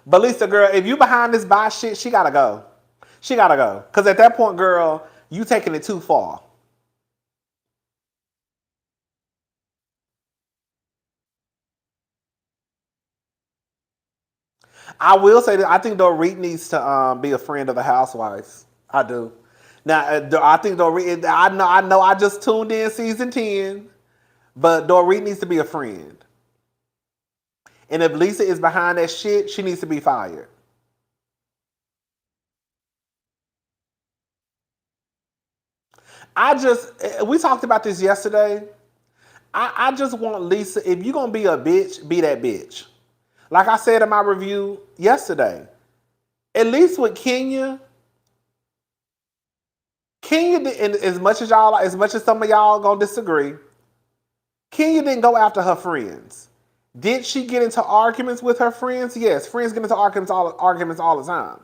A: But Lisa, girl, if you behind this buy shit, she gotta go. She gotta go. Cause at that point, girl, you taking it too far. I will say that I think Dorit needs to be a friend of the housewives. I do. Now I think Dorit. I know. I just tuned in season 10, but Dorit needs to be a friend. And if Lisa is behind that shit, she needs to be fired. We talked about this yesterday. I just want Lisa, if you're going to be a bitch, be that bitch. Like I said in my review yesterday, at least with Kenya and as much as some of y'all gonna disagree, Kenya didn't go after her friends. Did she get into arguments with her friends? Yes, friends get into arguments all the time.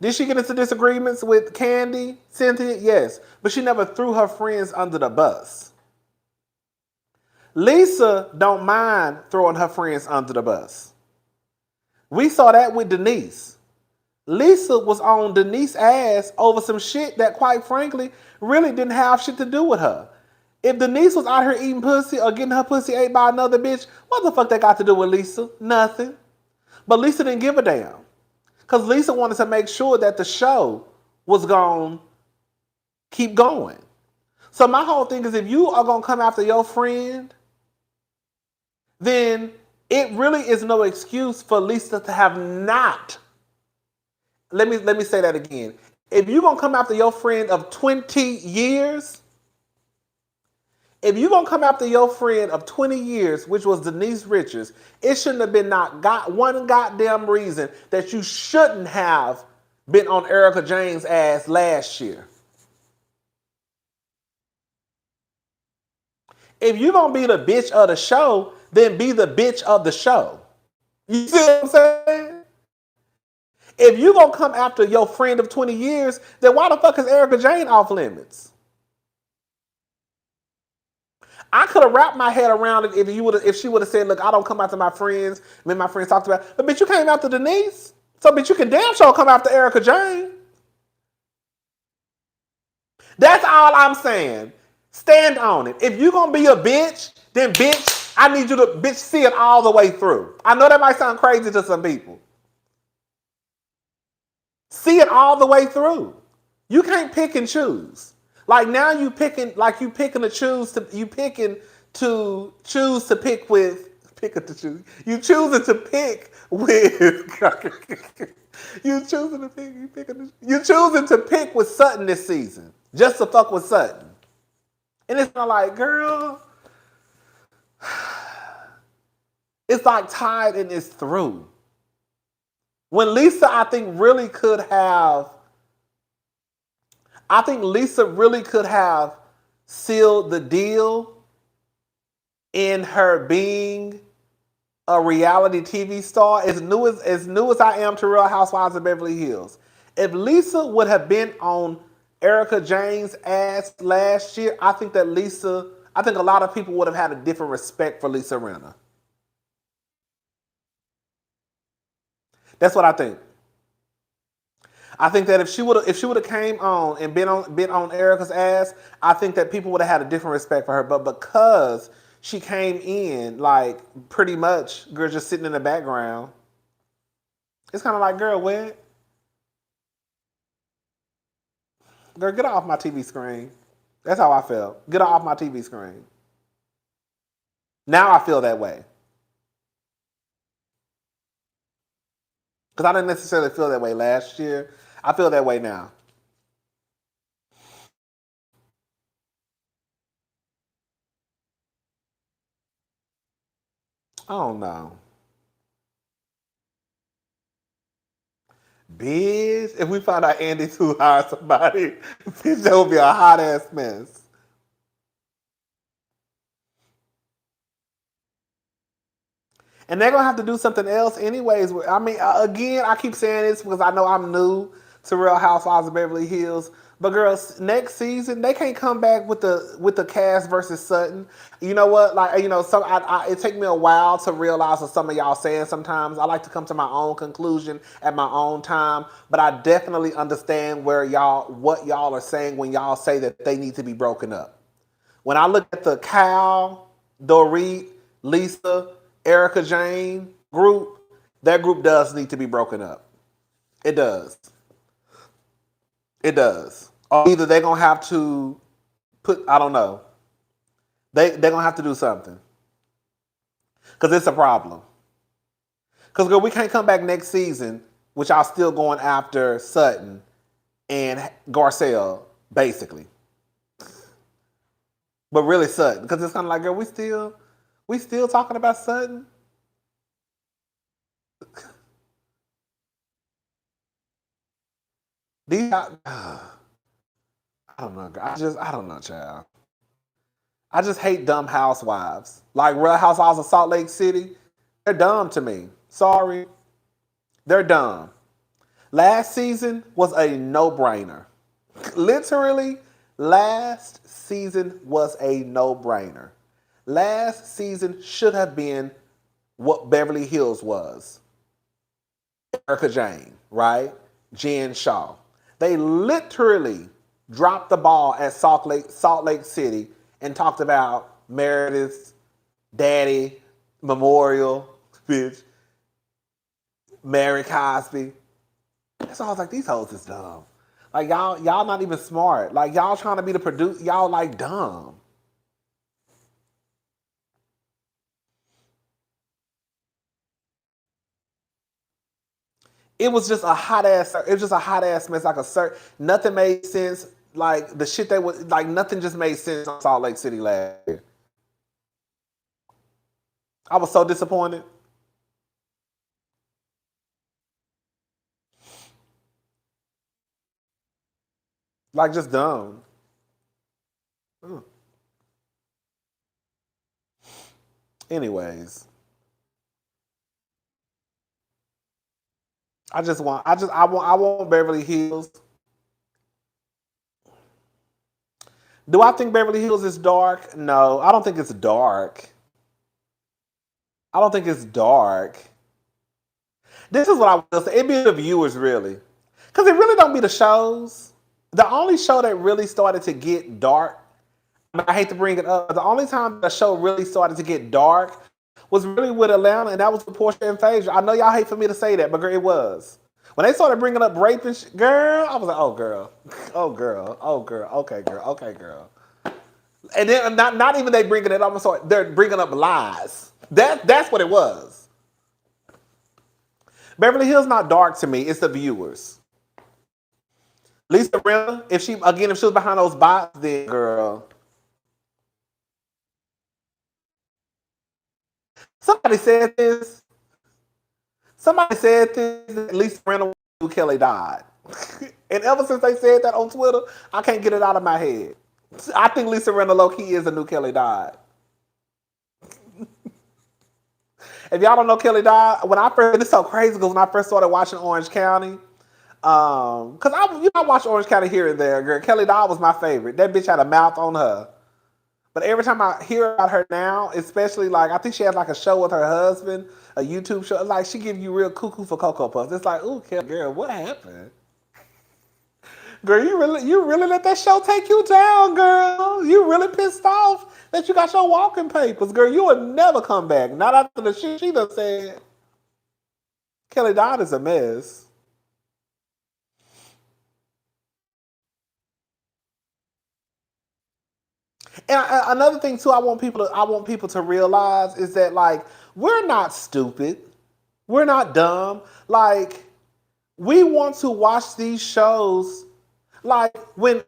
A: Did she get into disagreements with Candy, Cynthia? Yes, but she never threw her friends under the bus. Lisa don't mind throwing her friends under the bus. We saw that with Denise. Lisa was on Denise's ass over some shit that, quite frankly, really didn't have shit to do with her. If Denise was out here eating pussy or getting her pussy ate by another bitch, what the fuck that got to do with Lisa? Nothing. But Lisa didn't give a damn. Because Lisa wanted to make sure that the show was going to keep going. So my whole thing is if you are going to come after your friend, then it really is no excuse for Lisa to have not. Let me say that again. If you're going to come after your friend of 20 years, if you're going to come after your friend of 20 years, which was Denise Richards, it shouldn't have been not got one goddamn reason that you shouldn't have been on Erica Jane's ass last year. If you're going to be the bitch of the show, then be the bitch of the show. You see what I'm saying? If you're going to come after your friend of 20 years, then why the fuck is Erica Jane off limits? I could have wrapped my head around it if she would have said, look, I don't come after my friends. Me and my friends talked about it. But bitch, you came after Denise. So bitch, you can damn sure come after Erica Jane. That's all I'm saying. Stand on it. If you're going to be a bitch, then bitch, I need you to bitch see it all the way through. I know that might sound crazy to some people. See it all the way through. You can't pick and choose. Like now you picking to choose to you picking to choose to pick with picking to choose. You choosing to pick with you choosing to pick with Sutton this season. Just to fuck with Sutton. And it's not like, girl, it's like tied and it's through. When Lisa, I think Lisa really could have sealed the deal in her being a reality TV star, as new as I am to Real Housewives of Beverly Hills. If Lisa would have been on Erica Jane's ass last year, I think a lot of people would have had a different respect for Lisa Rinna. That's what I think. I think that if she would have came on and been on Erica's ass, I think that people would have had a different respect for her. But because she came in like pretty much girl just sitting in the background, it's kind of like, girl, what? Girl, get off my TV screen. That's how I felt. Get off my TV screen. Now I feel that way because I didn't necessarily feel that way last year. I feel that way now. I don't know. Bitch, if we found out Andy too hired somebody, bitch, that would be a hot ass mess. And they're gonna have to do something else anyways. I mean, again, I keep saying this because I know I'm new to Real Housewives of Beverly Hills. But girls, next season they can't come back with the cast versus Sutton. You know what? Like some it take me a while to realize what some of y'all saying. Sometimes I like to come to my own conclusion at my own time. But I definitely understand what y'all are saying when y'all say that they need to be broken up. When I look at the Cal, Dorit, Lisa, Erica Jane group, that group does need to be broken up. It does. It does. Or either they're gonna have to I don't know. They're gonna have to do something. Cause it's a problem. Cause girl, we can't come back next season, which y'all still going after Sutton and Garcelle, basically. But really Sutton. Because it's kind of like, girl, we still talking about Sutton? These, I don't know. I don't know, child. I just hate dumb housewives. Like Real Housewives of Salt Lake City, they're dumb to me. Sorry, they're dumb. Last season was a no-brainer. Literally, last season was a no-brainer. Last season should have been what Beverly Hills was. Erica Jane, right? Jen Shaw. They literally dropped the ball at Salt Lake City and talked about Meredith's daddy, Memorial, bitch, Mary Cosby. That's all I was like, these hoes is dumb. Like y'all not even smart. Like y'all trying to be the producer, y'all like dumb. It was just a hot ass. It was just a hot ass mess. Like nothing made sense. Like the shit they was like, nothing just made sense on Salt Lake City last year. I was so disappointed. Like just dumb. Mm. Anyways, I want Beverly Hills. Do I think Beverly Hills is dark? No, I don't think it's dark. I don't think it's dark. This is what I will say. It be the viewers really, because it really don't be the shows. The only show that really started to get dark, I hate to bring it up, but the only time the show really started to get dark was really with Atlanta, and that was with Porsha and Phaedra. I know y'all hate for me to say that, but girl, it was. When they started bringing up rape and girl, I was like, oh girl, oh girl, oh girl, okay girl, okay girl. And then not even they bringing it up, sorry, they're bringing up lies. That's what it was. Beverly Hills not dark to me, it's the viewers. Lisa Rinna, if she was behind those bots, then girl. Somebody said this. Somebody said this that Lisa Rinna knew Kelly died. And ever since they said that on Twitter, I can't get it out of my head. I think Lisa Rinna low-key is a new Kelly died. If y'all don't know Kelly died, it's so crazy because when I first started watching Orange County, because I watch Orange County here and there, girl, Kelly Dodd was my favorite. That bitch had a mouth on her. But every time I hear about her now, especially like I think she has like a show with her husband, a YouTube show, like she give you real cuckoo for Cocoa Puffs. It's like, ooh, girl, what happened? Girl, you really let that show take you down, girl. You really pissed off that you got your walking papers, girl. You will never come back. Not after the shit she done said. Kelly Dodd is a mess. And another thing too, I want people to realize is that like we're not stupid, we're not dumb. Like we want to watch these shows. Like when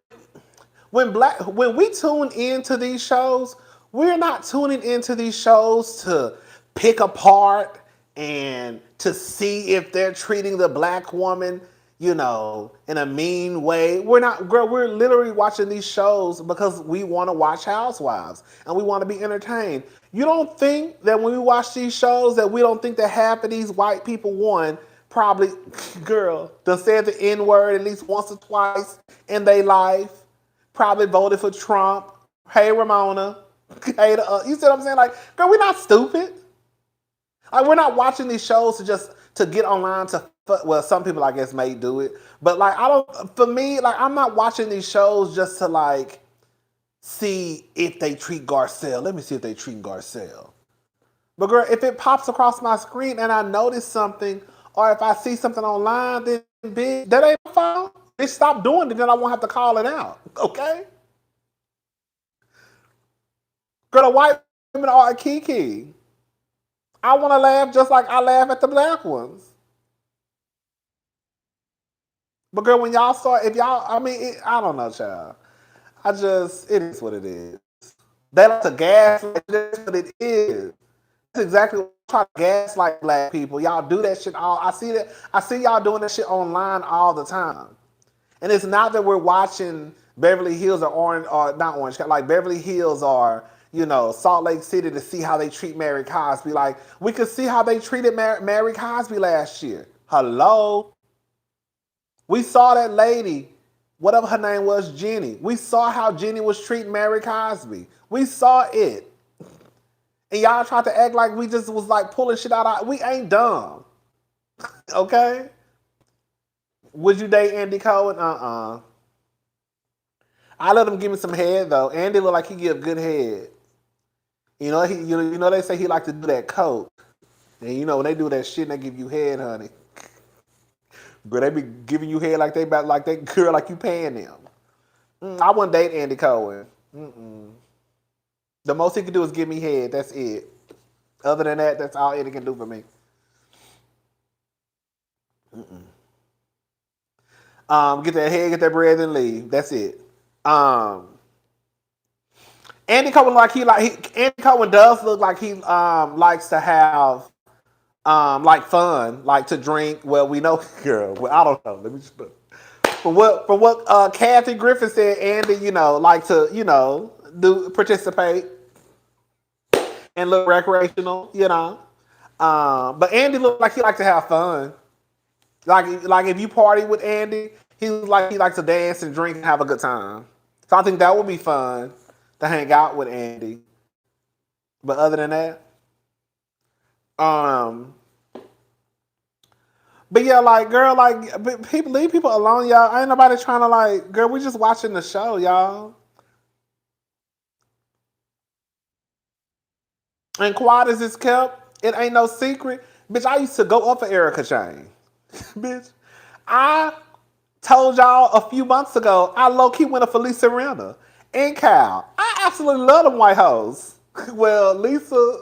A: we tune into these shows, we're not tuning into these shows to pick apart and to see if they're treating the black woman, in a mean way. We're not, girl, we're literally watching these shows because we want to watch Housewives and we want to be entertained. You don't think that when we watch these shows that we don't think that half of these white people, one, probably, girl, done said the N-word at least once or twice in their life, probably voted for Trump. Hey, Ramona. Hey, you see what I'm saying? Like, girl, we're not stupid. Like, we're not watching these shows to get online to, well, some people I guess may do it, but like for me, like, I'm not watching these shows just to like see if they treat Garcelle. Let me see if they treat Garcelle. But girl, if it pops across my screen and I notice something, or if I see something online, then bitch, that ain't my fault. Bitch, stop doing it, then I won't have to call it out. Okay? Girl, the white women are a kiki. I want to laugh just like I laugh at the black ones. But girl, when y'all start, if y'all, I mean, I don't know, child. It is what it is. They like to gaslight, that's what it is. That's exactly what I try to gaslight black people. Y'all do that shit all, I see y'all doing that shit online all the time. And it's not that we're watching Beverly Hills or not Orange, like Beverly Hills or, Salt Lake City to see how they treat Mary Cosby. Like, we could see how they treated Mary Cosby last year. Hello? We saw that lady, whatever her name was, Jenny. We saw how Jenny was treating Mary Cosby. We saw it. And y'all tried to act like we just was like pulling shit out. We ain't dumb. Okay? Would you date Andy Cohen? I let him give me some head though. Andy look like he give good head. They say he like to do that coke. And when they do that shit, they give you head, honey. Girl, they be giving you head like they girl like you paying them. I wouldn't date Andy Cohen. The most he can do is give me head. That's it. Other than that, that's all Andy can do for me. Get that head, get that bread, and leave. That's it. Andy Cohen Andy Cohen does look like he likes to have like fun, like to drink. Well, we know, girl. Well, I don't know. Let me just put. From what Kathy Griffin said, Andy, like to, do participate and look recreational, But Andy looked like he liked to have fun. Like if you party with Andy, he likes to dance and drink and have a good time. So I think that would be fun to hang out with Andy. But other than that, but yeah, like, girl, like, people leave people alone, y'all. Ain't nobody trying to, like, girl, we just watching the show, y'all. And quiet as it's kept, it ain't no secret. Bitch, I used to go up for Erica Jane. Bitch, I told y'all a few months ago, I low-key went up for Lisa Rinna and Cal. I absolutely love them white hoes. Well, Lisa,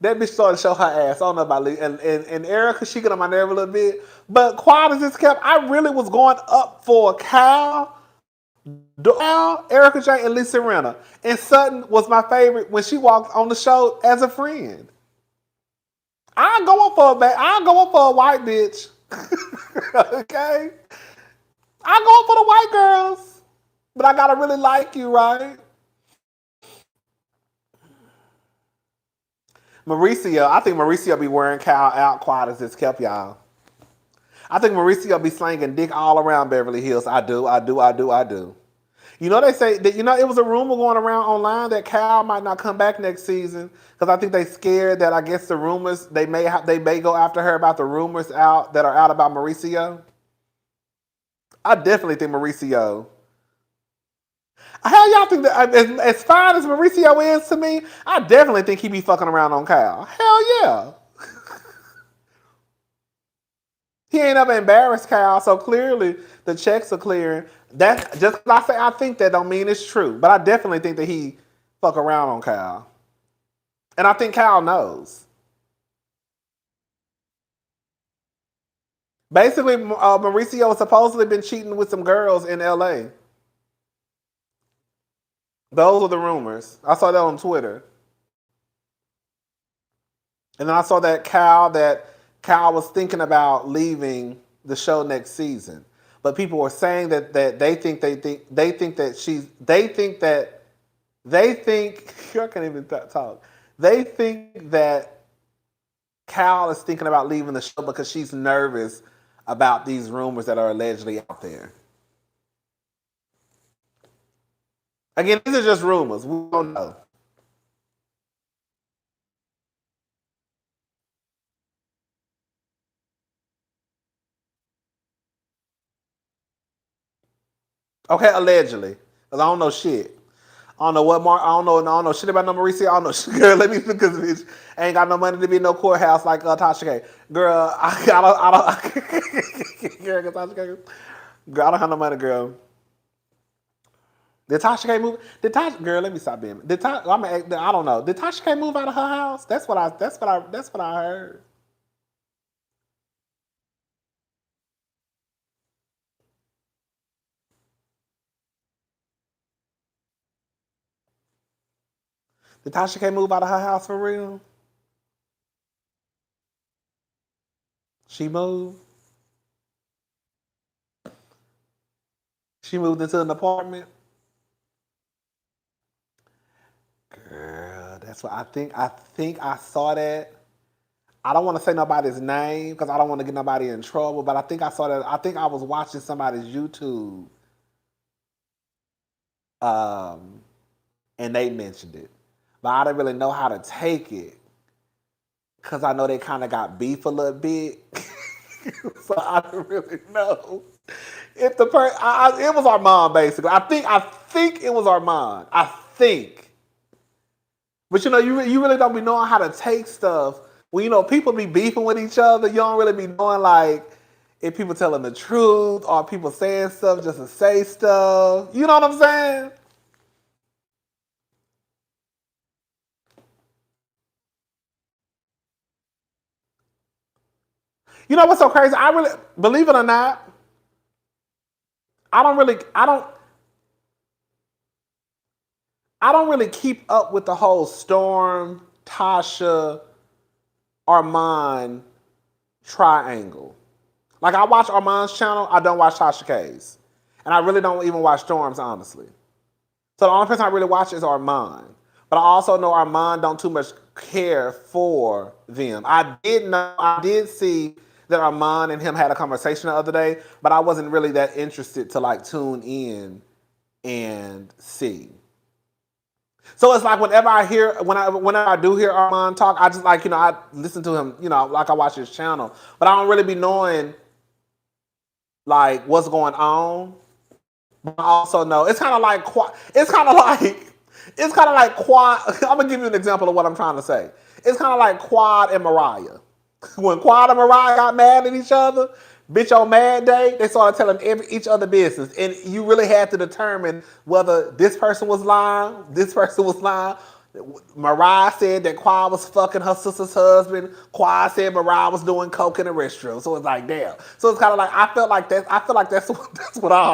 A: that bitch started to show her ass. I don't know about Lisa. And Erica, she got on my nerve a little bit. But quiet as it's kept, I really was going up for Cal, Erica Jane, and Lisa Rinna. And Sutton was my favorite when she walked on the show as a friend. I go up for a white bitch. Okay? I go up for the white girls. But I gotta really like you, right? Mauricio, I think Mauricio be wearing Cal out quiet as it's kept, y'all. I think Mauricio be slanging dick all around Beverly Hills. I do. They say that, it was a rumor going around online that Cal might not come back next season because I think they scared that, I guess, the rumors they may go after her about the rumors that are out about Mauricio. I definitely think Mauricio. How y'all think that, as fine as Mauricio is to me, I definitely think he be fucking around on Cal. Hell yeah. He ain't ever embarrassed Cal, so clearly the checks are clearing. That just because I say I think that don't mean it's true, but I definitely think that he fuck around on Cal, and I think Cal knows. Basically, Mauricio has supposedly been cheating with some girls in LA. Those are the rumors. I saw that on Twitter. And then I saw that Cal was thinking about leaving the show next season. But people were saying that they think I can't even talk. They think that Cal is thinking about leaving the show because she's nervous about these rumors that are allegedly out there. Again, these are just rumors. We don't know. Okay, allegedly. Because I don't know shit. I don't know what Mark. I don't know shit about no Mauricio. I don't know shit. Girl, let me because bitch ain't got no money to be in no courthouse like Tasha K. Girl, girl, Tasha K. Girl, I don't have no money, girl. Did Tasha K move? Did Tasha? Girl, let me stop being. Did Tasha? I don't know. Did Tasha K move out of her house? That's what I heard. Did Tasha K move out of her house for real? She moved. She moved into an apartment. Girl, that's what I think. I think I saw that. I don't want to say nobody's name because I don't want to get nobody in trouble. But I think I saw that. I think I was watching somebody's YouTube, um, and they mentioned it, but I didn't really know how to take it because I know they kind of got beef a little bit. So I don't really know if the person. It was Armand basically. I think it was Armand. I think. But you really don't be knowing how to take stuff. When people be beefing with each other, you don't really be knowing like if people telling the truth or people saying stuff just to say stuff. You know what I'm saying? You know what's so crazy? I really believe it or not, I don't really keep up with the whole Storm, Tasha, Armand triangle. Like I watch Armand's channel, I don't watch Tasha K's. And I really don't even watch Storm's, honestly. So the only person I really watch is Armand. But I also know Armand don't too much care for them. I did see that Armand and him had a conversation the other day, but I wasn't really that interested to like tune in and see. So it's like whenever I do hear Armand talk, I just like I listen to him, like I watch his channel, but I don't really be knowing like what's going on. But I also know it's kind of like Quad. I'm gonna give you an example of what I'm trying to say. It's kind of like Quad and Mariah. When Quad and Mariah got mad at each other, bitch on Mad Day, they started telling each other business, and you really had to determine whether this person was lying, this person was lying. Mariah said that Quad was fucking her sister's husband. Quad said Mariah was doing coke in the restroom. So it's like, damn. So it's kind of like I feel like that's what I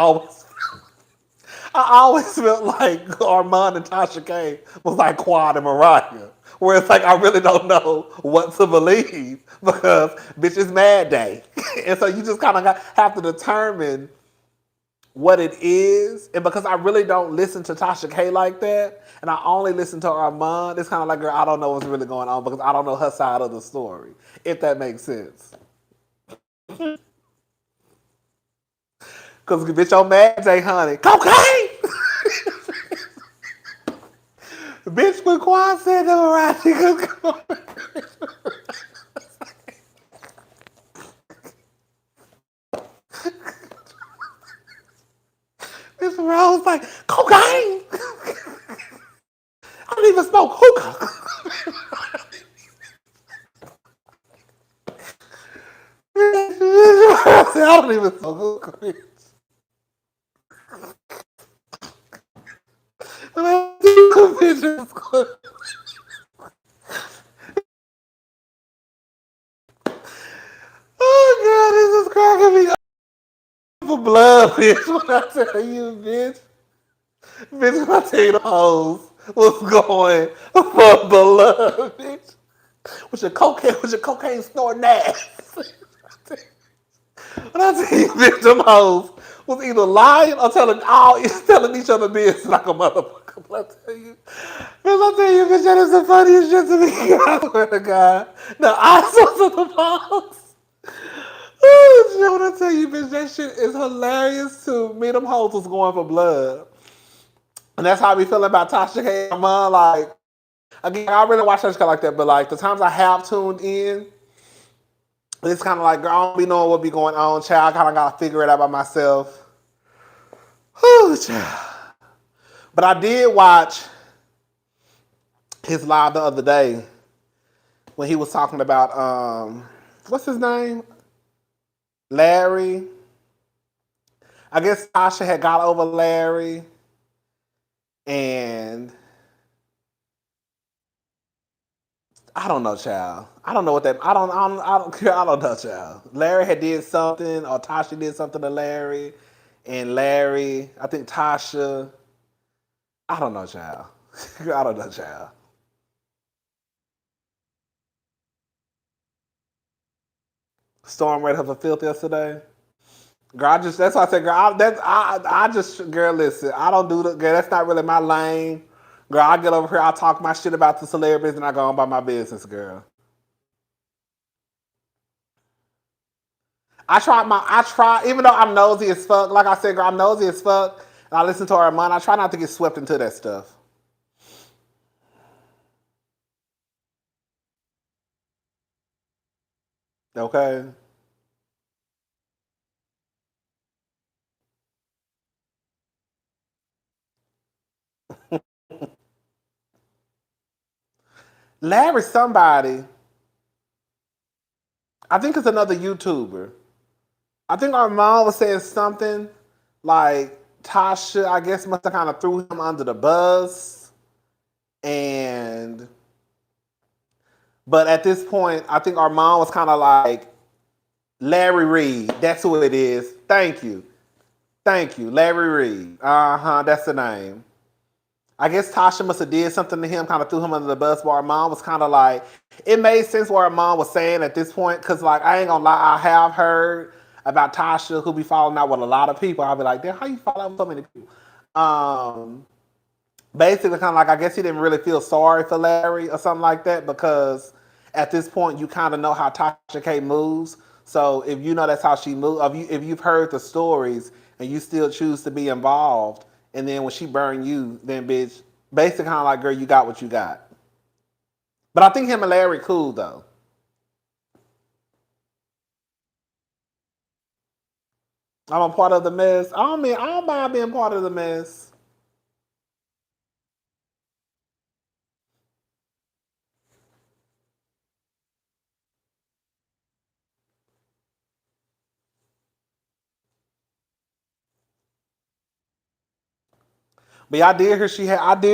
A: always felt like Armand and Tasha K was like Quad and Mariah. Where it's like I really don't know what to believe because bitch is Mad Day. And so you just kind of have to determine what it is. And because I really don't listen to Tasha K like that, and I only listen to Armand, it's kind of like, girl, I don't know what's really going on because I don't know her side of the story, if that makes sense. Because bitch on Mad Day, honey, cocaine! Bitch, when Quan said they were right, Miss Rose like, cocaine! I don't even smoke hookah. I don't even smoke hookah. Oh god, this is cracking me up for blood, bitch. When I tell you, bitch. Bitch, when I tell you the hoes was going for blood, bitch. with your cocaine snorting ass. When I tell you, bitch, them hoes was either lying or telling each other business like a motherfucker. But I tell you, bitch, that is the funniest shit to me. I swear to God. Now I saw the balls. Oh, shit, when I tell you, bitch, that shit is hilarious to me. Them hoes was going for blood. And that's how I be feeling about Tasha K. Mom, like, again, I really watch Tasha K like that, but like the times I have tuned in, it's kind of like, girl, I don't be knowing what be going on, child. I kind of got to figure it out by myself. Whew, child. But I did watch his live the other day when he was talking about, what's his name? Larry. I guess Tasha had got over Larry. And I don't know, child. I don't know what that. I don't know, child. Larry had did something, or Tasha did something to Larry, and Larry. I think Tasha. I don't know, child. I don't know, child. Storm read her for filth yesterday. Girl, that's why I said, girl, girl, listen, I don't do that, girl, that's not really my lane. Girl, I get over here, I talk my shit about the celebrities, and I go on about my business, girl. Even though I'm nosy as fuck, like I said, girl, I'm nosy as fuck, and I listen to her mind, I try not to get swept into that stuff. Okay? Larry somebody, I think it's another YouTuber. I think our mom was saying something like Tasha, I guess, must have kind of threw him under the bus. But at this point, I think our mom was kind of like, Larry Reed, that's who it is. Thank you. Larry Reed. That's the name. I guess Tasha must have did something to him, kind of threw him under the bus. But our mom was kind of like, it made sense what our mom was saying at this point, because like I ain't gonna lie, I have heard about Tasha who be falling out with a lot of people. I'll be like, damn, how you fall out with so many people? Basically, kind of like I guess he didn't really feel sorry for Larry or something like that, because at this point you kind of know how Tasha K moves. So if you know that's how she moves, if you've heard the stories and you still choose to be involved, and then when she burned you, then bitch, basically kind of like, girl, you got what you got. But I think him and Larry cool though. I'm a part of the mess. I don't mind being part of the mess. But yeah, I did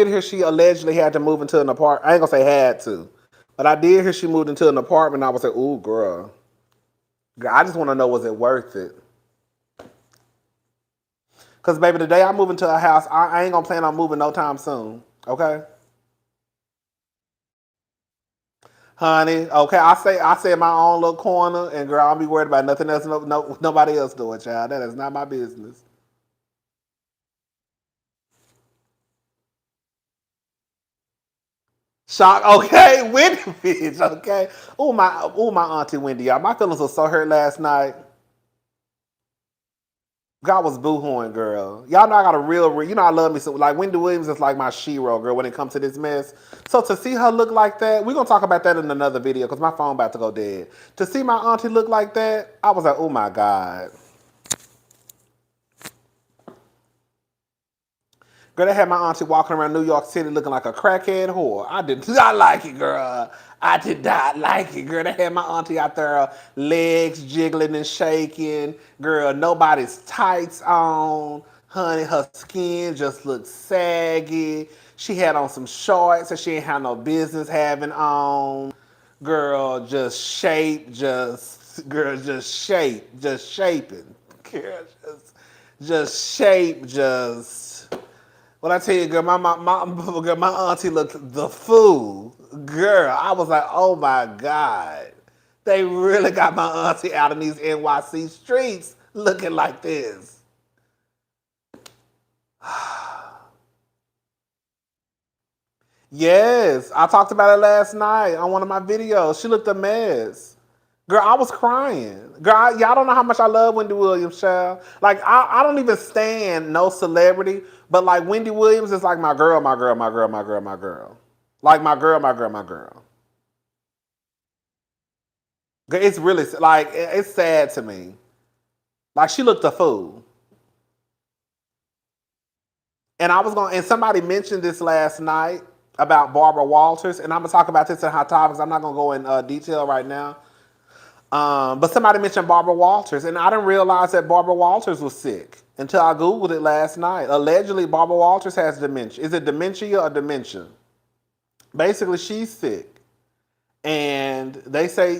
A: hear she allegedly had to move into an apartment. I ain't gonna say had to, but I did hear she moved into an apartment. And I was like, ooh, girl. I just want to know, was it worth it? Cause baby, the day I move into a house, I ain't gonna plan on moving no time soon. Okay, honey. Okay, I say in my own little corner, and girl, I'll be worried about nothing else. Nobody else doing, child. That is not my business. Shock. Okay, Wendy, bitch. Okay. My auntie Wendy, y'all. My feelings were so hurt last night. God was boohooing, girl. Y'all know I got a you know I love me so. Like Wendy Williams is like my shero, girl, when it comes to this mess. So to see her look like that, we're gonna talk about that in another video because my phone about to go dead. To see my auntie look like that, I was like, oh my God. Girl, they had my auntie walking around New York City looking like a crackhead whore. I did not like it, girl. I did not like it, girl. They had my auntie out there, legs jiggling and shaking. Girl, nobody's tights on. Honey, her skin just looked saggy. She had on some shorts that she ain't had no business having on. Girl, just shape, just shaping. Girl, just shape, just Well, I tell you, girl, girl, my auntie looked the fool. Girl, I was like, oh my God. They really got my auntie out in these NYC streets looking like this. Yes, I talked about it last night on one of my videos. She looked a mess. Girl, I was crying. Girl, y'all don't know how much I love Wendy Williams, child. Like, I don't even stand no celebrity, but like Wendy Williams is like my girl, my girl, my girl, my girl, my girl. Like my girl, my girl, my girl. It's really, like, it's sad to me. Like, she looked a fool. And and somebody mentioned this last night about Barbara Walters, and I'm gonna talk about this in Hot Topics. I'm not gonna go in detail right now. But somebody mentioned Barbara Walters, and I didn't realize that Barbara Walters was sick until I Googled it last night. Allegedly, Barbara Walters has dementia. Is it dementia or dementia? Basically, she's sick. And they say,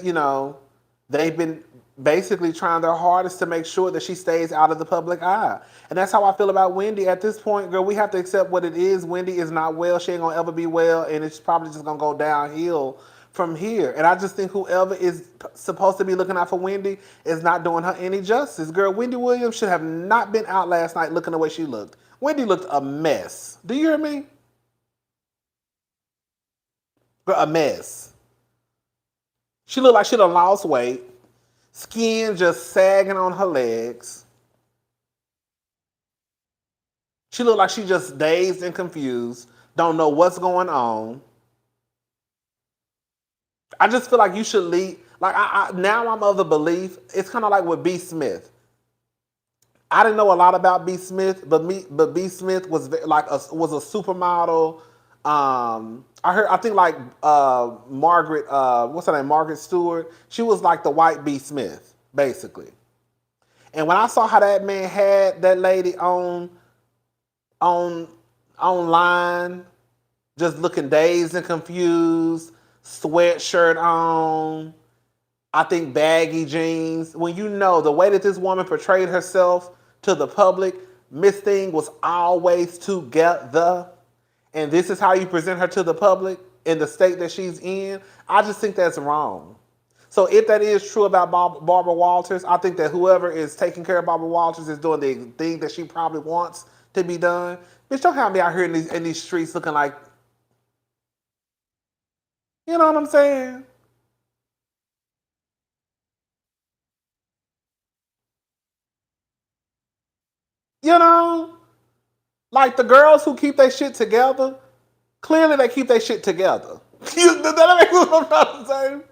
A: they've been basically trying their hardest to make sure that she stays out of the public eye. And that's how I feel about Wendy. At this point, girl, we have to accept what it is. Wendy is not well. She ain't going to ever be well. And it's probably just going to go downhill from here. And I just think whoever is supposed to be looking out for Wendy is not doing her any justice. Girl, Wendy Williams should have not been out last night looking the way she looked. Wendy looked a mess. Do you hear me? Girl, a mess. She looked like she done lost weight. Skin just sagging on her legs. She looked like she just dazed and confused. Don't know what's going on. I just feel like you should leave. Like now I'm of the belief, it's kind of like with B. Smith. I didn't know a lot about B. Smith, but B. Smith was was a supermodel. I think like Margaret, what's her name, Margaret Stewart. She was like the white B. Smith, basically. And when I saw how that man had that lady on online, just looking dazed and confused, sweatshirt on, I think baggy jeans. When you know the way that this woman portrayed herself to the public, Miss Thing was always together. And this is how you present her to the public in the state that she's in. I just think that's wrong. So if that is true about Barbara Walters, I think that whoever is taking care of Barbara Walters is doing the thing that she probably wants to be done. Bitch, don't have me out here in these streets looking like, you know what I'm saying? You know? Like the girls who keep their shit together, clearly they keep their shit together. Does that make what I'm saying?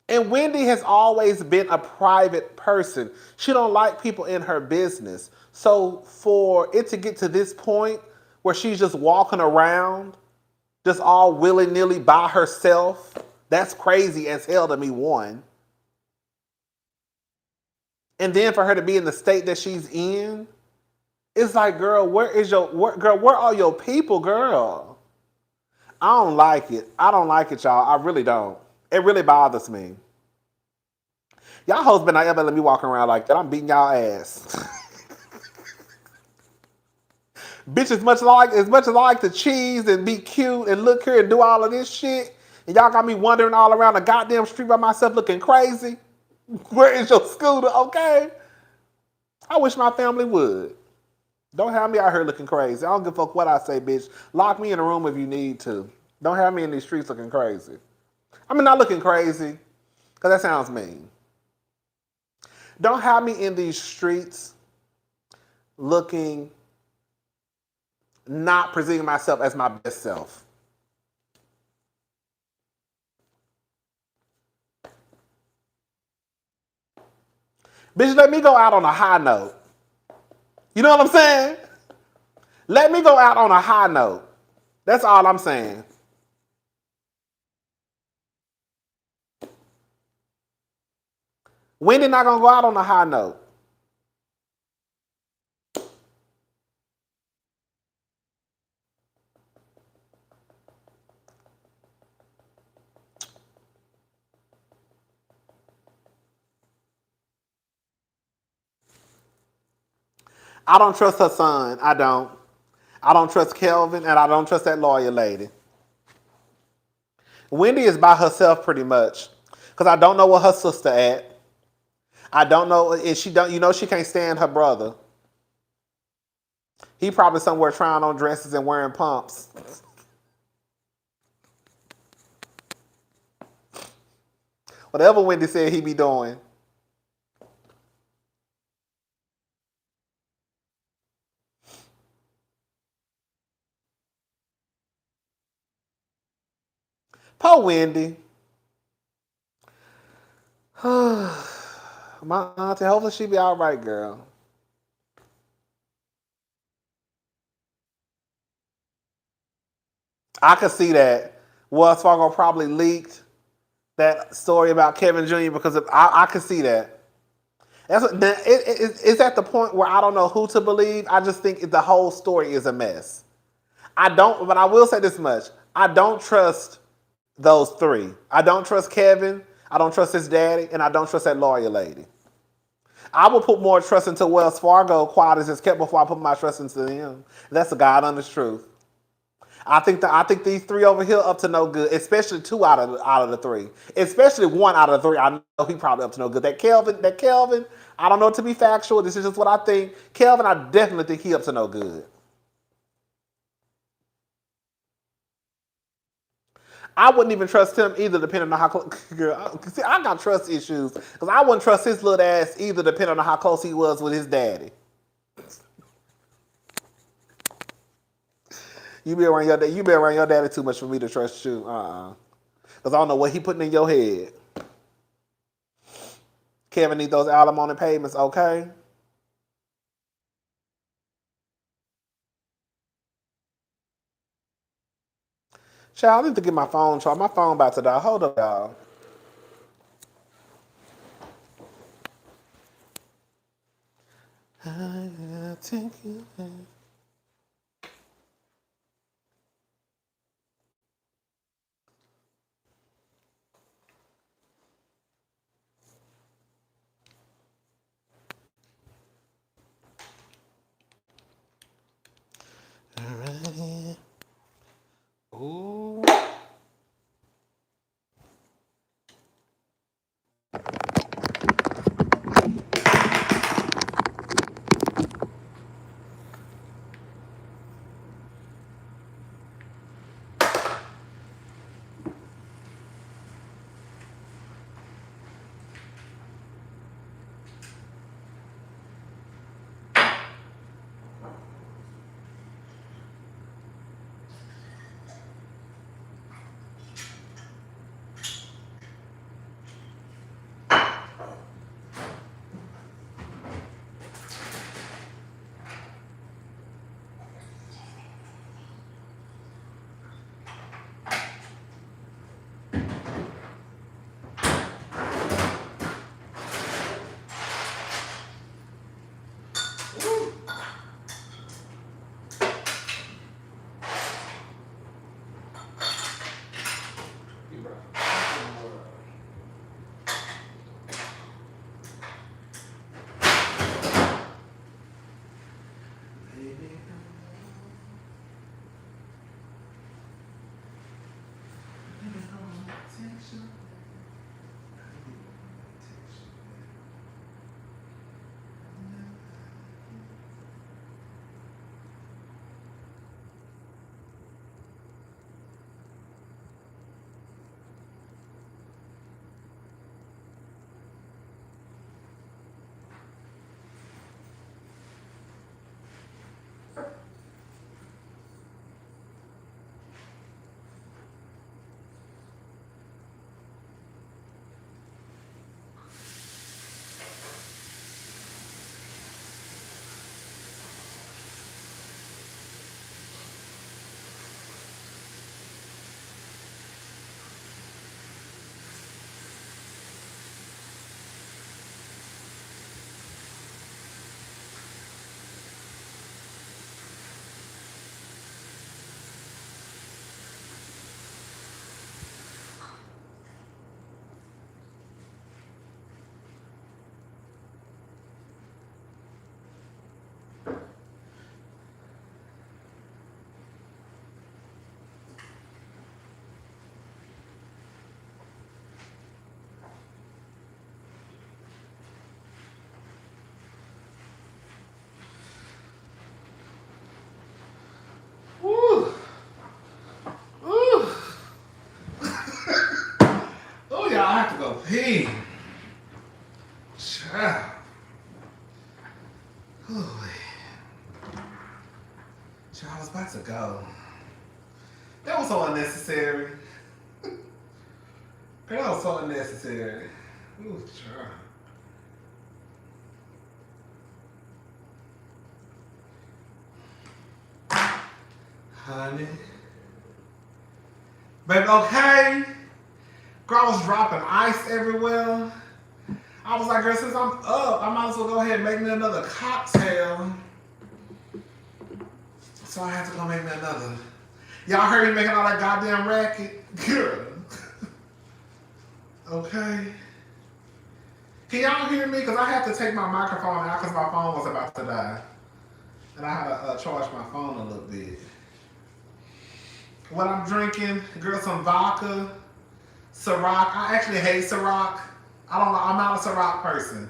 A: And Wendy has always been a private person. She don't like people in her business. So for it to get to this point where she's just walking around, just all willy-nilly by herself, that's crazy as hell to me, one. And then for her to be in the state that she's in, it's like, girl, where are your people, girl? I don't like it. I don't like it, y'all. I really don't. It really bothers me. Y'all hoes better not ever let me walk around like that. I'm beating y'all ass. Bitch, as much as I like to cheese and be cute and look here and do all of this shit, and y'all got me wandering all around the goddamn street by myself looking crazy. Where is your scooter? Okay. I wish my family would. Don't have me out here looking crazy. I don't give a fuck what I say, bitch. Lock me in a room if you need to. Don't have me in these streets looking crazy. I mean, not looking crazy, because that sounds mean. Don't have me in these streets looking, not presenting myself as my best self. Bitch, let me go out on a high note. You know what I'm saying? Let me go out on a high note. That's all I'm saying. Wendy not gonna go out on a high note. I don't trust her son. I don't. I don't trust Kelvin, and I don't trust that lawyer lady. Wendy is by herself pretty much, because I don't know where her sister at. I don't know if she don't. You know she can't stand her brother. He probably somewhere trying on dresses and wearing pumps. Whatever Wendy said he be doing. Poor Wendy. My auntie, hopefully she be all right, girl. I could see that. Wells Fargo probably leaked that story about Kevin Jr. because I could see that. It's at the point where I don't know who to believe. I just think the whole story is a mess. But I will say this much. I don't trust those three. I don't trust Kevin. I don't trust his daddy, and I don't trust that lawyer lady. I would put more trust into Wells Fargo, quiet as it's kept, before I put my trust into him. That's the God honest truth. I think these three over here up to no good, especially two out of the three. Especially one out of the three. I know he probably up to no good. That Kelvin, I don't know to be factual. This is just what I think. Kelvin, I definitely think he up to no good. I wouldn't even trust him either, depending on how close. Girl, see, I got trust issues because I wouldn't trust his little ass either, depending on how close he was with his daddy. You be around your daddy too much for me to trust you. Because I don't know what he putting in your head. Kevin need those alimony payments, okay? Child, I need to get my phone charged. My phone about to die. Hold up, y'all. I take you there. Alright. Ooh. Hey, child. Ooh. Child, I was about to go. That was so unnecessary. That was so unnecessary. Ooh, child. Honey. Baby, okay. Girl, I was dropping ice everywhere. I was like, girl, since I'm up, I might as well go ahead and make me another cocktail. So I had to go make me another. Y'all heard me making all that goddamn racket? Girl. Okay. Can y'all hear me? Because I had to take my microphone out because my phone was about to die. And I had to charge my phone a little bit. What I'm drinking, girl, some vodka, Ciroc. I actually hate Ciroc. I don't know. I'm not a Ciroc person.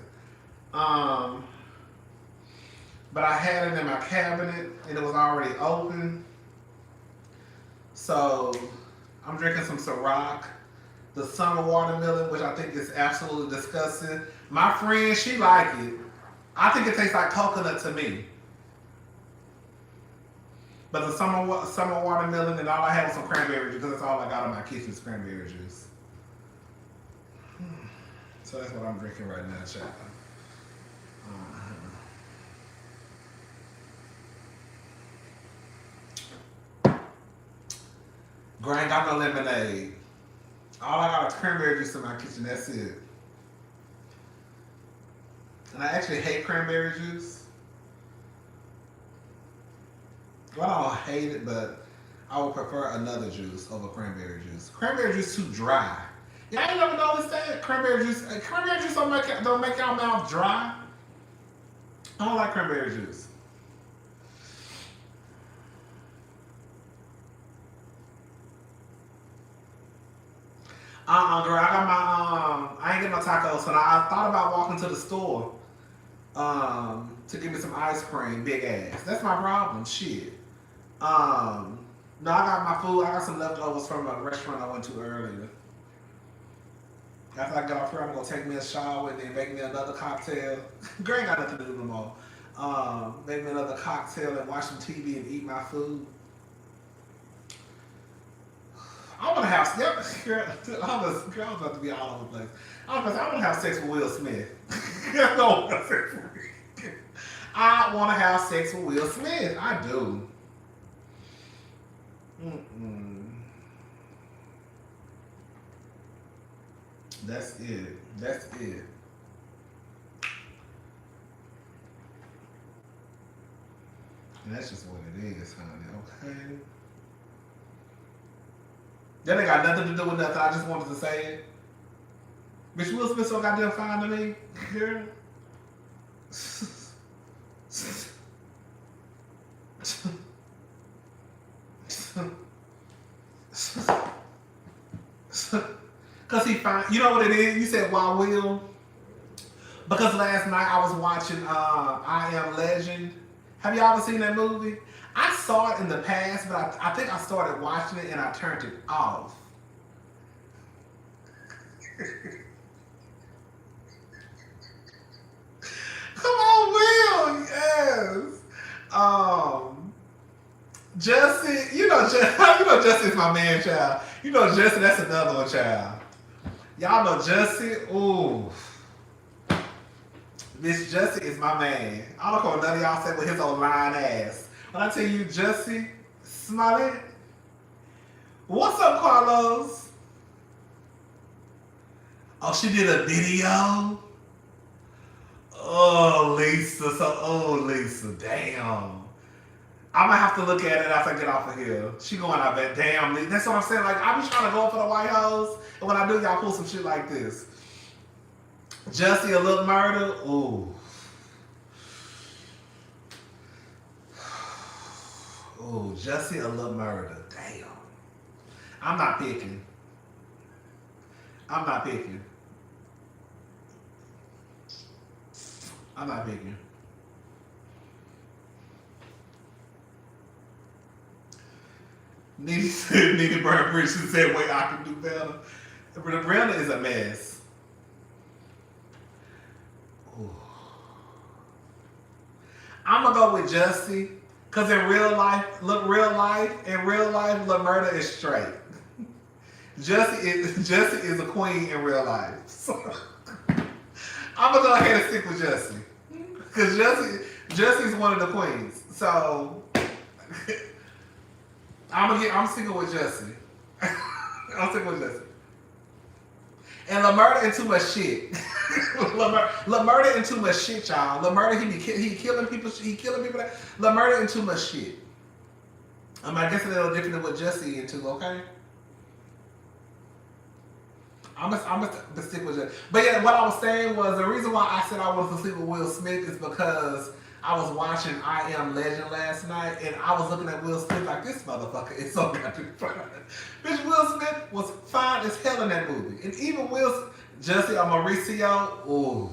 A: But I had it in my cabinet and it was already open. So I'm drinking some Ciroc, the summer watermelon, which I think is absolutely disgusting. My friend, she like it. I think it tastes like coconut to me. But the summer watermelon, and all I had was some cranberry juice because that's all I got in my kitchen is cranberry juice. So that's what I'm drinking right now, child. Girl, I ain't got no lemonade. All I got is cranberry juice in my kitchen, that's it. And I actually hate cranberry juice. Well, I don't hate it, but I would prefer another juice over cranberry juice. Cranberry juice too dry. Y'all ain't never noticed that? Cranberry juice don't make y'all mouth dry. I don't like cranberry juice. Girl, I got my I ain't getting no tacos, so I thought about walking to the store to get me some ice cream, big ass. That's my problem, shit. No, I got my food. I got some leftovers from a restaurant I went to earlier. After I get off here, I'm gonna take me a shower and then make me another cocktail. Girl, ain't got nothing to do no more. Make me another cocktail and watch some TV and eat my food. I want to have girl, I was about to be all over the place. I want to have sex with Will Smith. I want to have sex with Will Smith. I do. That's it. That's it. And that's just what it is, honey. Okay. That ain't got nothing to do with nothing. I just wanted to say it. Bitch, Will Smith so goddamn fine to me. Girl. Cause he fine. You know what it is? You said why Will? Because last night I was watching I Am Legend. Have y'all ever seen that movie? I saw it in the past, but I think I started watching it and I turned it off. Come on, Will. Yes. Justin, you know Justin's my man, child. You know Justin, that's another one, child. Y'all know Justin. Ooh. Miss Justin is my man. I don't know what none of y'all say with his old lying ass. When I tell you Justin Smollett, what's up, Carlos? Oh, she did a video? Oh, Lisa. Lisa, damn. I'm gonna have to look at it after I get off of here. She going out there, damn. That's what I'm saying. Like, I be trying to go for the White House, and when I do, y'all pull some shit like this. Jussie a little murder? Ooh. Ooh, Jussie a little murder. Damn. I'm not picking. I'm not picking. Nene Bryant said, wait, I can do better. Brenna is a mess. with Jussie. Cause in real life, LaMurda is straight. Jussie is a queen in real life. So, I'm gonna go ahead and stick with Jussie. Cause Jussie's one of the queens. So I'm sticking with Jussie. I'm sticking with Jussie. And LaMurda in too much shit. LaMurda in too much shit, y'all. LaMurda, he killing people. He killing people. LaMurda in too much shit. I guess a little different than what Jussie into. Okay. I'm gonna stick with Jussie. But yeah, what I was saying was the reason why I said I wanted to sleep with Will Smith is because I was watching I Am Legend last night, and I was looking at Will Smith like, this motherfucker is so goddamn fine. Bitch, Will Smith was fine as hell in that movie. And even Jussie or Mauricio, ooh.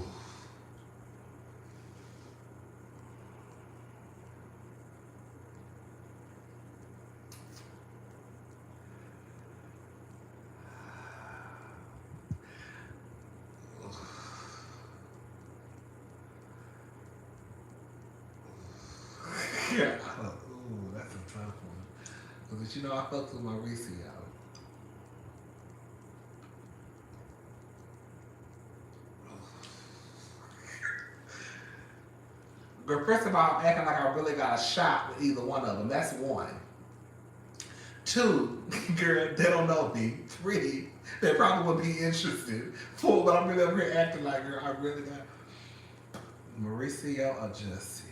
A: Yeah. Ooh, that's a tough one. But you know, I fucked with Mauricio. Girl, first of all, I'm acting like I really got a shot with either one of them. That's one. Two, girl, they don't know me. Three, they probably would be interested. Four, but I'm really over here acting like, girl, I really got Mauricio or Jussie.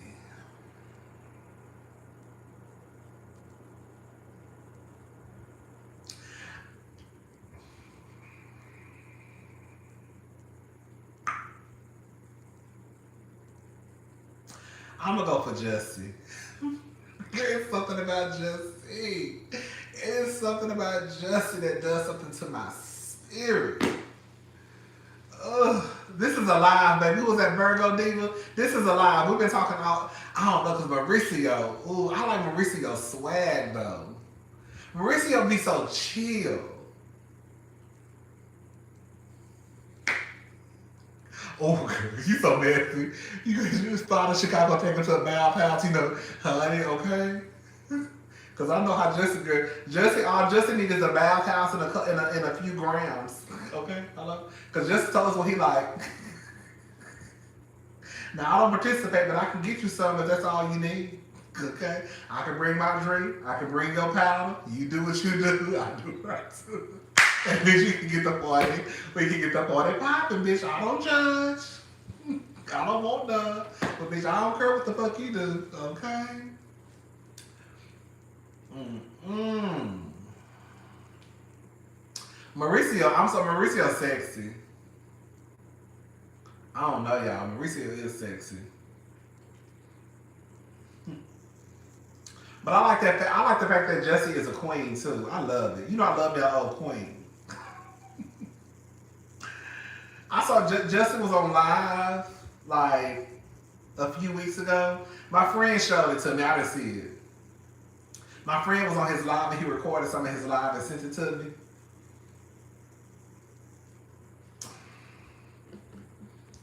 A: I'm gonna go for Jussie. There's something about Jussie. It's something about Jussie that does something to my spirit. Ugh. This is alive, baby. Who was that Virgo Diva? This is alive. We've been talking all, I don't know, because Mauricio. Ooh, I like Mauricio's swag, though. Mauricio be so chill. Oh, girl, you so nasty. You just thought of Chicago take her to a bathhouse, you know, honey, okay? Because I know how Jussie, girl, all Jussie needs is a bathhouse and a few grams, okay? Hello? Because Jussie told us what he like. Now, I don't participate, but I can get you some if that's all you need, okay? I can bring my drink. I can bring your powder. You do what you do. I do right too. And bitch, you can get the party. We can get the party popping, bitch. I don't judge. I don't want none. But bitch, I don't care what the fuck you do. Okay? Mauricio's sexy. I don't know, y'all. Mauricio is sexy. But I like the fact that Jussie is a queen too. I love it. You know I love that old queen. I saw Justin was on live like a few weeks ago. My friend showed it to me. I didn't see it. My friend was on his live and he recorded some of his live and sent it to me.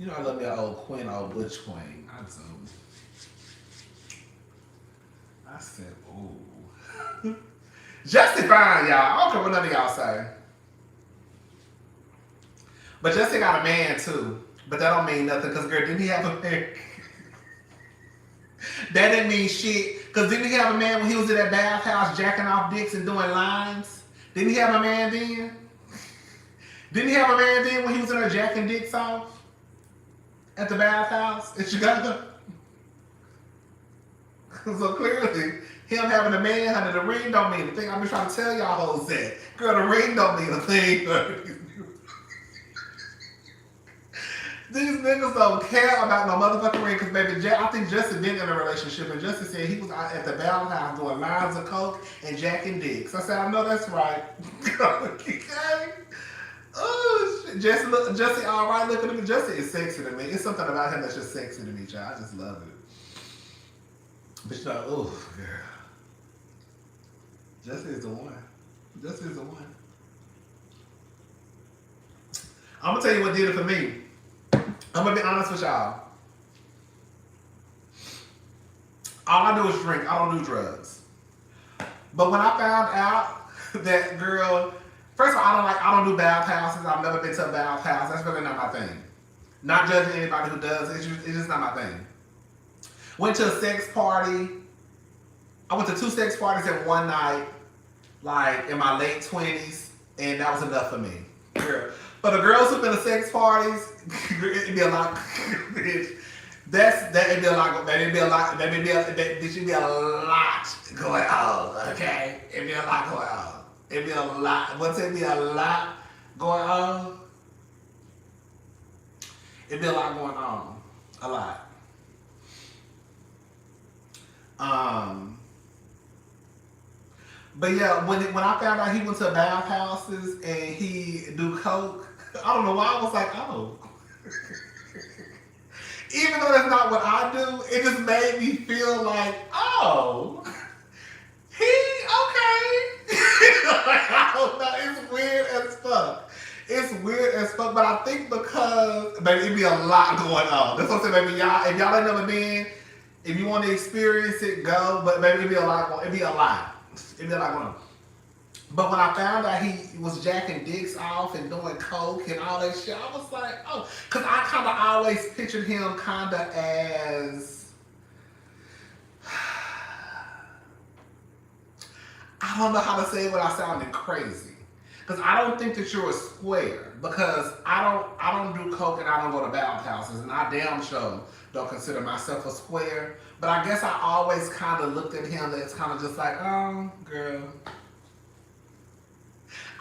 A: You know I love that old queen, old butch queen. I said, ooh. Jussie fine, y'all. I don't care what none of y'all say. But Jussie got a man too. But that don't mean nothing, because girl, didn't he have a man? That didn't mean shit. Because didn't he have a man when he was in that bathhouse jacking off dicks and doing lines? Didn't he have a man then? Didn't he have a man then when he was in there jacking dicks off? At the bathhouse in Chicago? So clearly, him having a man under the ring don't mean a thing. I've been trying to tell y'all hoes that. Girl, the ring don't mean a thing. These niggas don't care about no motherfucking ring, because baby, I think Justin been in a relationship, and Justin said he was out at the bathhouse doing lines of coke and jacking dicks. I said, I know that's right. Okay. Oh, shit. Jussie, all right, look at him. Jussie is sexy to me. It's something about him that's just sexy to me, child. I just love it. But you know, oh, girl. Jussie is the one. Jussie is the one. I'm going to tell you what did it for me. I'm going to be honest with y'all. All I do is drink. I don't do drugs. But when I found out that girl, first of all, I don't do bathhouses. I've never been to a bathhouse. That's really not my thing. Not judging anybody who does. It's just not my thing. Went to a sex party. I went to 2 sex parties in one night, like in my late 20s, and that was enough for me. Girl. For the girls who've been to sex parties, it'd be a lot. It'd be a lot. It'd be a lot. There should be a lot going on. Okay, it'd be a lot going on. It'd be a lot. What's it be a lot going on? It'd be a lot going on. A lot. But yeah, when I found out he went to bathhouses and he do coke, I don't know why I was like, oh. Even though that's not what I do, it just made me feel like, oh, he okay. Like, I don't know, it's weird as fuck. It's weird as fuck, but I think because, baby, it'd be a lot going on. That's what I'm saying, baby. Y'all, if y'all ain't never been, if you want to experience it, go. But baby, it'd be a lot. It'd be a lot. It'd be a lot going on. But when I found out he was jacking dicks off and doing coke and all that shit, I was like, oh, because I kind of always pictured him kind of as, I don't know how to say it without sounding crazy. Because I don't think that you're a square. Because I don't do coke and I don't go to bathhouses, and I damn sure don't consider myself a square. But I guess I always kind of looked at him as kind of just like, oh, girl.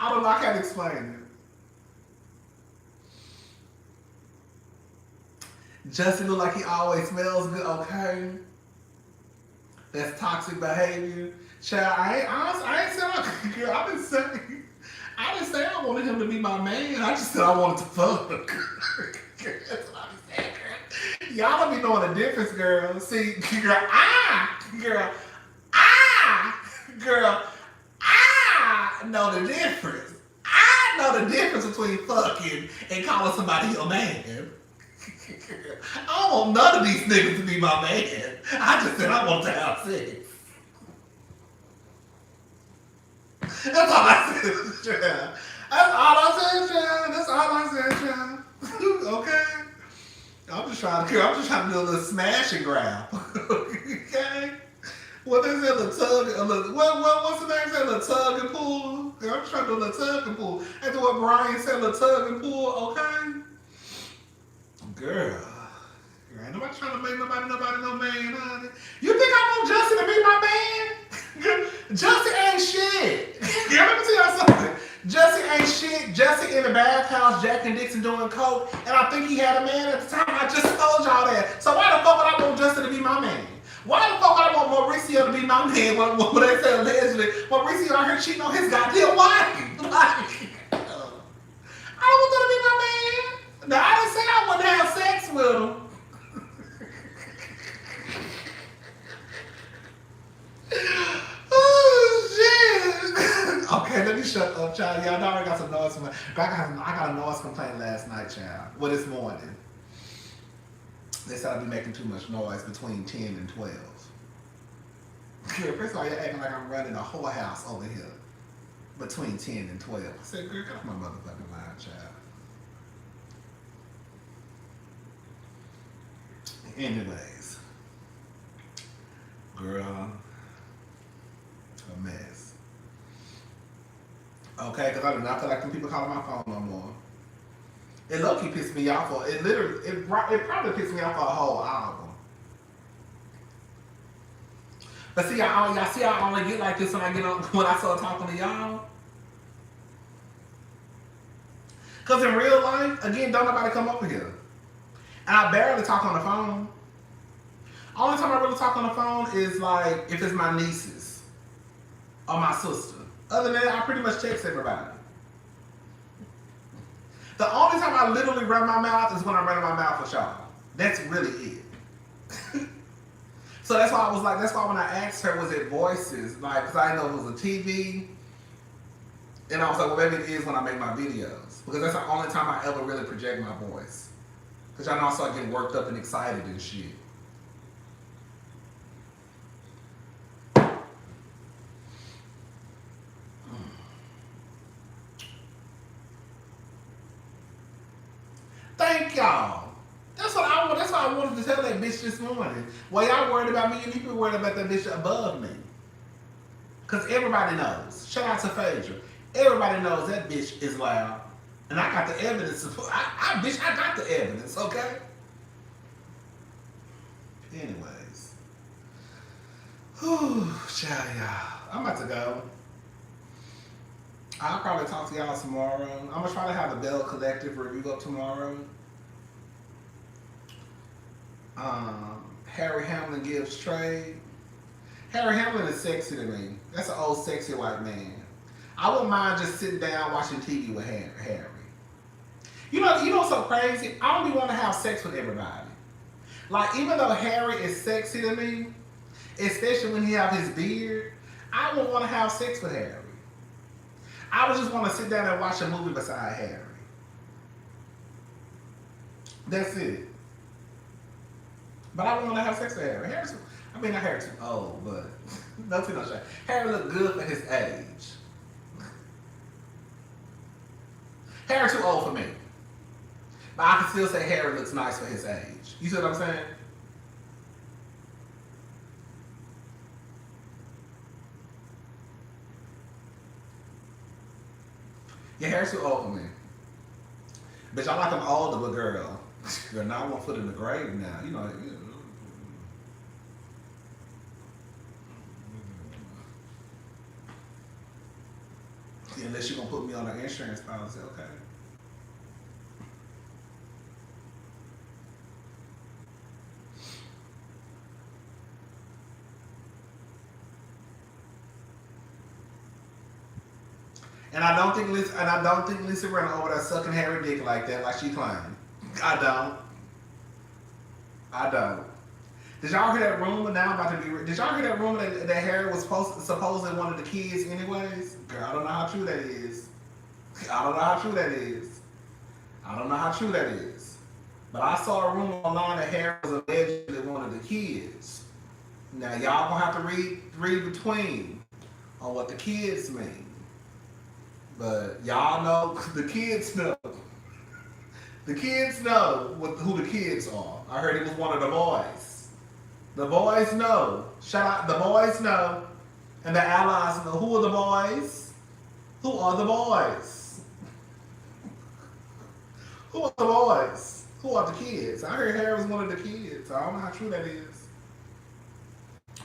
A: I don't know, I can't explain it. Justin look like he always smells good, okay? That's toxic behavior. Child, I ain't said, girl, I didn't say I wanted him to be my man. I just said I wanted to fuck. That's what I said, girl. Y'all don't be knowing the difference, girl. See, girl, I know the difference. I know the difference between fucking and calling somebody your man. I don't want none of these niggas to be my man. I just said I want to have sex. That's all I said, child. That's all I said, child. That's all I said, child. Okay? I'm just trying to do a little smash and grab. Okay? What is it? What's the name? Say a little tug and pull. I'm just trying to do a little tug and pull. That's what Brian said, a little tug and pull. Okay? Girl. Ain't nobody trying to make nobody no man, honey. You think I want Justin to be my man? Justin ain't shit. Yeah, let me tell y'all something. Justin ain't shit. Justin in the bathhouse, jacking dicks and doing coke, and I think he had a man at the time. I just told y'all that. So why the fuck would I want Justin to be my man? Why the fuck would I want Mauricio to be my man when they say allegedly Mauricio out here cheating on his goddamn wife? Like, I don't want that to be my man. Now, I didn't say I wanted to have sex with him. Oh, shit. Okay, let me shut up, child. Y'all know I got some noise complaint. I got a noise complaint last night, child. Well, this morning. They said I'd be making too much noise between 10 and 12. Girl, first of all, you're acting like I'm running a whole house over here between 10 and 12. I said, girl, get off my motherfucking line, child. Anyways. Girl. A mess. Okay, because I do not feel like when people calling my phone no more. It low-key pissed me off for, it probably pissed me off for a whole album. But see, y'all see I only get like this when I start talking to y'all? Because in real life, again, don't nobody come over here. And I barely talk on the phone. Only time I really talk on the phone is like if it's my nieces or my sister. Other than that, I pretty much text everybody. The only time I literally run my mouth is when I'm running my mouth with y'all. That's really it. So that's why when I asked her, was it voices? Like, because I know it was a TV. And I was like, well, maybe it is when I make my videos. Because that's the only time I ever really project my voice. Because y'all know I start getting worked up and excited and shit. Thank y'all. That's what I want. That's why I wanted to tell that bitch this morning. While y'all worried about me, you need to be worried about that bitch above me. Cause everybody knows. Shout out to Phaedra. Everybody knows that bitch is loud. And I got the evidence. Bitch, I got the evidence, okay? Anyways. Whew, child, y'all. I'm about to go. I'll probably talk to y'all tomorrow. I'm gonna try to have the Bell Collective review up tomorrow. Harry Hamlin gives trade. Harry Hamlin is sexy to me. That's an old sexy white man. I wouldn't mind just sitting down watching TV with Harry. You know what's so crazy? I don't even want to have sex with everybody. Like, even though Harry is sexy to me, especially when he have his beard, I wouldn't want to have sex with Harry. I would just want to sit down and watch a movie beside Harry. That's it. But I wouldn't want to have sex with Harry. Not Harry too old, but no too much. Harry look good for his age. Harry too old for me. But I can still say Harry looks nice for his age. You see what I'm saying? Yeah, Harry's too old for me. Bitch, I like him older, but girl. Girl, now I want foot in the grave now. You know. Unless you're going to put me on an insurance policy, okay. And I don't think Lisa Rinna over there sucking Harry dick like that, like she claimed. I don't. Did y'all hear that rumor? Now I'm about to be. Did y'all hear that rumor that Harry was supposedly one of the kids, anyways? Girl, I don't know how true that is. I don't know how true that is. But I saw a rumor online that Harry was allegedly one of the kids. Now y'all gonna have to read between on what the kids mean. But y'all know, the kids know. The kids know who the kids are. I heard it was one of the boys. The boys know. Shout out, the boys know. And the allies know. Who are the boys? Who are the boys? Who are the boys? Who are the kids? I heard Harry was one of the kids. I don't know how true that is.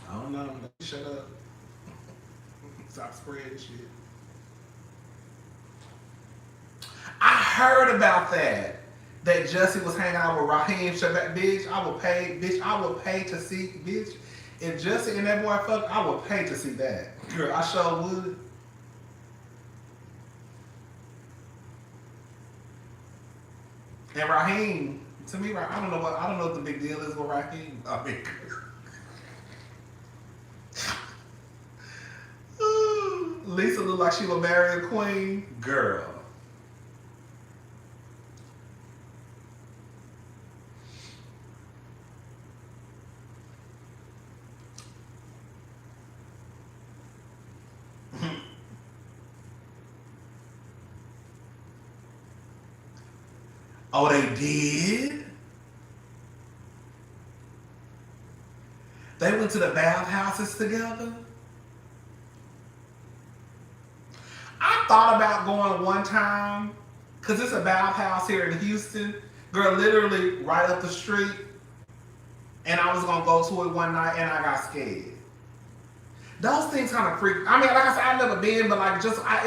A: I don't know. Shut up. Stop spreading shit. I heard about that. That Jussie was hanging out with Raheem Shabbat. Bitch, I would pay to see, bitch. If Jussie and that boy fuck, I would pay to see that. Girl, I sure would. And Raheem, to me, I don't know what the big deal is with Raheem. I mean, Lisa looked like she would marry a queen. Girl. Oh, they did? They went to the bathhouses together? I thought about going one time, because it's a bathhouse here in Houston. Girl, literally right up the street. And I was going to go to it one night and I got scared. Those things kind of freak. I mean, like I said, I've never been, but like it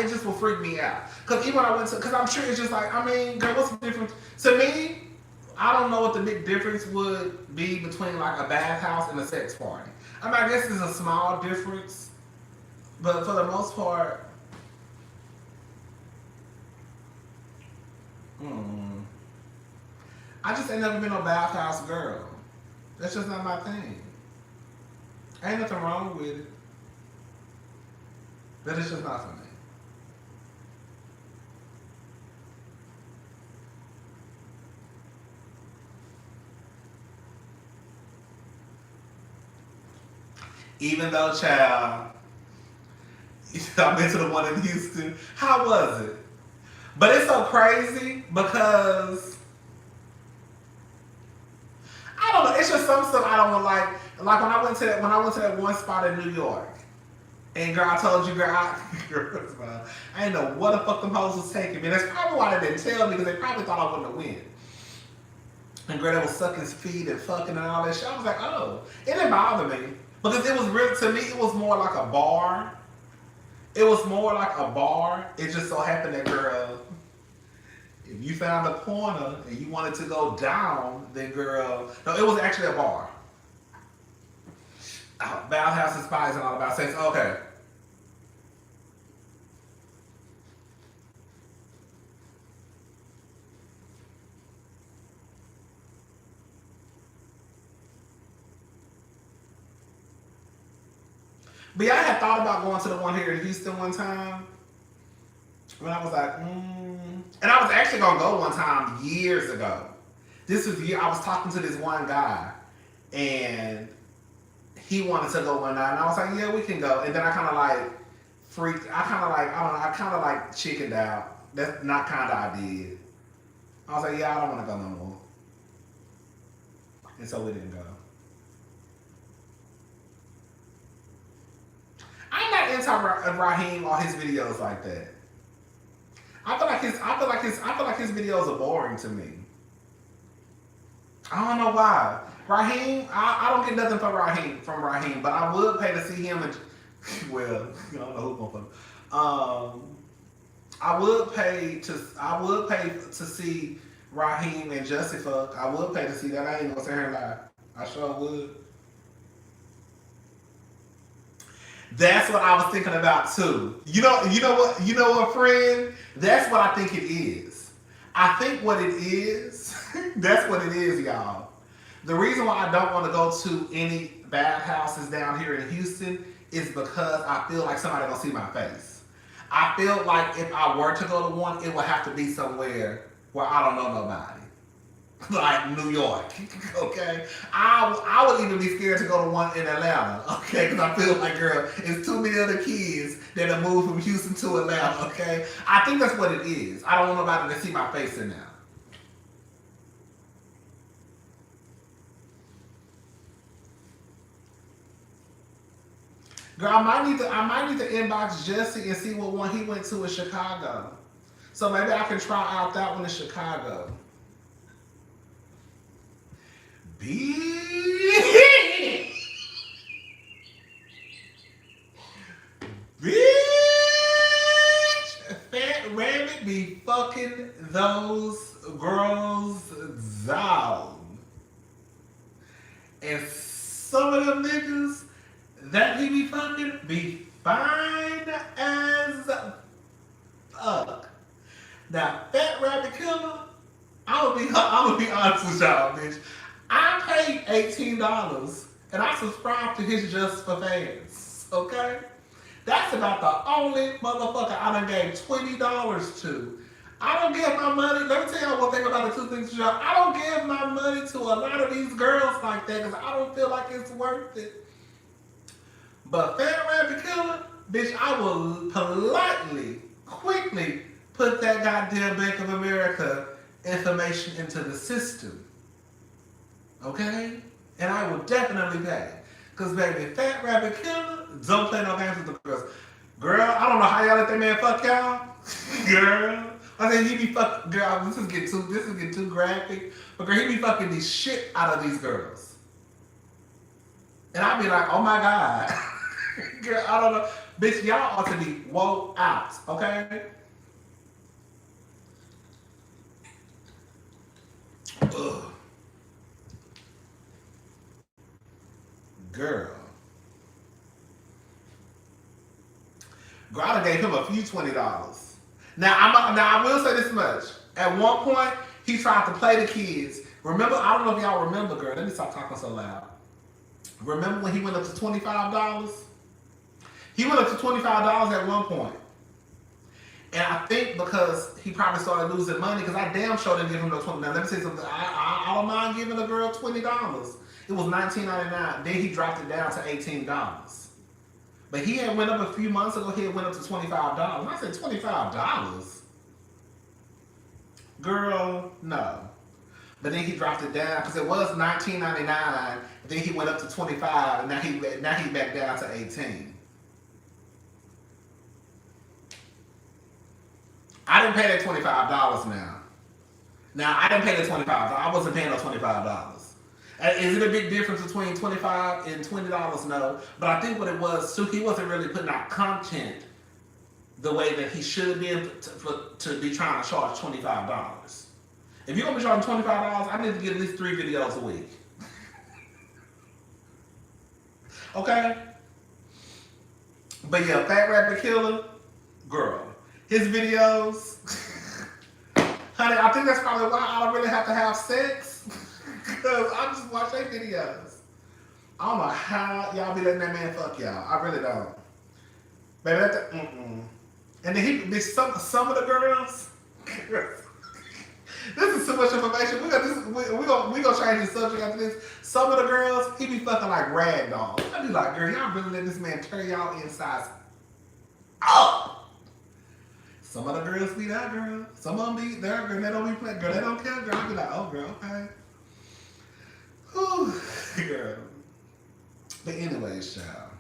A: just will freak me out. Cause even when I went to, cause I'm sure it's just like, I mean, girl, what's the difference? To me, I don't know what the big difference would be between like a bathhouse and a sex party. I mean, I guess it's a small difference, but for the most part, I just ain't never been no bathhouse girl. That's just not my thing. Ain't nothing wrong with it. But it's just not for me. Even though, child, I've been to the one in Houston. How was it? But it's so crazy because it's just some stuff I don't like. Like when I went to that one spot in New York. And girl, I told you, girl, I didn't know what the fuck them hoes was taking me. That's probably why they didn't tell me, because they probably thought I wouldn't have win. And girl, they was sucking his feet and fucking and all that shit. I was like, oh, it didn't bother me. Because it was real, to me, it was more like a bar. It was more like a bar. It just so happened that, girl, if you found a corner and you wanted to go down, then girl, no, it was actually a bar. Bathhouse and Spies and all about sex. Okay. But yeah, I had thought about going to the one here in Houston one time. When I was like, And I was actually going to go one time years ago. This was I was talking to this one guy. And he wanted to go one night. And I was like, yeah, we can go. And then I kind of like freaked. I kind of like, I don't know. I kind of like chickened out. That's not kind of I did. I was like, yeah, I don't want to go no more. And so we didn't go. I'm not anti-Raheem or his videos like that. I feel like his videos are boring to me. I don't know why. Raheem, I don't get nothing from Raheem, but I would pay to see him and well, you know, I don't know who's gonna put I would pay to see Raheem and Jussie fuck. I would pay to see that. I ain't gonna say her lie. I sure would. That's what I was thinking about too. You know what, friend? That's what I think it is. I think what it is, that's what it is, y'all. The reason why I don't want to go to any bathhouses down here in Houston is because I feel like somebody gonna see my face. I feel like if I were to go to one, it would have to be somewhere where I don't know nobody. Like New York, okay? I would even be scared to go to one in Atlanta, okay? Because I feel like, girl, it's too many other kids that have moved from Houston to Atlanta, okay? I think that's what it is. I don't want nobody to see my face in there. Girl, I might need to inbox Jesse and see what one he went to in Chicago. So maybe I can try out that one in Chicago. Bitch, Fat Rabbit be fucking those girls down. And some of them niggas that he be fucking be fine as fuck. Now, Fat Rabbit Killer, I'm gonna be honest with y'all, bitch. I paid $18 and I subscribed to his Just for Fans. Okay? That's about the only motherfucker I done gave $20 to. I don't give my money. Let me tell y'all one thing about the two things, y'all. I don't give my money to a lot of these girls like that because I don't feel like it's worth it. But Fat Rabbit Killer, bitch, I will politely, quickly put that goddamn Bank of America information into the system. Okay? And I will definitely pay. Because, baby, Fat Rabbit Killer don't play no games with the girls. Girl, I don't know how y'all let that man fuck y'all. Girl. I said he be fucking, girl, this is getting too graphic. But girl, he be fucking the shit out of these girls. And I be like, oh my God. Girl, I don't know. Bitch, y'all ought to be woke out, okay? Ugh. Girl, I done gave him a few $20. Now I will say this much. At one point, he tried to play the kids. Remember, I don't know if y'all remember, girl. Let me stop talking so loud. Remember when he went up to $25? He went up to $25 at one point. And I think because he probably started losing money, because I damn sure didn't give him no $20. Now let me say something. I don't mind giving a girl $20. It was $19.99. Then he dropped it down to $18. But he had went up a few months ago. He had went up to $25. And I said, $25? Girl, no. But then he dropped it down because it was $19.99. Then he went up to $25, and now he back down to 18. I didn't pay that $25 now. Now I didn't pay the $25. I wasn't paying no $25. Is it a big difference between $25 and $20? No, but I think what it was too, he wasn't really putting out content the way that he should be to be trying to charge $25. If you're gonna be charging $25, I need to get at least 3 videos a week. Okay? But yeah, Fat Rapper Killer, girl, his videos, honey, I think that's probably why I don't really have to have sex. Because I just watch their videos. I don't know how y'all be letting that man fuck y'all. I really don't. Baby, and then some of the girls, this is too much information. We gonna change the subject after this. Some of the girls, he be fucking like rag dolls. I be like, girl, y'all really let this man tear y'all insides up. Some of the girls be that girl. Some of them be there, girl. They don't be playing. Girl, they don't care, girl. I be like, oh, girl, okay. Whew, girl. But anyways, child.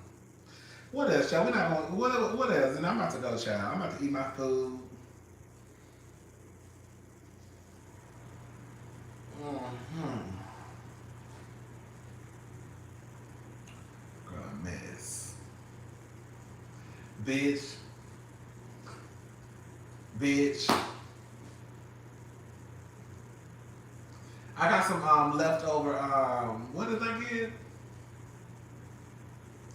A: What else, child? We're not going. What else? And I'm about to go, child. I'm about to eat my food. Girl, mess. Bitch. I got some leftover, what did I get?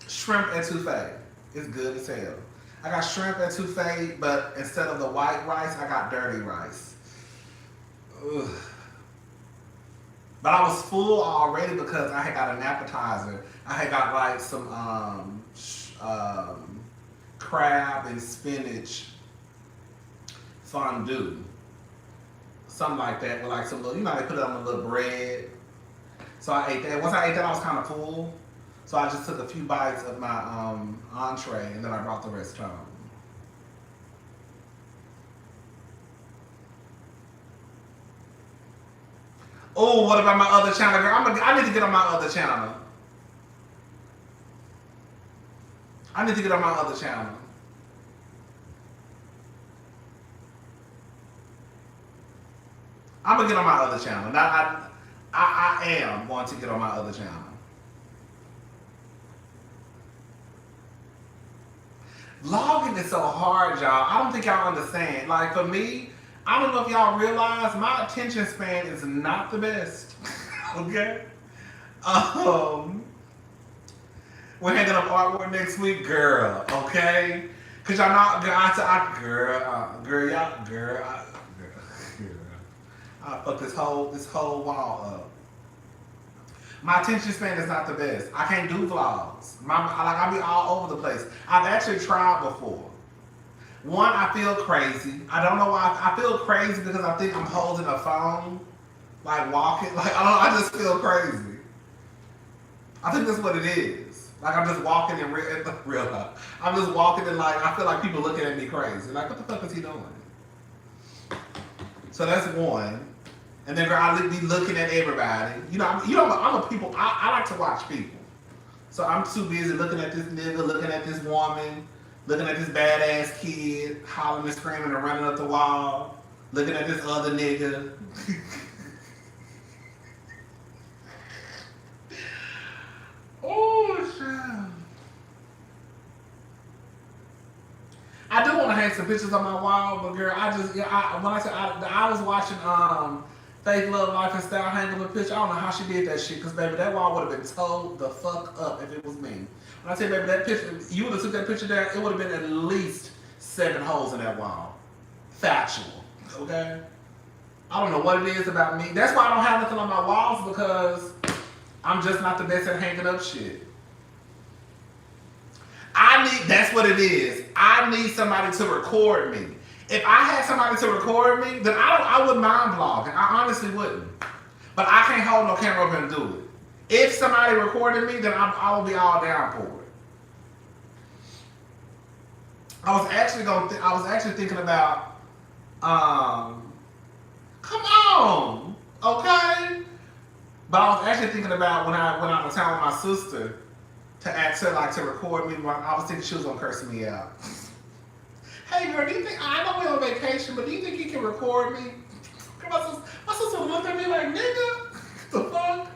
A: Shrimp etouffee. It's good as hell. I got shrimp etouffee, but instead of the white rice, I got dirty rice. Ugh. But I was full already because I had got an appetizer. I had got like some crab and spinach fondue. Something like that with like some little, they put it on a little bread. So I ate that. Once I ate that, I was kind of full. So I just took a few bites of my entree and then I brought the rest home. Oh, what about my other channel, girl? I need to get on my other channel. I'm gonna get on my other channel. Now, I am going to get on my other channel. Vlogging is so hard, y'all. I don't think y'all understand. Like, for me, I don't know if y'all realize my attention span is not the best. Okay? We're hanging up artwork next week, girl. Okay? Cause y'all know, I fuck this whole wall up. My attention span is not the best. I can't do vlogs. I be all over the place. I've actually tried before. One, I feel crazy. I don't know why. I feel crazy because I think I'm holding a phone, like walking. Like I just feel crazy. I think that's what it is. Like I'm just walking in real life. I'm just walking and like I feel like people looking at me crazy. Like what the fuck is he doing? So that's one. And then girl, I be looking at everybody. I'm a people. I like to watch people. So I'm too busy looking at this nigga, looking at this woman, looking at this badass kid, hollering and screaming and running up the wall, looking at this other nigga. Oh shit. I do want to hang some pictures on my wall, but girl, I was watching Faith, Love, Life, and Style hang up a picture. I don't know how she did that shit, because baby, that wall would have been towed the fuck up if it was me. When I say, baby, that picture, you would have took that picture down, it would have been at least 7 holes in that wall. Factual. Okay? I don't know what it is about me. That's why I don't have nothing on my walls, because I'm just not the best at hanging up shit. That's what it is. I need somebody to record me. If I had somebody to record me, then I wouldn't mind vlogging. I honestly wouldn't. But I can't hold no camera up and do it. If somebody recorded me, then I will be all down for it. I was actually thinking about, come on. Okay? But I was actually thinking about when I went out of town with my sister to ask her like to record me. I was thinking she was gonna curse me out. Hey girl, do you think I know we're on vacation, but do you think you can record me? My sister looked at me like, nigga, the fuck?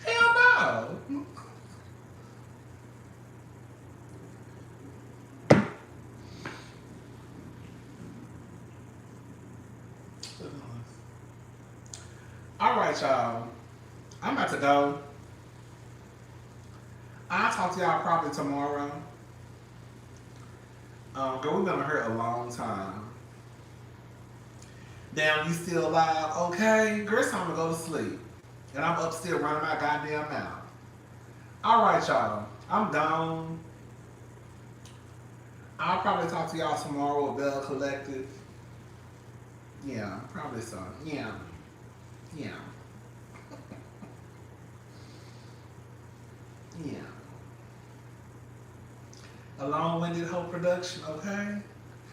A: Hell no. All right, y'all. I'm about to go. I'll talk to y'all probably tomorrow. Girl, we've been on here a long time. Damn, you still alive? Okay. Girl, it's time to go to sleep. And I'm up still running my goddamn mouth. All right, y'all. I'm gone. I'll probably talk to y'all tomorrow with Bell Collective. Yeah, probably so. Yeah. Yeah. Yeah. A long-winded whole production, okay?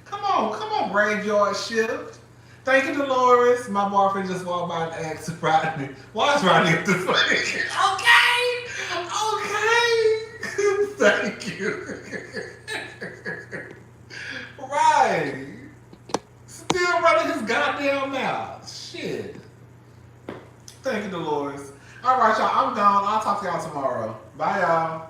A: Come on, graveyard shift. Thank you, Dolores. My boyfriend just walked by and asked Rodney, why is Rodney at this way? Okay. Thank you. Right. Still running his goddamn mouth. Shit. Thank you, Dolores. All right, y'all. I'm gone. I'll talk to y'all tomorrow. Bye, y'all.